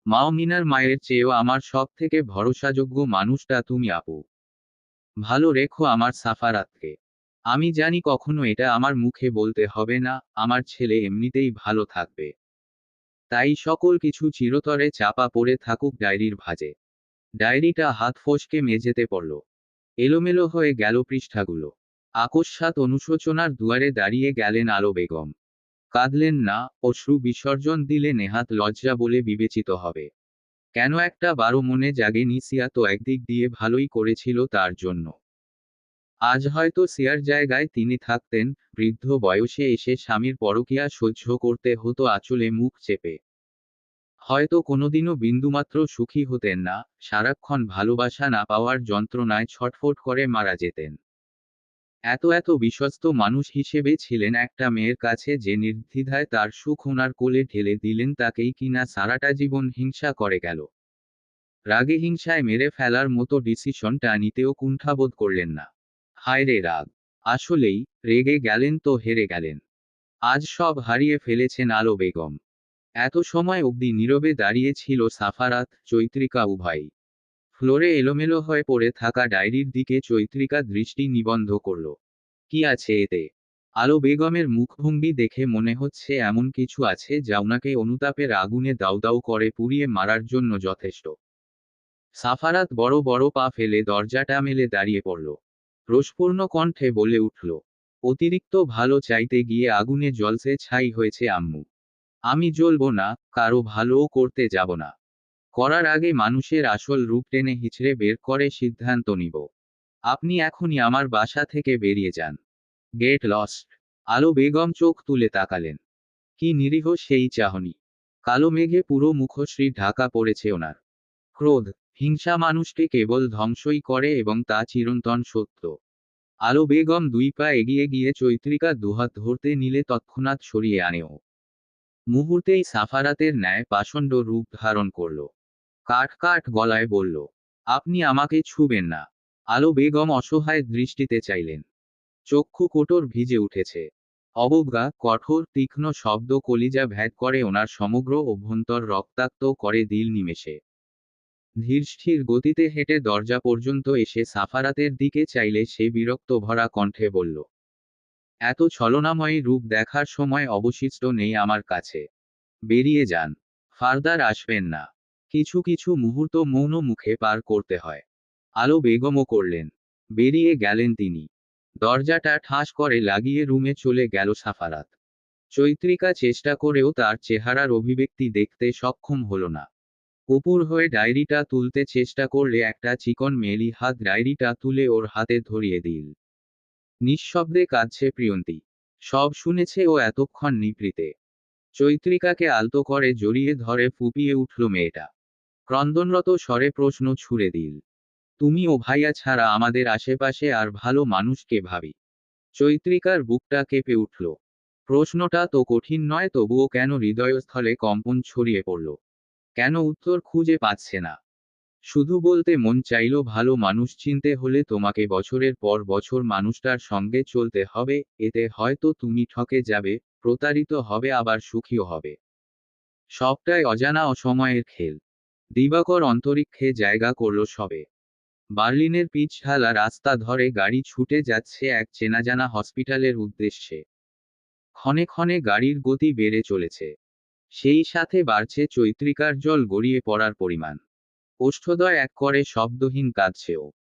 মাও মিনার মায়ের চেয়েও আমার সব থেকে ভরসাযোগ্য মানুষটা তুমি আপু। ভালো রেখো আমার সাফারাতকে। আমি জানি কখনো এটা আমার মুখে বলতে হবে না, আমার ছেলে এমনিতেই ভালো থাকবে। তাই সকল কিছু চিরতরে চাপা পড়ে থাকুক ডায়েরির ভাঁজে। ডায়েরিটা হাত ফসকে মেঝেতে পড়ল। এলোমেলো হয়ে গেল পৃষ্ঠাগুলো। আকস্মাৎ অনুশোচনার দুয়ারে দাঁড়িয়ে গেলেন আলো বেগম। কাঁদলেন না, অশ্রু বিসর্জন দিলে নেহাত লজ্জা বলে বিবেচিত হবে। কেন একটা বারো মনে জাগেনি, সিয়া তো একদিক দিয়ে ভালোই করেছিল তার জন্য। আজ হয়তো সিয়ার জায়গায় তিনি থাকতেন, বৃদ্ধ বয়সে এসে স্বামীর পরকীয়া সহ্য করতে হতো আঁচলে মুখ চেপে। হয়তো কোনোদিনও বিন্দুমাত্র সুখী হতেন না, সারাক্ষণ ভালোবাসা না পাওয়ার যন্ত্রণায় ছটফট করে মারা যেতেন। এত এত বিশ্বস্ত মানুষ হিসেবে ছিলেন একটা মেয়ের কাছে, যে নির্দ্বিধায় তার সুখ ওনার কোলে ঢেলে দিলেন, তাকেই কিনা সারাটা জীবন হিংসা করে গেল। রাগে হিংসায় মেরে ফেলার মতো ডিসিশনটা নিতেও কুণ্ঠাবোধ করলেন না। হায় রে রাগ! আসলেই, রেগে গেলেন তো হেরে গেলেন। আজ সব হারিয়ে ফেলেছেন আলো বেগম। এত সময় অবধি নীরবে দাঁড়িয়ে ছিল সাফারাত, চৈত্রিকা উভয়ই। ফ্লোরে এলোমেলো হয়ে পড়ে থাকা ডায়েরির দিকে চৈত্রিকা দৃষ্টি নিবদ্ধ করল। কি আছে এতে? আলো বেগমের মুখভঙ্গি দেখে মনে হচ্ছে এমন কিছু আছে যা উনাকে অনুতাপের আগুনে দাউ দাউ করে পুড়িয়ে মারার জন্য যথেষ্ট। সাফারাত বড় বড় পা ফেলে দরজাটা মেলে দাঁড়িয়ে পড়ল। রোষপূর্ণ কণ্ঠে বলে উঠল, অতিরিক্ত ভালো চাইতে গিয়ে আগুনে জ্বলছে ছাই হয়েছে আম্মু। আমি জ্বলব না, কারো ভালোও করতে যাব না। করার আগে মানুষের আসল রূপ টেনে হিচড়ে বের করে সিদ্ধান্ত নিব। আপনি এখনই আমার বাসা থেকে বেরিয়ে যান। Get lost. আলো বেগম চোখ তুলে তাকালেন। কি নিরীহ সেই চাহনি! কালো মেঘে পুরো মুখশ্রী ঢাকা পড়েছে ওনার। ক্রোধ, হিংসা মানুষকে কেবল ধ্বংসই করে, এবং তা চিরন্তন সত্য। আলো বেগম দুই পা এগিয়ে গিয়ে চৈত্রিকা দুহাত ধরতে নিলে তৎক্ষণাৎ সরিয়ে আনেও। মুহূর্তেই সাফারাতের ন্যায় পাষণ্ড রূপ ধারণ করল। কাঠ কাঠ গলায় বলল, আপনি আমাকে ছুবেন না। আলো বেগম অসহায় দৃষ্টিতে চাইলেন। চক্ষু কোটর ভিজে উঠেছে। অবজ্ঞা, কঠোর তীক্ষ্ণ শব্দ কলিজা ভ্যাট করে ওনার সমগ্র অভ্যন্তর রক্তাক্ত করে দিল নিমেষে। ধীরস্থির গতিতে হেঁটে দরজা পর্যন্ত এসে সাফারাতের দিকে চাইলে সে বিরক্ত ভরা কণ্ঠে বলল, এত ছলনাময়ী রূপ দেখার সময় অবশিষ্ট নেই আমার কাছে। বেরিয়ে যান। ফার্দার আসবেন না। কিছু কিছু মুহূর্ত মৌন মুখে পার করতে হয়। আলো বেগমও করলেন। বেরিয়ে গেলেন তিনি। দরজাটা ঠাস করে লাগিয়ে রুমে চলে গেল সাফারাত। চৈত্রিকা চেষ্টা করেও তার চেহারার অভিব্যক্তি দেখতে সক্ষম হল না। অপুর হয়ে ডায়েরিটা তুলতে চেষ্টা করলে একটা চিকন মেলি হাত ডায়েরিটা তুলে ওর হাতে ধরিয়ে দিল। নিঃশব্দে কাঁদছে প্রিয়ন্তী। সব শুনেছে ও এতক্ষণ নিভৃতে। চৈত্রিকাকে আলতো করে জড়িয়ে ধরে ফুপিয়ে উঠল মেয়েটা। ক্রন্দনরত স্বরে প্রশ্ন ছুড়ে দিল, তুমি ও ভাইয়া ছাড়া আমাদের আশেপাশে আর ভালো মানুষ কে ভাবি? চৈত্রিকার বুকটা কেঁপে উঠল। প্রশ্নটা তো কঠিন নয়, তবুও কেন হৃদয়স্থলে কম্পন ছড়িয়ে পড়ল? কেন উত্তর খুঁজে পাচ্ছে না? শুধু বলতে মন চাইল, ভালো মানুষ চিনতে হলে তোমাকে বছরের পর বছর মানুষটার সঙ্গে চলতে হবে, এতে হয়তো তুমি ঠকে যাবে, প্রতারিত হবে, আবার সুখীও হবে। সবটাই অজানা অসময়ের খেল। দিবাকর অন্তরিক্ষে জায়গা করল সবে। বার্লিনের পিচ ঢালা রাস্তা ধরে গাড়ি ছুটে যাচ্ছে এক চেনাজানা হসপিটালের উদ্দেশ্যে। ক্ষণে ক্ষণে গাড়ির গতি বেড়ে চলেছে। সেই সাথে বাড়ছে চৈত্রিকার জল গড়িয়ে পড়ার পরিমাণ। ওষ্ঠদ্বয় এক করে শব্দহীন কাঁদছেও।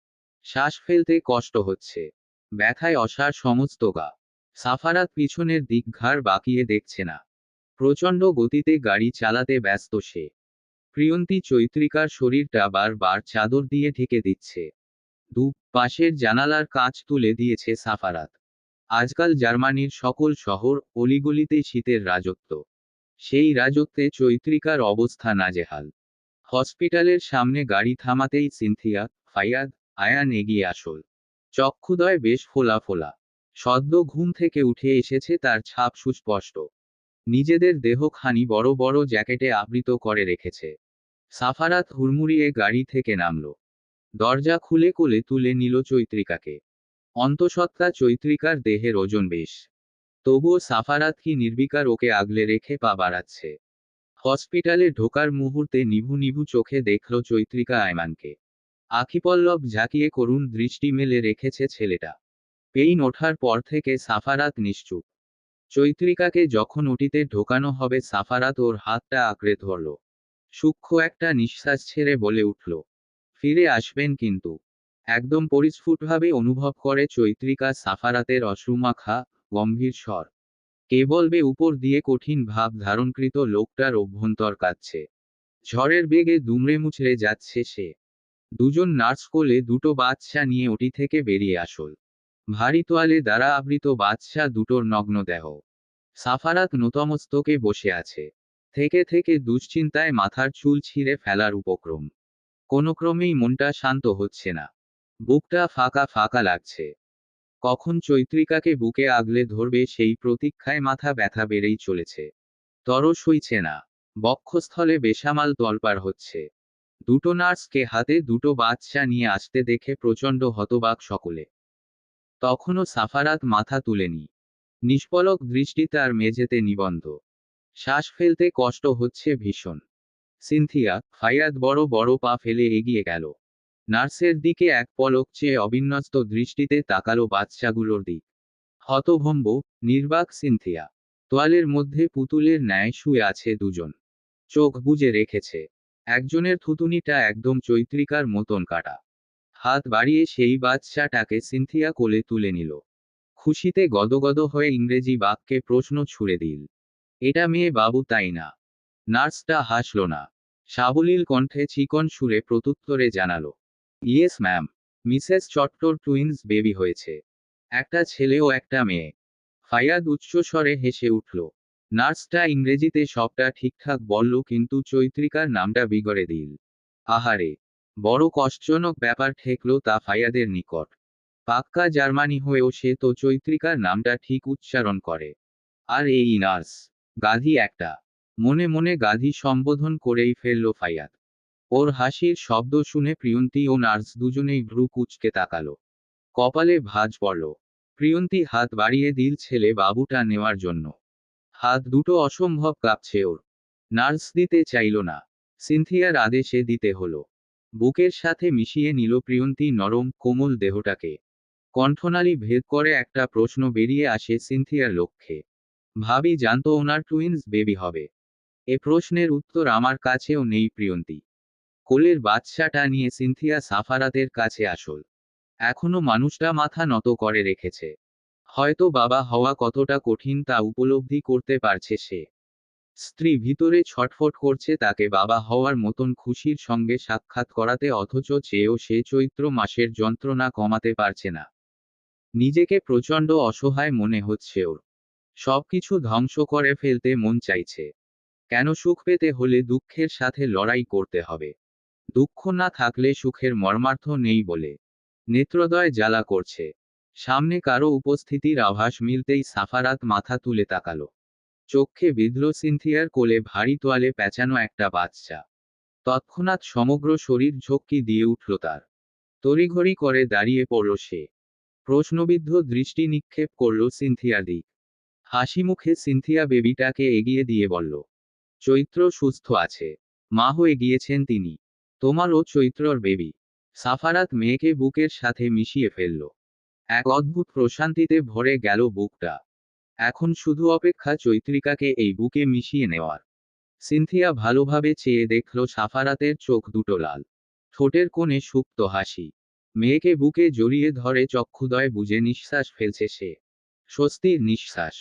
শ্বাস ফেলতে কষ্ট হচ্ছে। ব্যথায় অসাড় সমস্ত গা। সাফারাত পিছনের দিক ঘাড় বাঁকিয়ে দেখছে না। প্রচণ্ড গতিতে গাড়ি চালাতে ব্যস্ত সে। প্রিয়ন্তী চৈত্রিকার শরীরটা বারবার চাদর দিয়ে ঢেকে দিচ্ছে। দু পাশের জানালার কাঁচ তুলে দিয়েছে সাফারাত। আজকাল জার্মানির সকল শহর অলিগলিতে শীতের রাজত্ব। সেই রাজত্বে চৈত্রিকার অবস্থা নাজেহাল। হসপিটালের সামনে গাড়ি থামাতেই সিনথিয়া, ফাইয়াদ, আয়ান এগিয়ে আসল। চক্ষুদয় বেশ ফোলা ফোলা। সদ্য ঘুম থেকে উঠে এসেছে তার ছাপ সুস্পষ্ট। নিজেদের দেহখানি বড় বড় জ্যাকেটে আবৃত করে রেখেছে। সাফারাত হুড়মুড়িয়ে গাড়ি থেকে নামল। দরজা খুলে কোলে তুলে নিল চৈত্রিকাকে। অন্তঃসত্ত্বা চৈত্রিকার দেহের ওজন বেশ। তবুও সাফারাত কি নির্বিকার ওকে আগলে রেখে পা বাড়াচ্ছে। হসপিটালে ঢোকার মুহূর্তে নিভু নিভু চোখে দেখল চৈত্রিকা আয়মানকে। আখিপল্লব ঝাঁকিয়ে করুণ দৃষ্টি মেলে রেখেছে ছেলেটা। পেইন ওঠার পর থেকে সাফারাত নিশ্চুপ। চৈত্রিকাকে যখন ওটিতে ঢোকানো হবে সাফারাত ওর হাতটা আঁকড়ে ধরল। সূক্ষ্ম একটা নিঃশ্বাস ছেড়ে বলে উঠল, ফিরে আসবেন কিন্তু? একদম পরিস্ফুটভাবে অনুভব করে চৈত্রিকা সাফারাতের অশ্রুমাখা, গম্ভীর স্বর। কেবল উপর দিয়ে কঠিন ভাব ধারণকৃত লোকটার অভ্যন্তর কাঁদছে। ঝড়ের বেগে দুমড়ে মুচড়ে যাচ্ছে সে। দুজন নার্স কোলে দুটো বাচ্চা নিয়ে ওটি থেকে বেরিয়ে আসল। ভারী তোয়ালে দ্বারা আবৃত বাচ্চা দুটোর নগ্ন দেহ। সাফারাত নতমস্তকে বসে আছে। থেকে থেকে দুশ্চিন্তায় মাথার চুল ছিঁড়ে ফেলার উপক্রম। কোনো ক্রমেই মনটা শান্ত হচ্ছে না। বুকটা ফাঁকা ফাঁকা লাগছে। কখন চৈত্রিকাকে বুকে আগলে ধরবে সেই প্রতীক্ষায় মাথা ব্যথা বেড়েই চলেছে। তরস সইছে না। বক্ষস্থলে বেসামাল তলপার হচ্ছে। দুটো নার্সকে হাতে দুটো বাচ্চা নিয়ে আসতে দেখে প্রচণ্ড হতবাক সকলে। তখনও সাফারাত মাথা তুলেনি। নিষ্পলক দৃষ্টি তার মেঝেতে নিবন্ধ। শ্বাস ফেলতে কষ্ট হচ্ছে ভীষণ। সিনথিয়া, ফাইয়াদ বড় বড় পা ফেলে এগিয়ে গেল। নার্সের দিকে এক পলক চেয়ে অবিন্যস্ত দৃষ্টিতে তাকালো বাচ্চাগুলোর দিক। হতভম্ব, নির্বাক সিনথিয়া। তোয়ালের মধ্যে পুতুলের ন্যায় শুয়ে আছে দুজন। চোখ বুজে রেখেছে। একজনের থুতুনিটা একদম চৈত্রিকার মতন কাটা। হাত বাড়িয়ে সেই বাচ্চাটাকে সিনথিয়া কোলে তুলে নিল। খুশিতে গদগদ হয়ে ইংরেজি বাক্যে প্রশ্ন ছুড়ে দিল, এটা মেয়ে বাবু তাই না? নার্সটা হাসল না। সাবলীল কণ্ঠে চিকন সুরে প্রত্যুত্তরে জানালো, yes ma'am. Mrs Chattor twins baby হয়েছে। একটা ছেলে ও একটা মেয়ে। ফাইয়াদ উচ্চস্বরে হেসে উঠল। নার্সটা ইংরেজিতে সবটা ঠিকঠাক বলল, কিন্তু চৈত্রিকার নামটা বিগড়ে দিল। আহারে, বড় কষ্টজনক ব্যাপার ঠেকল তা ফাইয়াদের নিকট। পাক্কা জার্মানি হয়েও সে তো চৈত্রিকার নামটা ঠিক উচ্চারণ করে। আর এই নার্স, গাধি একটা। মনে মনে গাধি সম্বোধন করেই ফেলল ফাইয়াদ। ওর হাসির শব্দ শুনে প্রিয়ন্তী ও নার্স দুজনেই ভ্রু কুঁচকে তাকালো। কপালে ভাঁজ পড়ল। প্রিয়ন্তী হাত বাড়িয়ে দিল ছেলে বাবুটা নেওয়ার জন্য। হাত দুটো অসম্ভব কাঁপছে ওর। নার্স দিতে চাইল না। সিনথিয়ার আদেশে দিতে হলো। বুকের সাথে মিশিয়ে নিল প্রিয়ন্তী নরম কোমল দেহটাকে। কণ্ঠনালী ভেদ করে একটা প্রশ্ন বেরিয়ে আসে সিনথিয়ার লক্ষ্যে। ভাবি জানতো ওনার টুইন্স বেবি হবে? এ প্রশ্নের উত্তর আমার কাছেও নেই প্রিয়ন্তী। কোলের বাচ্চাটা নিয়ে সিনথিয়া সাফারাতের কাছে আসল। এখনো মানুষটা মাথা নত করে রেখেছে। হয়তো বাবা হওয়া কতটা কঠিন তা উপলব্ধি করতে পারছে সে। স্ত্রী ভিতরে ছটফট করছে তাকে বাবা হওয়ার মতন খুশির সঙ্গে সাক্ষাৎ করাতে, অথচ চেয়েও সে চৈত্র মাসের যন্ত্রণা কমাতে পারছে না। নিজেকে প্রচণ্ড অসহায় মনে হচ্ছে ওর। সবকিছু ধ্বংস করে ফেলতে মন চাইছে। কেন সুখ পেতে হলে দুঃখের সাথে লড়াই করতে হবে? দুঃখ না থাকলে সুখের মর্মার্থ নেই বলে। নেত্রদয় জ্বালা করছে। সামনে কারো উপস্থিতির আভাস মিলতেই সাফারাত মাথা তুলে তাকালো। চোখে বিঁধল সিনথিয়ার কোলে ভারী তোয়ালে পেঁচানো একটা বাচ্চা। তৎক্ষণাৎ সমগ্র শরীর ঝক্কি দিয়ে উঠল তার। তড়িঘড়ি করে দাঁড়িয়ে পড়ল সে। প্রশ্নবিদ্ধ দৃষ্টি নিক্ষেপ করল সিনথিয়ার দিক। হাসি মুখে সিনথিয়া বেবিটাকে এগিয়ে দিয়ে বলল, চৈত্র সুস্থ আছে। মা হয়ে গিয়েছেন তিনি। তোমারও চৈত্রর বেবি। সাফারাত মেয়েকে বুকের সাথে মিশিয়ে ফেলল। এক অদ্ভুত প্রশান্তিতে ভরে গেল বুকটা। এখন শুধু অপেক্ষা চৈত্রিকাকে এই বুকে মিশিয়ে নেওয়ার। সিনথিয়া ভালোভাবে চেয়ে দেখল সাফারাতের চোখ দুটো লাল, ঠোঁটের কোণে সুপ্ত হাসি। মেয়েকে বুকে জড়িয়ে ধরে চক্ষুদয় বুজে নিঃশ্বাস ফেলছে সে। স্বস্তির নিঃশ্বাস।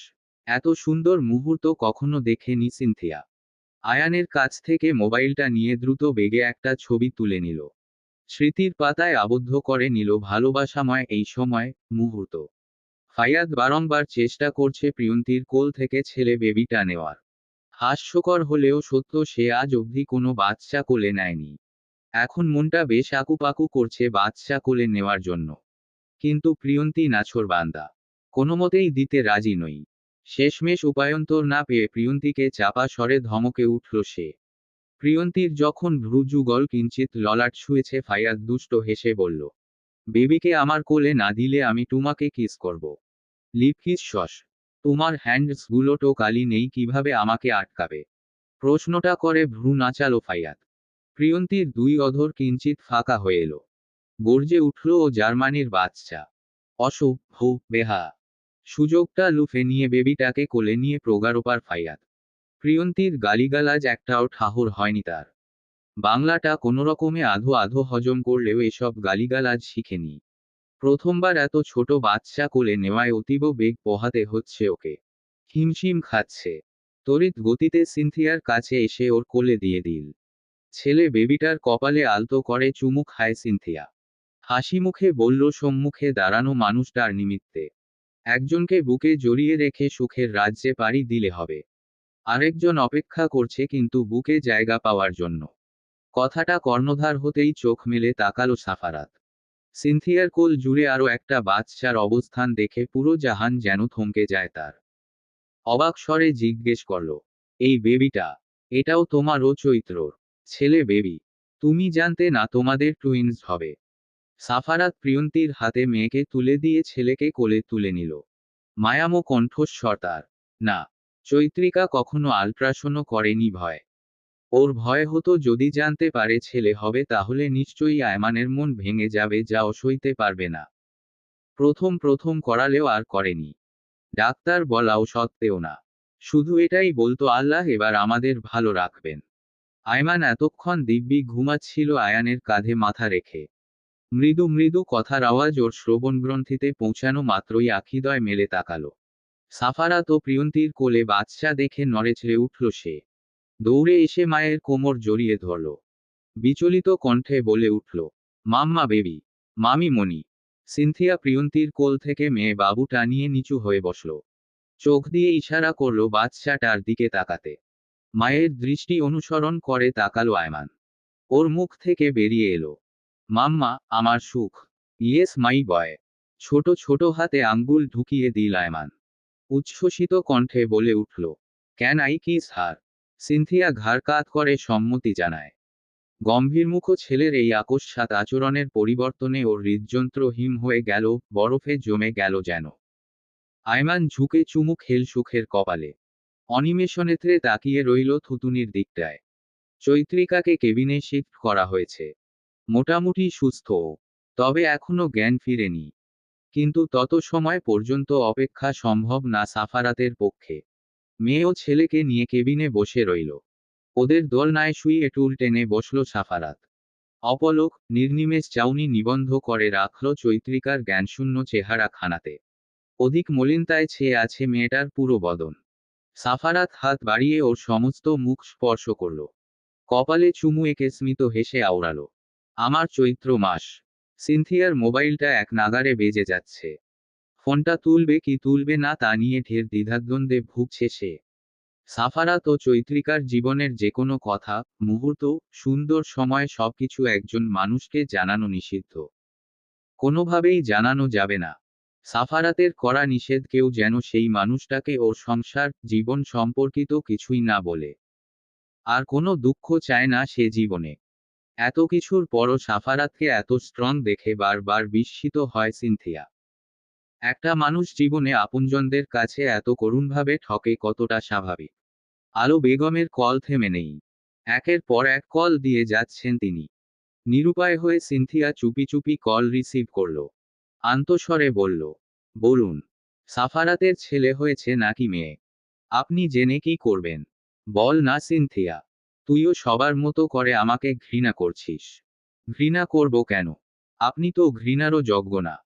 এত সুন্দর মুহূর্ত কখনো দেখেনি সিনথিয়া। আয়ানের কাছ থেকে মোবাইলটা নিয়ে দ্রুত বেগে একটা ছবি তুলে নিল। স্মৃতির পাতায় আবদ্ধ করে নিল ভালোবাসাময় এই সময়, মুহূর্ত। ফাইয়াদ বারংবার চেষ্টা করছে প্রিয়ন্তীর কোল থেকে ছেলে বেবিটা নেওয়ার। হাস্যকর হলেও সত্য, সে আজ অবধি কোনো বাচ্চা কোলে নেয়নি। এখন মনটা বেশ আকুপাকু করছে বাচ্চা কোলে নেওয়ার জন্য। কিন্তু প্রিয়ন্তী নাছোড়বান্দা। কোনোমতেই দিতে রাজি নই। শেষমেশ উপায়ন্তর না পেয়ে প্রিয়ন্তীকে চাপা স্বরে ধমকে উঠল সে। প্রিয়ন্তীর যখন ভ্রুযুগল কিঞ্চিত ললাট ছুঁয়েছে, ফাইয়াদ দুষ্ট হেসে বলল, বেবিকে আমার কোলে না দিলে আমি তোমাকে কিস করব। লিপ কিস শস। তোমার হ্যান্ডসগুলো তো কালি নেই, কিভাবে আমাকে আটকাবে? প্রশ্নটা করে ভ্রু নাচালো ফাইয়াদ। প্রিয়ন্তীর দুই অধর কিঞ্চিত ফাঁকা হয়ে এলো। গর্জে উঠল ও জার্মানির বাচ্চা। অসভ্য, বেহা। সুযোগটা লুফে নিয়ে বেবিটাকে কোলে নিয়ে প্রগারোপার ফাইয়াদ। প্রিয়ন্তীর গালিগালাজ একটাও ঠাহর হয়নি তার। বাংলাটা কোনোরকমে আধো আধো হজম করলেও এসব গালিগালাজ শিখেনি। প্রথমবার এত ছোট বাচ্চা কোলে নেওয়ায় অতীব বেগ পোহাতে হচ্ছে ওকে। হিমশিম খাচ্ছে। তড়িৎ গতিতে সিনথিয়ার কাছে এসে ওর কোলে দিয়ে দিল। ছেলে বেবিটার কপালে আলতো করে চুমু খায় সিনথিয়া। হাসি মুখে বলল, সম্মুখে দাঁড়ানো মানুষটার নিমিত্তে একজনকে বুকে জড়িয়ে রেখে সুখের রাজ্যে পাড়ি দিলে হবে। আরেকজন অপেক্ষা করছে কিন্তু বুকে জায়গা পাওয়ার জন্য। কথাটা কর্ণধার হতেই চোখ মেলে তাকালো সাফারাত। সিনথিয়ার কোল জুড়ে আরো একটা বাচ্চার অবস্থান দেখে পুরো জাহান যেন থমকে যায় তার। অবাক স্বরে জিজ্ঞেস করল, এই বেবিটা, এটাও তোমারও চৈত্রর ছেলে বেবি? তুমি জানতে না তোমাদের টুইনস হবে? সাফারাত প্রিয়ন্তীর হাতে মেয়েকে তুলে দিয়ে ছেলেকে কোলে তুলে নিল। মায়ামো কণ্ঠস্বর তার। না, চৈত্রিকা কখনো আল্ট্রাসোনো করেনি ভয়। ওর ভয় হতো যদি জানতে পারে ছেলে হবে তাহলে নিশ্চয়ই আয়মানের মন ভেঙে যাবে, যা ও সইতে পারবে না। প্রথম প্রথম করালেও আর করেনি। ডাক্তার বলাও সত্ত্বেও না। শুধু এটাই বলতো, আল্লাহ এবার আমাদের ভালো রাখবেন। আয়মান এতক্ষণ দিব্যি ঘুমাচ্ছিল আয়ানের কাঁধে মাথা রেখে। মৃদু মৃদু কথার আওয়াজ ওর শ্রবণগ্রন্থিতে পৌঁছানো মাত্রই আখিদয় মেলে তাকালো। সাফারাত ও প্রিয়ন্তীর কোলে বাচ্চা দেখে নড়েচড়ে উঠল সে। দৌড়ে এসে মায়ের কোমর জড়িয়ে ধরল। বিচলিত কণ্ঠে বলে উঠল, মাম্মা বেবি, মামি মনি। সিনথিয়া প্রিয়ন্তীর কোল থেকে মেয়ে বাবুটা নিয়ে নিচু হয়ে বসল। চোখ দিয়ে ইশারা করল বাচ্চাটার দিকে তাকাতে। মায়ের দৃষ্টি অনুসরণ করে তাকালো আয়মান। ওর মুখ থেকে বেরিয়ে এলো, মাম্মা, আমার সুখ। ইয়েস মাই বয়। ছোট ছোট হাতে আঙ্গুল ঢুকিয়ে দিল আয়মান। উচ্ছ্বসিত কণ্ঠে বলে উঠল, can I kiss her? Cynthia ঘাড় কাত করে সম্মতি জানায়। গম্ভীরমুখ ছেলের এই আকস্মাৎ আচরণের পরিবর্তনে ওর হৃদযন্ত্র হিম হয়ে গেল, বরফে জমে গেল যেন। আয়মান ঝুঁকে চুমু খেল সুখের কপালে। অনিমেষনেত্রে তাকিয়ে রইল থুতুনির দিকটায়। চৈত্রিকাকে কেবিনে শিফট করা হয়েছে। মোটামুটি সুস্থ ও। তবে এখনো জ্ঞান ফিরেনি। কিন্তু তত সময় পর্যন্ত অপেক্ষা সম্ভব না সাফারাতের পক্ষে। মেয়ে ও ছেলেকে নিয়ে কেবিনে বসে রইল। ওদের দোলনায় শুইয়ে টুল টেনে বসল সাফারাত। অপলক, নির্নিমেষ চাউনি নিবন্ধ করে রাখল চৈত্রিকার জ্ঞানশূন্য চেহারা খানাতে। অধিক মলিনতায় ছেয়ে আছে মেয়েটার পুরো বদন। সাফারাত হাত বাড়িয়ে ওর সমস্ত মুখ স্পর্শ করল। কপালে চুমু এঁকে স্মিত হেসে আওড়াল, আমার চৈত্র মাস। সিনথিয়ার মোবাইলটা এক নাগারে বেজে যাচ্ছে। ফোনটা তুলবে কি তুলবে না তা নিয়ে ঢের দ্বিধাদ্বন্দ্বে ভুগছে সে। সাফারাত ও চৈত্রিকার জীবনের যে কোনো কথা, মুহূর্ত, সুন্দর সময় সবকিছু একজন মানুষকে জানানো নিষিদ্ধ। কোনোভাবেই জানানো যাবে না। সাফারাতের করা নিষেধকেও যেন সেই মানুষটাকে ওর সংসার জীবন সম্পর্কিত কিছুই না বলে। আর কোনো দুঃখ চায় না সে জীবনে। এত কিছুর পরও সাফারাতকে এত স্ট্রং দেখে বারবার বিস্মিত হয় সিনথিয়া। একটা মানুষ জীবনে আপনজনদের কাছে এত করুণভাবে ঠকে কতটা স্বাভাবিক। আলো বেগমের কল থেমে নেই। একের পর এক কল দিয়ে যাচ্ছেন তিনি। নিরুপায় হয়ে সিনথিয়া চুপি চুপি কল রিসিভ করল। আন্তস্বরে বলল, বলুন, সাফারাতের ছেলে হয়েছে নাকি মেয়ে? আপনি জেনে কি করবেন? বল না সিনথিয়া। তুইও সবার মতো করে আমাকে ঘৃণা করছিস। ঘৃণা করব কেন? আপনি তো ঘৃণারও যোগ্য না।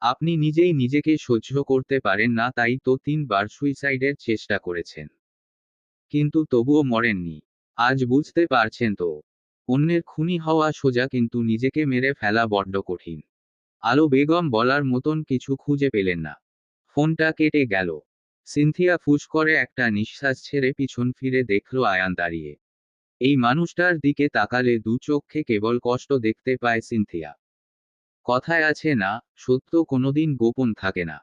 আপনি নিজেই নিজেকে সহ্য করতে পারেন না, তাই তো 3 বার সুইসাইডের চেষ্টা করেছেন। কিন্তু তবুও মরেননি। আজ বুঝতে পারছেন তো? অন্যের খুনি হওয়া সোজা, কিন্তু নিজেকে মেরে ফেলা বড্ড কঠিন। আলো বেগম বলার মতন কিছু খুঁজে পেলেন না। ফোনটা কেটে গেল। সিনথিয়া ফুস করে একটা নিঃশ্বাস ছেড়ে পিছন ফিরে দেখল আয়ান দাঁড়িয়ে। এই মানুষটার দিকে তাকালে দু চোখে কেবল কষ্ট দেখতে পায় সিনথিয়া। কথায় আছে না, সত্য কোনোদিন গোপন থাকে না।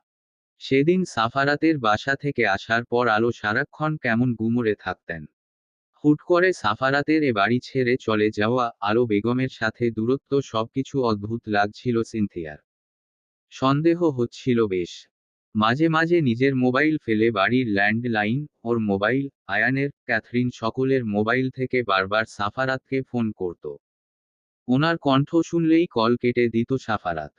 সেদিন সাফারাতের বাসা থেকে আসার পর আলো সারাক্ষণ কেমন গুমরে থাকতেন। হুট করে সাফারাতের এ বাড়ি ছেড়ে চলে যাওয়া, আলো বেগমের সাথে দূরত্ব, সবকিছু অদ্ভুত লাগছিল সিনথিয়ার। সন্দেহ হচ্ছিল বেশ। মাঝে মাঝে নিজের মোবাইল ফেলে বাড়ির ল্যান্ডলাইন, ওর মোবাইল, আয়ানের, ক্যাথরিন সকলের মোবাইল থেকে বারবার সাফারাতকে ফোন করত। ওনার কণ্ঠ শুনলেই কল কেটে দিত সাফারাত।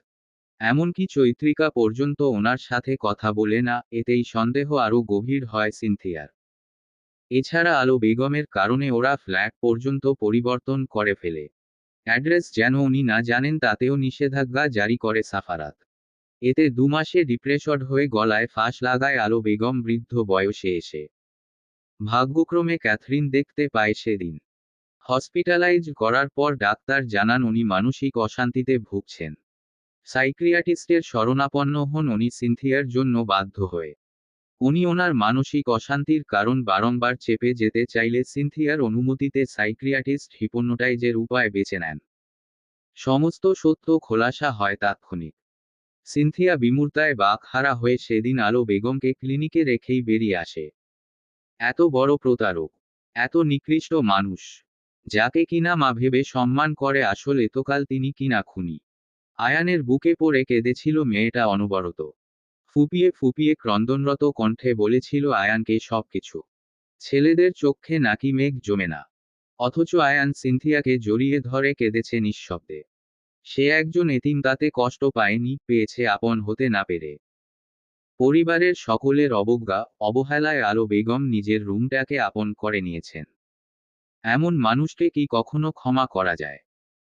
এমনকি চৈত্রিকা পর্যন্ত ওনার সাথে কথা বলে না, এতেই সন্দেহ আরও গভীর হয় সিনথিয়ার। এছাড়া আলো বেগমের কারণে ওরা ফ্ল্যাট পর্যন্ত পরিবর্তন করে ফেলে। অ্যাড্রেস যেন উনি না জানেন তাতেও নিষেধাজ্ঞা জারি করে সাফারাত। এতে 2 মাসে ডিপ্রেসড হয়ে গলায় ফাঁস লাগায় আলো বেগম বৃদ্ধ বয়সে এসে। ভাগ্যক্রমে ক্যাথরিন দেখতে পায় সেদিন। হসপিটালাইজ করার পর ডাক্তার জানান উনি মানসিক অশান্তিতে ভুগছেন। সাইক্রিয়াটিস্টের শরণাপন্ন হন উনি সিনথিয়ার জন্য বাধ্য হয়ে। উনি ওনার মানসিক অশান্তির কারণ বারংবার চেপে যেতে চাইলে সিনথিয়ার অনুমতিতে সাইক্রিয়াটিস্ট হিপনোটাইজের উপায় বেছে নেন। সমস্ত সত্য খোলাসা হয় তাৎক্ষণিক। সিনথিয়া বিমূর্তায় বাকহারা হয়ে সেদিন আলো বেগমকে ক্লিনিকে রেখেই বেরিয়ে আসে। এত বড় প্রতারক, এত নিকৃষ্ট মানুষ, যাকে কিনা মা ভেবে সম্মান করে, আসলে এতকাল তিনি কিনা খুনি। আয়ানের বুকে পড়ে কেঁদেছিল মেয়েটা অনবরত। ফুপিয়ে ফুপিয়ে ক্রন্দনরত কণ্ঠে বলেছিল আয়ানকে সবকিছু। ছেলেদের চোখে নাকি মেঘ জমে না। অথচ আয়ান সিনথিয়াকে জড়িয়ে ধরে কেঁদেছে নিঃশব্দে। সে একজন এতিম, তাতে কষ্ট পায়নি, পেয়েছে আপন হতে না পেরে। পরিবারের সকলের অবজ্ঞা, অবহেলায় আলো বেগম নিজের রুমটাকে আপন করে নিয়েছেন। এমন মানুষকে কি কখনো ক্ষমা করা যায়?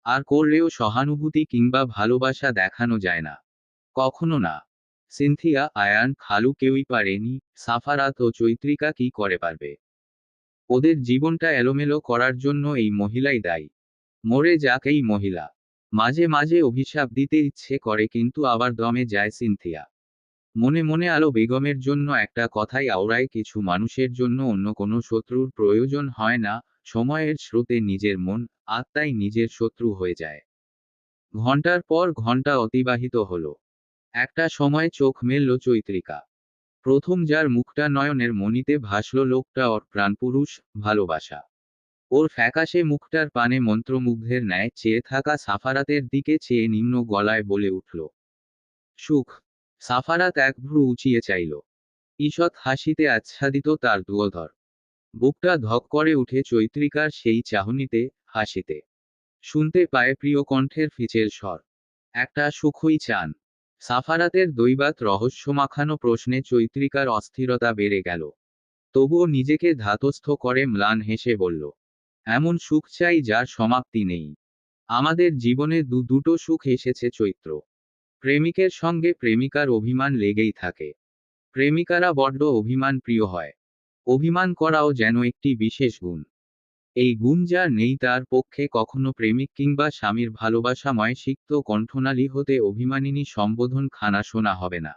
আর করলেও সহানুভূতি কিংবা ভালোবাসা দেখানো যায় না। কখনো না। সিনথিয়া, আয়ান, খালু কেউই পারেনি। সাফারাত ও চৈত্রিকা কি করে পারবে? ওদের জীবনটা এলোমেলো করার জন্য এই মহিলাই দায়ী। মরে যাক এই মহিলা। মাঝে মাঝে অভিশাপ দিতে ইচ্ছে করে, কিন্তু আবার দমে যায় সিনথিয়া। মনে মনে আলো বেগমের জন্য একটা কথাই আওড়ায়, কিছু মানুষের জন্য অন্য কোনো শত্রুর প্রয়োজন হয় না। সময়ের স্রোতে নিজের মন, আত্মাই নিজের শত্রু হয়ে যায়। ঘন্টার পর ঘন্টা অতিবাহিত হলো। একটা সময় চোখ মেলল চৈত্রিকা। প্রথম যার মুখটা নয়নের মণিতে ভাসল, লোকটা ওর প্রাণপুরুষ, ভালোবাসা। ওর ফ্যাকাশে মুখটার পানে মন্ত্রমুগ্ধের ন্যায় চেয়ে থাকা সাফারাতের দিকে চেয়ে নিম্ন গলায় বলে উঠল, সুখ। সাফারাত এক ভ্রু উঁচিয়ে চাইল। ঈষৎ হাসিতে আচ্ছাদিত তার দুয়োধর। বুকটা ধক করে উঠে চৈত্রিকার সেই চাহনিতে, হাসিতে। শুনতে পায় প্রিয় কণ্ঠের ফিচেল স্বর। একটা সুখই চান। সাফারাতের দৈবাত রহস্যমাখানো প্রশ্নে চৈত্রিকার অস্থিরতা বেড়ে গেল। তবুও নিজেকে ধাতস্থ করে ম্লান হেসে বলল, এমন সুখ চাই যার সমাপ্তি নেই। আমাদের জীবনে দুটো সুখ এসেছে চৈত্র। প্রেমিকের সঙ্গে প্রেমিকার অভিমান লেগেই থাকে। প্রেমিকারা বড্ড অভিমান প্রিয় হয়। অভিমান করাও যেন একটি বিশেষ গুণ। এই গুণ যার নেই তার পক্ষে কখনো প্রেমিক কিংবা স্বামীর ভালোবাসাময় সিক্ত কণ্ঠনালী হতে অভিমানিনী সম্বোধন খানা শোনা হবে না।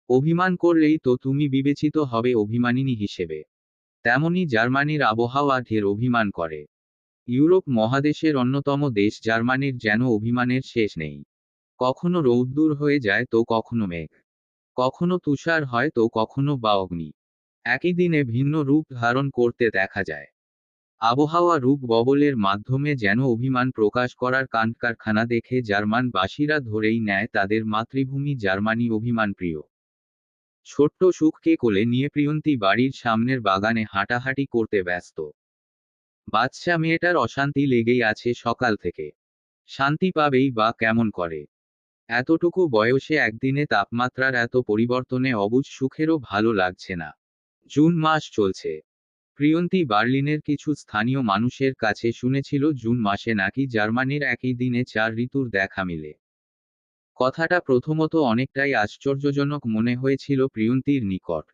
অভিমান করলেই তো তুমি বিবেচিত হবে অভিমানিনী হিসেবে। তেমনি জার্মানির আবহাওয়া ঢের অভিমান করে। ইউরোপ মহাদেশের অন্যতম দেশ জার্মানির যেন অভিমানের শেষ নেই। কখনো রৌদ্দুর হয়ে যায় তো কখনো মেঘ, কখনো তুষার হয় তো কখনো বা অগ্নি। একই দিনে ভিন্ন রূপ ধারণ করতে দেখা যায়। আবহাওয়া রূপ বদলের মাধ্যমে যেন অভিমান প্রকাশ করার কারখানা দেখে জার্মানবাসীরা ধরেই নেয় তাদের মাতৃভূমি জার্মানি অভিমান প্রিয়। ছোট্ট সুখকে কোলে নিয়ে প্রিয়ন্তী বাড়ির সামনের বাগানে হাঁটাহাঁটি করতে ব্যস্ত। বাচ্চা মেয়েটার অশান্তি লেগেই আছে সকাল থেকে। শান্তি পাবেই বা কেমন করে? এতটুকু বয়সে একদিনে তাপমাত্রার এত পরিবর্তনে অবুঝ সুখেরও ভালো লাগছে না। জুন মাস চলছে। প্রিয়ন্তী বার্লিনের কিছু স্থানীয় মানুষের কাছে শুনেছিল জুন মাসে নাকি জার্মানির একই দিনে 4 ঋতুর দেখা মিলে। কথাটা প্রথমত অনেকটাই আশ্চর্যজনক মনে হয়েছিল প্রিয়ন্তীর নিকট,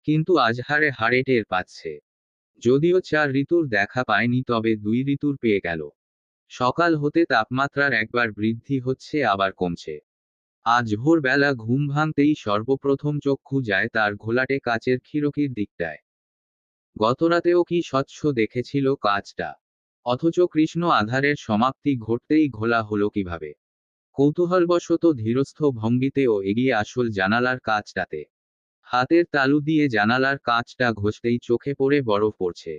কিন্তু আজ হাড়ে হাড়ে টের পাচ্ছে। যদিও 4 ঋতুর দেখা পায়নি, তবে 2 ঋতুর পেয়ে গেল। সকাল হতে তাপমাত্রার একবার বৃদ্ধি হচ্ছে আবার কমছে। আজ ভোরবেলা ঘুম ভাঙতেই সর্বপ্রথম চক্ষু যায় তার ঘোলাটে কাচের খিড়কির দিকটায়। গতরাতেও কি স্বচ্ছ দেখেছিল কাচটা, অথচ কৃষ্ণ আধারের সমাপ্তি ঘটতেই ঘোলা হলো কিভাবে? কৌতূহলবশত ধীরস্থ ভঙ্গিতেও এগিয়ে আসল জানালার কাচটাতে। হাতের তালু দিয়ে জানালার কাচটা ঘষতেই চোখে পড়ে বরফ পড়ছে।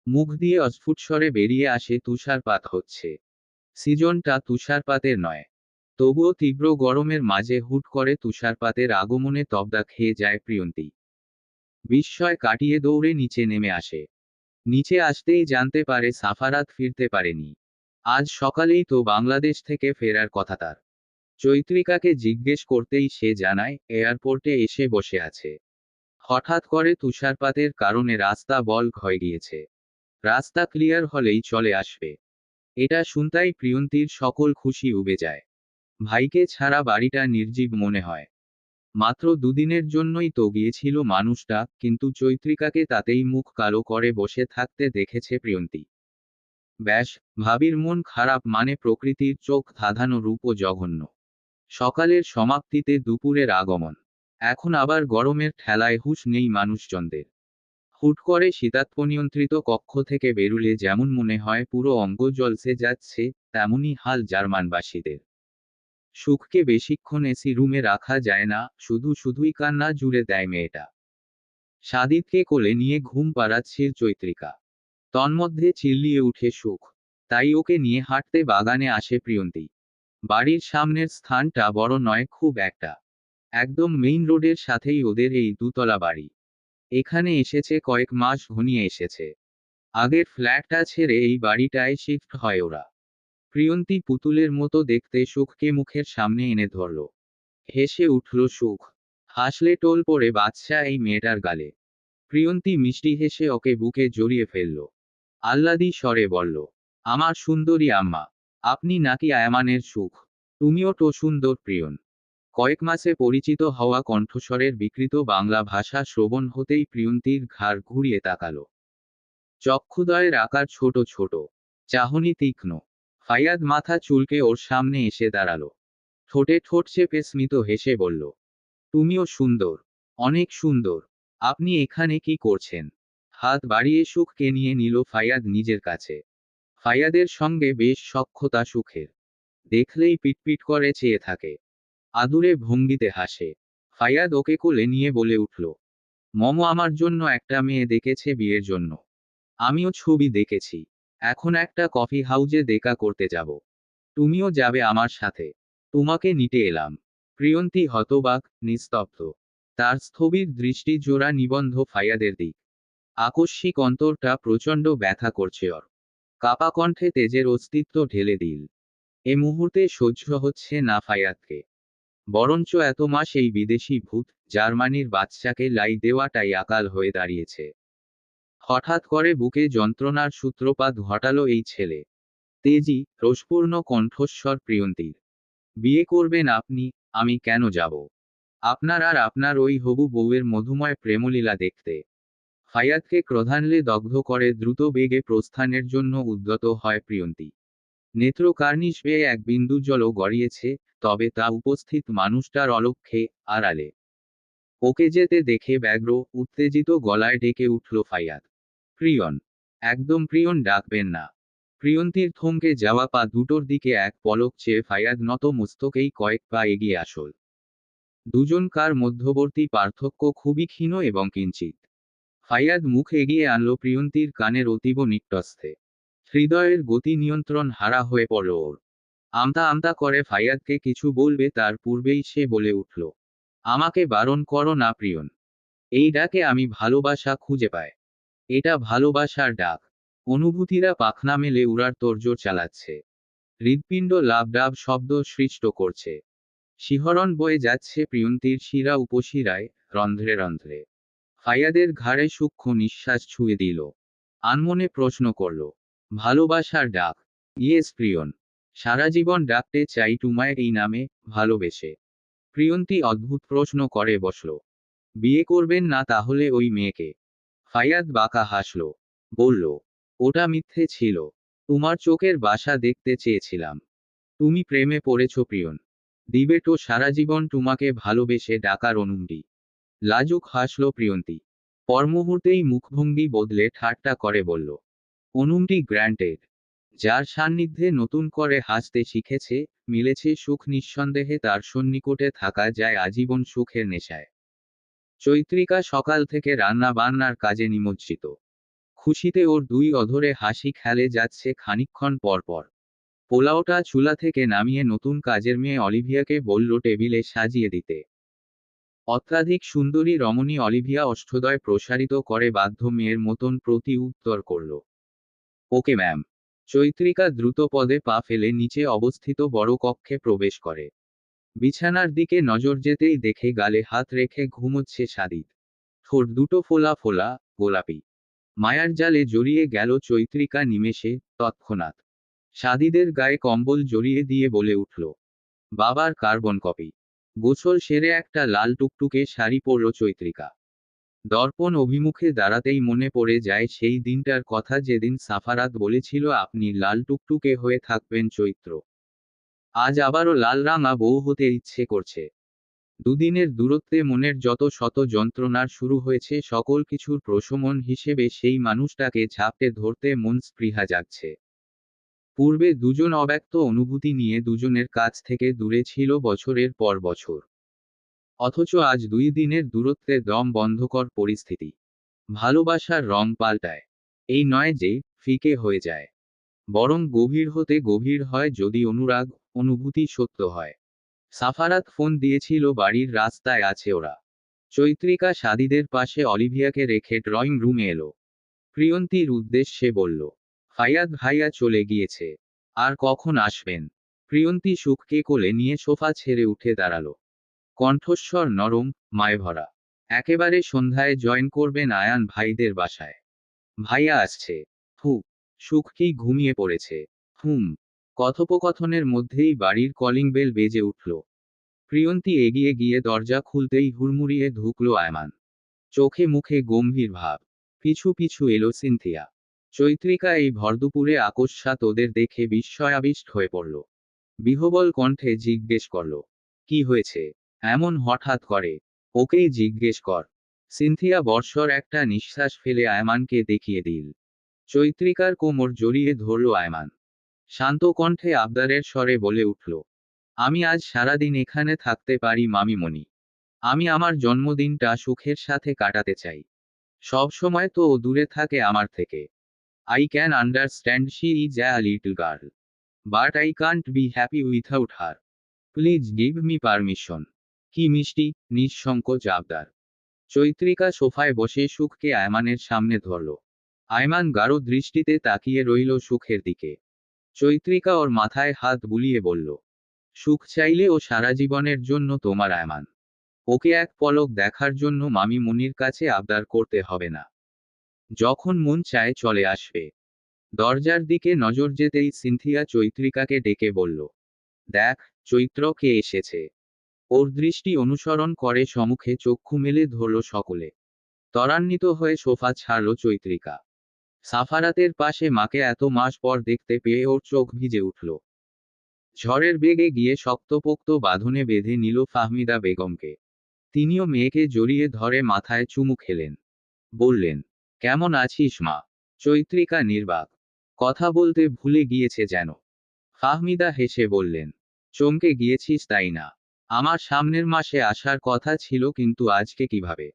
মুখ দিয়ে অস্ফুটস্বরে বেরিয়ে আসে তুষারপাত হচ্ছে। সিজনটা তুষারপাতের নয়, তবুও তীব্র গরমের মাঝে হুট করে তুষারপাতের আগমনে তবদা খেয়ে যায় প্রিয়ন্তী। বিস্ময় কাটিয়ে দৌড়ে নিচে নেমে আসে। নিচে আসতেই জানতে পারে সাফারাত ফিরতে পারেনি। আজ সকালেই তো বাংলাদেশ থেকে ফেরার কথা তার। চৈত্রিকাকে জিজ্ঞেস করতেই সে জানায় এয়ারপোর্টে এসে বসে আছে। হঠাৎ করে তুষারপাতের কারণে রাস্তা ব্লক হয়ে গিয়েছে। রাস্তা ক্লিয়ার হলেই চলে আসবে। এটা শুনতাই প্রিয়ন্তীর সকল খুশি উবে যায়। ভাইকে ছাড়া বাড়িটা নির্জীব মনে হয়। মাত্র দুদিনের জন্যই তো গিয়েছিল মানুষটা, কিন্তু চৈত্রিকাকে তাতেই মুখ কালো করে বসে থাকতে দেখেছে প্রিয়ন্তী। ব্যাস, ভাবির মন খারাপ মানে প্রকৃতির চোখ ধাঁধানো রূপ ও জঘন্য। সকালের সমাপ্তিতে দুপুরের আগমন। এখন আবার গরমের ঠেলায় হুঁশ নেই মানুষজনদের। হুট করে শীতাত্মনিয়ন্ত্রিত কক্ষ থেকে বেরুলে যেমন মনে হয় পুরো অঙ্গ জ্বলসে যাচ্ছে, তেমনই হাল জার্মানবাসীদের। সুখকে বেশিক্ষণ এসি রুমে রাখা যায় না, শুধুই কান্না জুড়ে দেয় মেয়েটা। সাদিদকে কোলে নিয়ে ঘুম পাড়াচ্ছে চৈত্রিকা। তন্মধ্যে চিল্লিয়ে উঠে সুখ। তাই ওকে নিয়ে হাঁটতে বাগানে আসে প্রিয়ন্তী। বাড়ির সামনের স্থানটা বড় নয় খুব একটা। একদম মেইন রোডের সাথেই ওদের এই দুতলা বাড়ি। এখানে এসেছে কয়েক মাস ঘনিয়ে এসেছে। আগের ফ্ল্যাটটা ছেড়ে এই বাড়িটায় শিফট হয় ওরা। প্রিয়ন্তী পুতুলের মতো দেখতে সুখকে মুখের সামনে এনে ধরল। হেসে উঠল সুখ। হাসলে টোল পড়ে বাচ্চা এই মেয়েটার গালে। প্রিয়ন্তী মিষ্টি হেসে ওকে বুকে জড়িয়ে ফেলল। আহ্লাদি স্বরে বলল, আমার সুন্দরী আম্মা, আপনি নাকি আয়ামানের সুখ? তুমিও তো সুন্দর প্রিয়ন। কয়েক মাসে পরিচিত হওয়া কণ্ঠস্বরের বিকৃত বাংলা ভাষা শ্রবণ হতেই প্রিয়ন্তীর ঘাড় ঘুরিয়ে তাকালো। চক্ষুদয়ের আকার ছোট ছোট, চাহনি তীক্ষ্ণ। ফাইয়াদ মাথা চুলকে ওর সামনে এসে দাঁড়ালো। ঠোঁটে ঠোঁট চেপে স্মিত হেসে বলল, তুমিও সুন্দর, অনেক সুন্দর। আপনি এখানে কি করছেন? হাত বাড়িয়ে সুখকে নিয়ে নিল ফাইয়াদ নিজের কাছে। ফাইয়াদের সঙ্গে বেশ সখ্যতা সুখের। দেখলেই পিটপিট করে চেয়ে থাকে। আদুরে ভঙ্গিতে হাসে। ফাইয়াদ ওকে কোলে নিয়ে বলে উঠল, মম আমার জন্য একটা মেয়ে দেখেছে বিয়ের জন্য। আমিও ছবি দেখেছি। এখন একটা কফি হাউজে দেখা করতে যাব। তুমিও যাবে আমার সাথে। তোমাকে নিতে এলাম। প্রিয়ন্তী হতবাক, নিস্তব্ধ। তার স্থবির দৃষ্টি জোড়া নিবন্ধ ফাইয়াদের দিক। আকস্মিক অন্তরটা প্রচণ্ড ব্যথা করছে ওর। কাপা কণ্ঠে তেজের অস্তিত্ব ঢেলে দিল। এ মুহূর্তে সহ্য হচ্ছে না ফাইয়াদকে। বরঞ্চ এত মাস এই বিদেশি ভূত জার্মানির বাচ্চাকে লাই দেওয়াটাই আকাল হয়ে দাঁড়িয়েছে। হঠাৎ করে বুকে যন্ত্রণার সূত্রপাত ঘটালো এই ছেলে। তেজি, রসপূর্ণ কণ্ঠস্বর প্রিয়ন্তীর। বিয়ে করবেন আপনি? আমি কেন যাব? আপনার আর আপনার ওই হবু বউয়ের মধুময় প্রেমলীলা দেখতে। ফাইয়াদকে ক্রোধানলে দগ্ধ করে দ্রুত বেগে প্রস্থানের জন্য উদ্যত হয় প্রিয়ন্তী। নেত্র কার্নিশ বেয়ে এক বিন্দু জলও গড়িয়েছে, তবে তা উপস্থিত মানুষটার অলক্ষ্যে, আড়ালে। ওকে যেতে দেখে ব্যগ্র, উত্তেজিত গলায় ডেকে উঠল ফাইয়াদ। প্রিয়ন। একদম প্রিয়ন ডাকবেন না। প্রিয়ন্তীর থমকে যাওয়া পা দুটোর দিকে এক পলক চেয়ে ফায়াদ নত মস্তকেই কয়েক পা এগিয়ে আসল। দুজনকার মধ্যবর্তী পার্থক্য খুবই ক্ষীণ এবং কিঞ্চিত। ফায়াদ মুখ এগিয়ে আনল প্রিয়ন্তীর কানের অতীব নিকটস্থে। হৃদয়ের গতি নিয়ন্ত্রণ হারা হয়ে পড়ল ওর। আমতা আমতা করে ফায়াদকে কিছু বলবে তার পূর্বেই সে বলে উঠল, আমাকে বারণ করো না প্রিয়ন। এই ডাকে আমি ভালোবাসা খুঁজে পাই। এটা ভালোবাসার ডাক। অনুভূতিরা পাখনা মেলে উড়ার তোড়জোড় চালাচ্ছে। হৃৎপিণ্ড লাভ শব্দ সৃষ্ট করছে। শিহরণ বয়ে যাচ্ছে প্রিয়ন্তীর শিরা উপশিরায়, রন্ধ্রে রন্ধ্রে। ফায়াদের ঘাড়ে সূক্ষ্ম নিঃশ্বাস ছুঁয়ে দিল। আনমনে প্রশ্ন করল, ভালোবাসার ডাক? ইয়েস প্রিয়ন। সারা জীবন ডাকতে চাই তোমায় এই নামে, ভালোবেসে। প্রিয়ন্তী অদ্ভুত প্রশ্ন করে বসল, বিয়ে করবেন না তাহলে ওই মেয়েকে? ফায়াদ বাঁকা হাসল। বলল, ওটা মিথ্যে ছিল। তোমার চোখের বাসা দেখতে চেয়েছিলাম। তুমি প্রেমে পড়েছ প্রিয়ন। দিবে তো সারা জীবন তোমাকে ভালোবেসে ডাকার অনুমতি। লাজুক হাসল প্রিয়ন্তী। পরমুহূর্তেই মুখভঙ্গি বদলে ঠাট্টা করে বলল, অনুমতি গ্র্যান্টেড। যার সান্নিধ্যে নতুন করে হাসতে শিখেছে, মিলেছে সুখ, নিঃসন্দেহে তার সন্নিকটে থাকা যায় আজীবন সুখের নেশায়। চৈত্রিকা সকাল থেকে রান্না বান্নার কাজে নিমজ্জিত। খুশিতে ওর দুই অধরে হাসি খেলে যাচ্ছে খানিকক্ষণ পর পর। পোলাওটা চুলা থেকে নামিয়ে নতুন কাজের মেয়ে অলিভিয়াকে বলল টেবিলে সাজিয়ে দিতে। অত্যাধিক সুন্দরী রমণী অলিভিয়া অষ্টদয় প্রসারিত করে বাধ্য মেয়ের মতন প্রতি উত্তর করল, ওকে ম্যাম। চৈত্রিকা দ্রুত পদে পা ফেলে নিচে অবস্থিত বড় কক্ষে প্রবেশ করে। বিছানার দিকে নজর যেতেই দেখে গালে হাত রেখে ঘুমোচ্ছে সাদিদ। ঠোঁট দুটো ফোলা ফোলা, গোলাপি। মায়ার জালে জড়িয়ে গেল চৈত্রিকা নিমেষে, তৎক্ষণাৎ। সাদিদের গায়ে কম্বল জড়িয়ে দিয়ে বলে উঠল, বাবার কার্বন কপি। গোসল সেরে একটা লাল টুকটুকে শাড়ি পরল চৈত্রিকা। দর্পণ অভিমুখে দাঁড়াতেই মনে পড়ে যায় সেই দিনটার কথা যেদিন সাফারাত বলেছিল আপনি লাল টুকটুকে হয়ে থাকবেন চৈত্র। আজ আবারও লাল রাঙা বউ হতে ইচ্ছে করছে। দুদিনের দূরত্বে মনের যত শত যন্ত্রণার শুরু হয়েছে সকল কিছুর প্রশমন হিসেবে সেই মানুষটাকে ঝাপটে ধরতে মন স্পৃহা জাগছে। পূর্বে দুজন অব্যক্ত অনুভূতি নিয়ে দুজনের কাছ থেকে দূরে ছিল বছরের পর বছর। অথচ আজ 2 দিনের দূরত্বে দম বন্ধকর পরিস্থিতি। ভালোবাসার রং পাল্টায়। এই নয় যে ফিকে হয়ে যায়, বরং গভীর হতে গভীর হয় যদি অনুরাগ, অনুভূতি সত্য হয়। সাফারাত ফোন দিয়েছিল বাড়ির রাস্তায় আছে ওরা। চৈত্রিকা সাদিদের পাশে অলিভিয়াকে রেখে ড্রয়িং রুমে এলো। প্রিয়ন্তীর উদ্দেশ্যে বলল, ফায়াদ ভাইয়া চলে গিয়েছে। আর কখন আসবেন? প্রিয়ন্তী সুখকে কোলে নিয়ে সোফা ছেড়ে উঠে দাঁড়ালো। কণ্ঠস্বর নরম, মায়ভরা। একেবারে সন্ধ্যায় জয়েন করবেন আয়ান ভাইদের বাসায়। ভাইয়া আসছে। হু। সুখ কি ঘুমিয়ে পড়েছে? হুম। কথোপকথনের মধ্যেই বাড়ির কলিং বেল বেজে উঠল। প্রিয়ন্তী এগিয়ে গিয়ে দরজা খুলতেই হুড়মুড়িয়ে ঢুকল আয়মান। চোখে মুখে গম্ভীর ভাব। পিছু পিছু এলো সিনথিয়া। চৈত্রিকা এই ভরদুপুরে আকস্মাৎ ওদের দেখে বিস্ময়াবিষ্ট হয়ে পড়ল। বিহবল কণ্ঠে জিজ্ঞেস করল, কি হয়েছে এমন হঠাৎ করে? ওকেই জিজ্ঞেস কর। সিনথিয়া বর্ষর একটা নিঃশ্বাস ফেলে আয়মানকে দেখিয়ে দিল। চৈত্রিকার কোমর জড়িয়ে ধরল আয়মান। শান্ত কণ্ঠে আবদারের স্বরে বলে উঠল, আমি আজ সারাদিন এখানে থাকতে পারি মামিমণি। আমি আমার জন্মদিনটা সুখের সাথে কাটাতে চাই। সব সময় তো ও দূরে থাকে আমার থেকে। I can understand she is a little girl, but I can't be happy without her. Please give me permission. কি মিষ্টি, নিঃসংকোচ আবদার। চৈত্রিকা সোফায় বসে সুখকে আয়মানের সামনে ধরল। আয়মান গাঢ় দৃষ্টিতে তাকিয়ে রইল সুখের দিকে। চৈত্রিকা ওর মাথায় হাত বুলিয়ে বলল, সুখ চাইলে ও সারা জীবনের জন্য তোমার আয়মান। ওকে এক পলক দেখার জন্য মামি মনির কাছে আবদার করতে হবে না। যখন মন চায় চলে আসবে। দরজার দিকে নজর যেতেই সিনথিয়া চৈত্রিকাকে ডেকে বলল, দেখ, চৈত্র কে এসেছে। ওর দৃষ্টি অনুসরণ করে সম্মুখে চক্ষু মেলে ধরল সকলে। ত্বরান্বিত হয়ে সোফা ছাড়ল চৈত্রিকা। সাফারাতের পাশে মাকে এত মাস পর দেখতে পেয়ে ওর চোখ ভিজে উঠল। ঝড়ের বেগে গিয়ে শক্তপোক্ত বাঁধনে বেঁধে নিল ফাহমিদা বেগমকে। তিনিও মেয়েকে জড়িয়ে ধরে মাথায় চুমু খেলেন। বললেন, কেমন আছিস মা? চৈত্রিকা নির্বাক। কথা বলতে ভুলে গিয়েছে যেন। ফাহমিদা হেসে বললেন, চমকে গিয়েছিস তাই না? আমার সামনের মাসে আসার কথা ছিল, কিন্তু আজকে কিভাবে?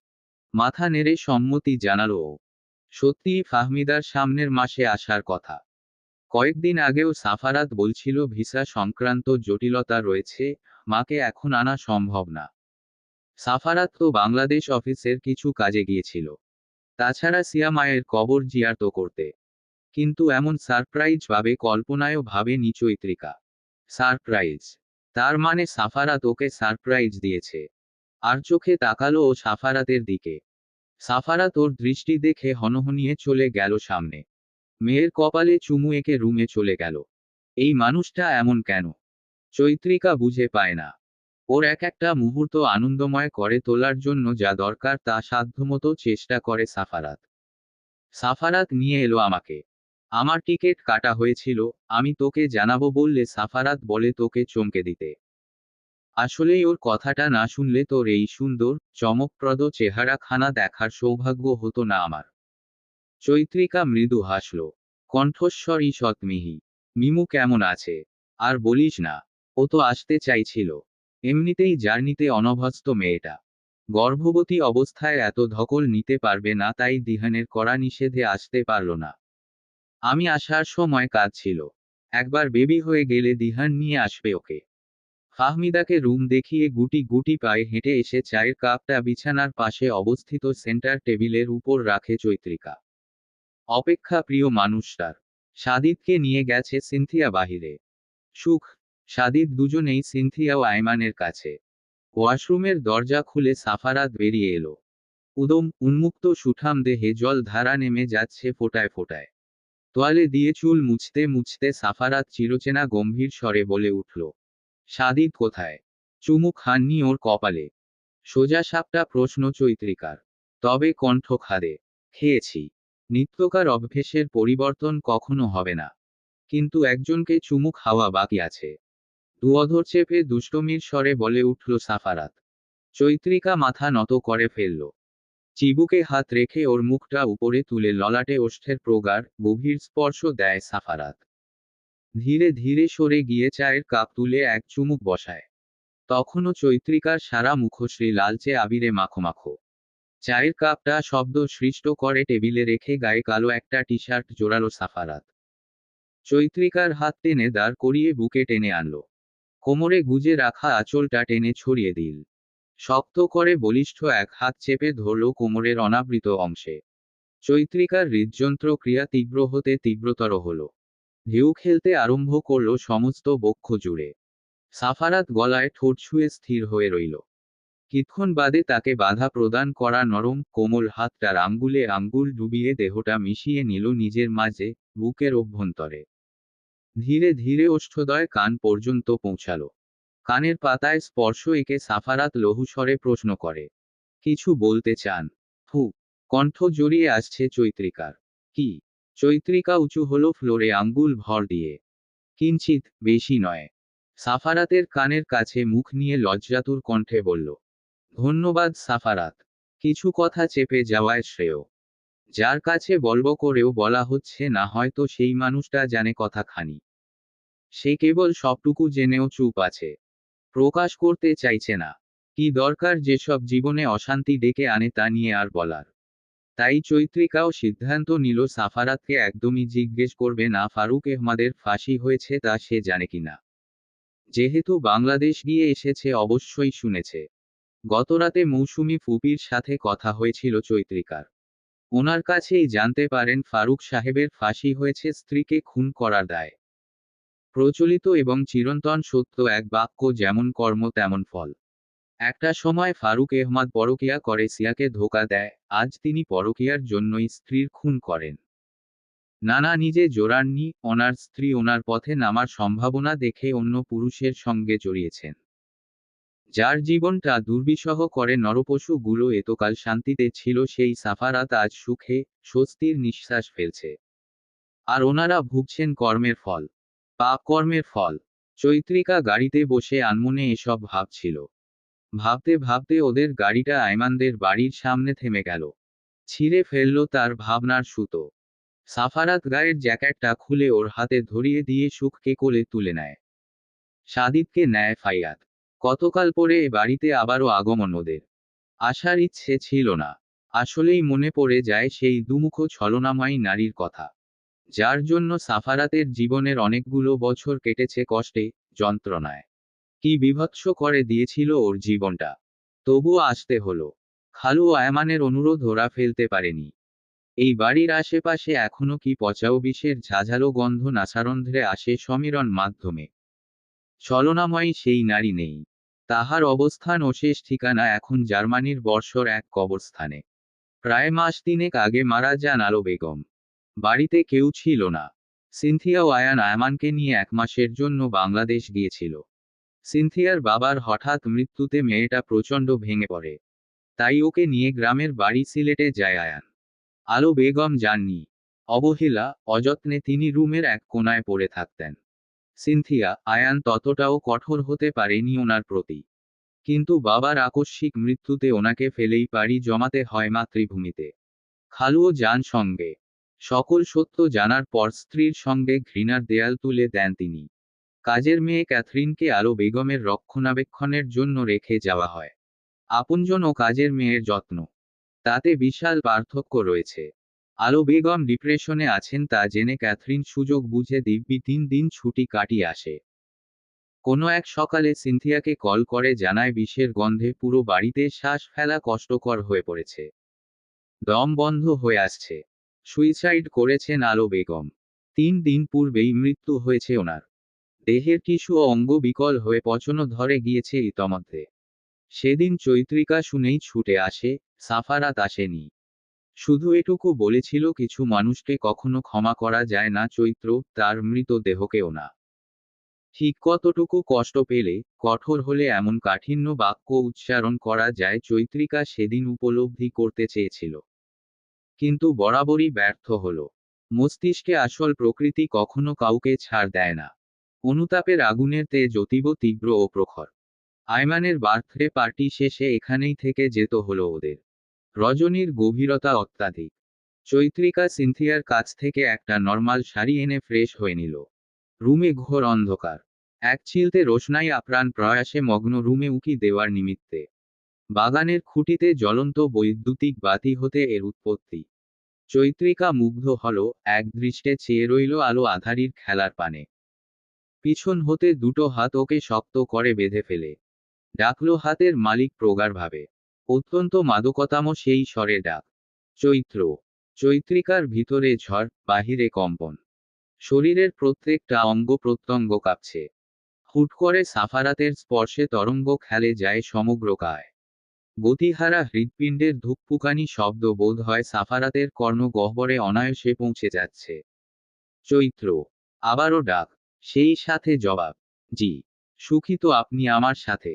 মাথা নেড়ে সম্মতি জানালো ও। সত্যিই ফাহমিদার সামনের মাসে আসার কথা। কয়েকদিন আগেও সাফারাত বলছিল ভিসা সংক্রান্ত জটিলতা রয়েছে, মাকে এখন আনা সম্ভব না। সাফারাত তো বাংলাদেশ অফিসের কিছু কাজে গিয়েছিল। তাছাড়া সিয়া মায়ের কবর জিয়ারত করতে। কিন্তু এমন সারপ্রাইজ ভাবে কল্পনায়ও ভাবেনি চৈত্রিকা। সারপ্রাইজ? তার মানে সাফারাত ওকে সারপ্রাইজ দিয়েছে? আর চোখে তাকালো ও সাফারাতের দিকে। সাফারাত ওর দৃষ্টি দেখে হনহনিয়ে চলে গেল সামনে। মেয়ের কপালে চুমু এঁকে রুমে চলে গেল। এই মানুষটা এমন কেন? চৈত্রিকা বুঝে পায় না। ওর এক একটা মুহূর্ত আনন্দময় করে তোলার জন্য যা দরকার তা সাধ্যমতো চেষ্টা করে সাফারাত। সাফারাত নিয়ে এলো আমাকে। আমার টিকেট কাটা হয়েছিল, আমি তোকে জানাবো বললে সাফারাত বলে তোকে চমকে দিতে। আসলেই ওর কথাটা না শুনলে তোর এই সুন্দর, চমকপ্রদ চেহারাখানা দেখার সৌভাগ্য হতো না আমার। চৈত্রিকা মৃদু হাসল। কণ্ঠস্বর ঈষৎ মিহি। মিমু কেমন আছে? আর বলিস না, ও তো আসতে চাইছিল। এমনিতেই জার্নিতে অনভ্যস্ত মেয়েটা। গর্ভবতী অবস্থায় এত ধকল নিতে পারবে না, তাই দিহানের কড়া নিষেধে আসতে পারল না। আমি আসার সময় কাজ ছিল। একবার বেবি হয়ে গেলে দিহান নিয়ে আসবে ওকে। ফাহমিদাকে রুম দেখিয়ে গুটি গুটি পায়ে হেঁটে এসে চায়ের কাপটা বিছানার পাশে অবস্থিত সেন্টার টেবিলের উপর রাখে চৈত্রিকা। অপেক্ষা প্রিয় মানুষটার। সাদিদকে নিয়ে গেছে সিনথিয়া বাহিরে। সুখ, সাদিদ দুজনেই সিনথিয়া ও আয়মানের কাছে। ওয়াশরুমের দরজা খুলে সাফারাত বেরিয়ে এলো। উদম উন্মুক্ত সুঠাম দেহে জল ধারা নেমে যাচ্ছে ফোঁটায় ফোঁটায়। তোয়ালে দিয়ে চুল মুছতে মুছতে সাফারাত চিরচেনা গম্ভীর স্বরে বলে উঠল, সাদিদ কোথায়? চুমু খাননি ওর কপালে? সোজা সাপটা প্রশ্ন চৈত্রিকার। তবে কণ্ঠ খাদে। খেয়েছি। নিত্যকার অভ্যেসের পরিবর্তন কখনো হবে না। কিন্তু একজনকে চুমু খাওয়া বাকি আছে। দুঅধর চেপে দুষ্টমির স্বরে বলে উঠল সাফারাত। চৈত্রিকা মাথা নত করে ফেলল। চিবুকে হাত রেখে ওর মুখটা উপরে তুলে ললাটে ওষ্ঠের প্রগাঢ় গভীর স্পর্শ দেয় সাফারাত। ধীরে ধীরে সরে গিয়ে চায়ের কাপ তুলে এক চুমুক বসায়। তখনও চৈত্রিকার সারা মুখশ্রী লালচে আবিরে মাখো মাখো। চায়ের কাপটা শব্দ সৃষ্ট করে টেবিলে রেখে গায়ে কালো একটা টি শার্ট জোড়ালো সাফারাত। চৈত্রিকার হাত টেনে দাঁড় করিয়ে বুকে টেনে আনল। কোমরে গুজে রাখা আঁচলটা টেনে ছড়িয়ে দিল। শক্ত করে বলিষ্ঠ এক হাত চেপে ধরল কোমরের অনাবৃত অংশে। চৈত্রিকার হৃদযন্ত্র ক্রিয়া তীব্র হতে তীব্রতর হল। ঢেউ খেলতে আরম্ভ করল সমস্ত বক্ষ জুড়ে। সাফারাত গলায় ঠোঁট ছুঁয়ে স্থির হয়ে রইল। কিছুক্ষণ বাদে তাকে বাধা প্রদান করা নরম কোমল হাতটার আঙ্গুলে আঙ্গুল ডুবিয়ে দেহটা মিশিয়ে নিল নিজের মাঝে, বুকের অভ্যন্তরে। ধীরে ধীরে ওষ্ঠদয় কান পর্যন্ত পৌঁছালো। কানের পাতায় স্পর্শ এঁকে সাফারাত লঘুস্বরে প্রশ্ন করে, কিছু বলতে চান? ফু। কণ্ঠ জড়িয়ে আসছে চৈত্রিকার। কি? চৈত্রিকা উঁচু হলো ফ্লোরে আঙ্গুল ভর দিয়ে। কিঞ্চিত, বেশি নয়। সাফারাতের কানের কাছে মুখ নিয়ে লজ্জাতুর কণ্ঠে বলল, ধন্যবাদ সাফারাত। কিছু কথা চেপে যাওয়ায় শ্রেয়। যার কাছে বলব করেও বলা হচ্ছে না, হয়তো সেই মানুষটা জানে কথাখানি। সে কেবল সবটুকু জেনেও চুপ আছে। প্রকাশ করতে চাইছে না। কি দরকার যেসব জীবনে অশান্তি ডেকে আনে তা নিয়ে আর বলার। তাই চৈত্রিকাও সিদ্ধান্ত নিল সাফারাতকে একদমই জিজ্ঞেস করবে না ফারুক আহমাদের ফাঁসি হয়েছে তা সে জানে কিনা। যেহেতু বাংলাদেশ গিয়ে এসেছে অবশ্যই শুনেছে। গতরাতে মৌসুমী ফুপির সাথে কথা হয়েছিল চৈত্রিকার। ওনার কাছেই জানতে পারেন ফারুক সাহেবের ফাঁসি হয়েছে স্ত্রীকে খুন করার দায়ে। প্রচলিত এবং চিরন্তন সত্য এক বাক্য, যেমন কর্ম তেমন ফল। একটা সময় ফারুক আহমাদ পরকীয়া করে সিয়াকে ধোঁকা দেয়, আজ তিনি পরকীয়ার জন্যই স্ত্রীর খুন করেন। নানা নিজে জোরাননি, ওনার স্ত্রী ওনার পথে নামার সম্ভাবনা দেখে অন্য পুরুষের সঙ্গে জড়িয়েছেন। যার জীবনটা দুর্বিষহ করে নরপশু গুলো এতকাল শান্তিতে ছিল, সেই সাফারাত আজ সুখে স্বস্তির নিঃশ্বাস ফেলছে। আর ওনারা ভুগছেন কর্মের ফল। পাপ কর্মের ফল। চৈত্রিকা গাড়িতে বসে আনমনে এসব ভাবছিল। ভাবতে ভাবতে ওদের গাড়িটা আয়মানদের বাড়ির সামনে থেমে গেল। ছিঁড়ে ফেলল তার ভাবনার সুতো। সাফারাত গায়ের জ্যাকেটটা খুলে ওর হাতে ধরিয়ে দিয়ে সুখকে কোলে তুলে নেয়। সাদিদকে নেয় ফাইয়াদ। কতকাল পরে এ বাড়িতে আবারও আগমন ওদের। আসার ইচ্ছে ছিল না। আসলেই মনে পড়ে যায় সেই দুমুখ ছলনাময়ী নারীর কথা, যার জন্য সাফারাতের জীবনের অনেকগুলো বছর কেটেছে কষ্টে, যন্ত্রণায়। কি বীভৎস করে দিয়েছিল ওর জীবনটা। তবুও আসতে হলো। খালু আয়মানের অনুরোধ ওরা ফেলতে পারেনি। এই বাড়ির আশেপাশে এখনো কি পচাও বিষের ঝাঝালো গন্ধ নাসারন্ধ্রে আসে সমীরণ মাধ্যমে। ছলনাময়ী সেই নারী নেই। তাহার অবস্থান ও শেষ ঠিকানা এখন জার্মানির বর্ষর এক কবরস্থানে। প্রায় মাস তিনেক আগে মারা যান আলো বেগম। বাড়িতে কেউ ছিল না। সিনথিয়া ও আয়ান আয়মানকে নিয়ে 1 মাসের জন্য বাংলাদেশ গিয়েছিল। সিনথিয়ার বাবার হঠাৎ মৃত্যুতে মেয়েটা প্রচণ্ড ভেঙে পড়ে। তাই ওকে নিয়ে গ্রামের বাড়ি সিলেটে যায় আয়ান। আলো বেগম যাননি। অবহেলা, অযত্নে তিনি রুমের এক কোণায় পড়ে থাকতেন। সিনথিয়া, আয়ান ততটাও কঠোর হতে পারেনি ওনার প্রতি। কিন্তু বাবার আকস্মিক মৃত্যুতে ওনাকে ফেলেই পাড়ি জমাতে হয় মাতৃভূমিতে। খালুও যান সঙ্গে। সকল সত্য জানার পর স্ত্রীর সঙ্গে ঘৃণার দেয়াল তুলে দেন তিনি। কাজের মেয়ে ক্যাথরিনকে আলো বেগমের রক্ষণাবেক্ষণের জন্য রেখে যাওয়া হয়। আপনজন ও কাজের মেয়ের যত্ন, তাতে বিশাল পার্থক্য রয়েছে। আলো বেগম ডিপ্রেশনে আছেন তা জেনে ক্যাথরিন সুযোগ বুঝে দিব্যি 3 দিন ছুটি কাটিয়ে আসে। কোনো এক সকালে সিনথিয়াকে কল করে জানায় বিষের গন্ধে পুরো বাড়িতে শ্বাস ফেলা কষ্টকর হয়ে পড়েছে। দম বন্ধ হয়ে আসছে। সুইসাইড করেছেন আলো বেগম। 3 দিন পূর্বেই মৃত্যু হয়েছে ওনার। দেহের টিস্যু ও অঙ্গ বিকল হয়ে পচনও ধরে গিয়েছে ইতোমধ্যে। সেদিন চৈত্রিকা শুনেই ছুটে আসে, সাফারাত আসেনি। শুধু এটুকু বলেছিল কিছু মানুষকে কখনো ক্ষমা করা যায় না চৈত্র, তার মৃতদেহকেও না। ঠিক কতটুকু কষ্ট পেলে, কঠোর হলে এমন কাঠিন্য বাক্য উচ্চারণ করা যায় চৈত্রিকা সেদিন উপলব্ধি করতে চেয়েছিল। কিন্তু বরাবরই ব্যর্থ হল। মস্তিষ্কে আসল প্রকৃতি কখনো কাউকে ছাড় দেয় না। অনুতাপের আগুনের তেজ অতীব তীব্র ও প্রখর। আয়মানের বার্থডে পার্টি শেষে এখানেই থেকে যেত হলো ওদের। রজনীর গভীরতা অত্যাধিক। চৈত্রিকা সিনথিয়ার কাছ থেকে একটা নর্মাল শাড়ি এনে ফ্রেশ হয়ে নিল। রুমে ঘোর অন্ধকার। এক চিলতে রোশনাই আপ্রাণ প্রয়াসে মগ্ন রুমে উকি দেওয়ার নিমিত্তে। বাগানের খুঁটিতে জ্বলন্ত বৈদ্যুতিক বাতি হতে এর উৎপত্তি। চৈত্রিকা মুগ্ধ হল, এক দৃষ্টে চেয়ে রইল আলো আধারির খেলার পানে। পিছন হতে দুটো হাত ওকে শক্ত করে বেঁধে ফেলে ডাকল হাতের মালিক প্রগাঢ়ভাবে। অত্যন্ত মাদকতাম সেই স্বরে ডাক। চৈত্র। চৈত্রিকার ভিতরে ঝড়, বাহিরে কম্পন। শরীরের প্রত্যেকটা অঙ্গ প্রত্যঙ্গ কাঁপছে। হুট করে সাফারাতের স্পর্শে তরঙ্গ খেলে যায় সমগ্র কায়। গতিহারা হৃৎপিণ্ডের ধুকপুকানি শব্দ বোধ হয় সাফারাতের কর্ণগহ্বরে অনায়াসে পৌঁছে যাচ্ছে। চৈত্র। আবারও ডাক। সেই সাথে জবাব। জি। সুখী তো আপনি আমার সাথে।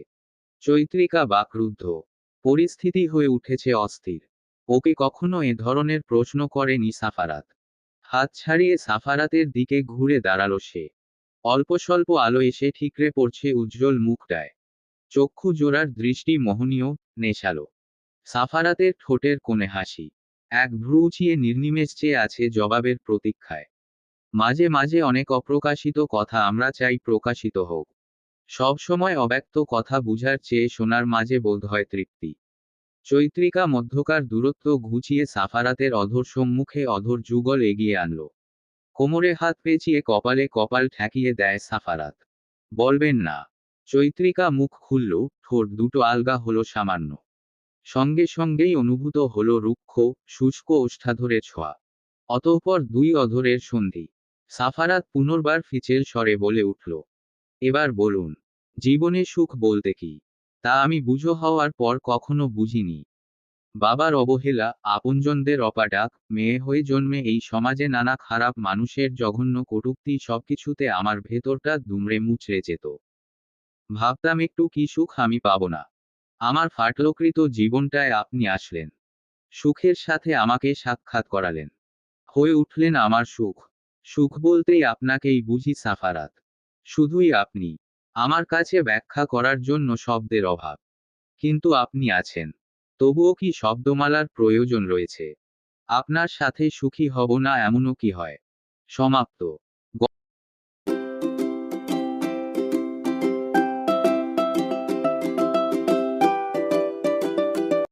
চৈত্রিকা বাকরুদ্ধ। পরিস্থিতি হয়ে উঠেছে অস্থির। ওকে কখনো এ ধরনের প্রশ্ন করেনি সাফারাত। হাত ছাড়িয়ে সাফারাতের দিকে ঘুরে দাঁড়ালো সে। অল্প স্বল্প আলো এসে ঠিকরে পড়ছে উজ্জ্বল মুখটায়। চক্ষু জোড়ার দৃষ্টি মোহনীয়, নেশালো। সাফারাতের ঠোঁটের কোণে হাসি। এক ভ্রু উঁচিয়ে নির্নিমেষ চেয়ে আছে জবাবের প্রতীক্ষায়। মাঝে মাঝে অনেক অপ্রকাশিত কথা আমরা চাই প্রকাশিত হোক। সব সময় অব্যক্ত কথা বুঝার চেয়ে শোনার মাঝে বোধ হয় তৃপ্তি। চৈত্রিকা মধ্যকার দূরত্ব ঘুচিয়ে সাফারাতের অধর সম্মুখে অধর যুগল এগিয়ে আনল। কোমরে হাত পেঁচিয়ে কপালে কপাল ঠেকিয়ে দেয় সাফারাত। বলবেন না। চৈত্রিকা মুখ খুলল, ঠোঁট দুটো আলগা হলো সামান্য। সঙ্গে সঙ্গেই অনুভূত হলো রুক্ষ, শুষ্ক ওষ্ঠাধরের ছোঁয়া। অতঃপর 2 অধরের সন্ধি। সাফারাত পুনর্বার ফিচেল স্বরে বলে উঠল। এবার বলুন, জীবনে সুখ বলতে কি? তা আমি বুঝো হওয়ার পর কখনো বুঝিনি। বাবার অবহেলা, আপনজনদের অপাডাক, মেয়ে হয়ে জন্মে এই সমাজে নানা খারাপ মানুষের জঘন্য কটূক্তি সবকিছুতে আমার ভেতরটা দুমড়ে মুচড়ে যেত। ভাবতাম একটু কি সুখ আমি পাবো না। আমার ফাটলকৃত জীবনটায় আপনি আসলেন। সুখের সাথে আমাকে সাক্ষাৎ করালেন। হয়ে উঠলেন আমার সুখ। সুখ বলতেই আপনাকেই বুঝি সাফারাত। শুধুই আপনি। আমার কাছে ব্যাখ্যা করার জন্য শব্দের অভাব। কিন্তু আপনি আছেন। তবুও কি শব্দমালার প্রয়োজন রয়েছে? আপনার সাথে সুখী হব না এমনও কি হয়? সমাপ্ত।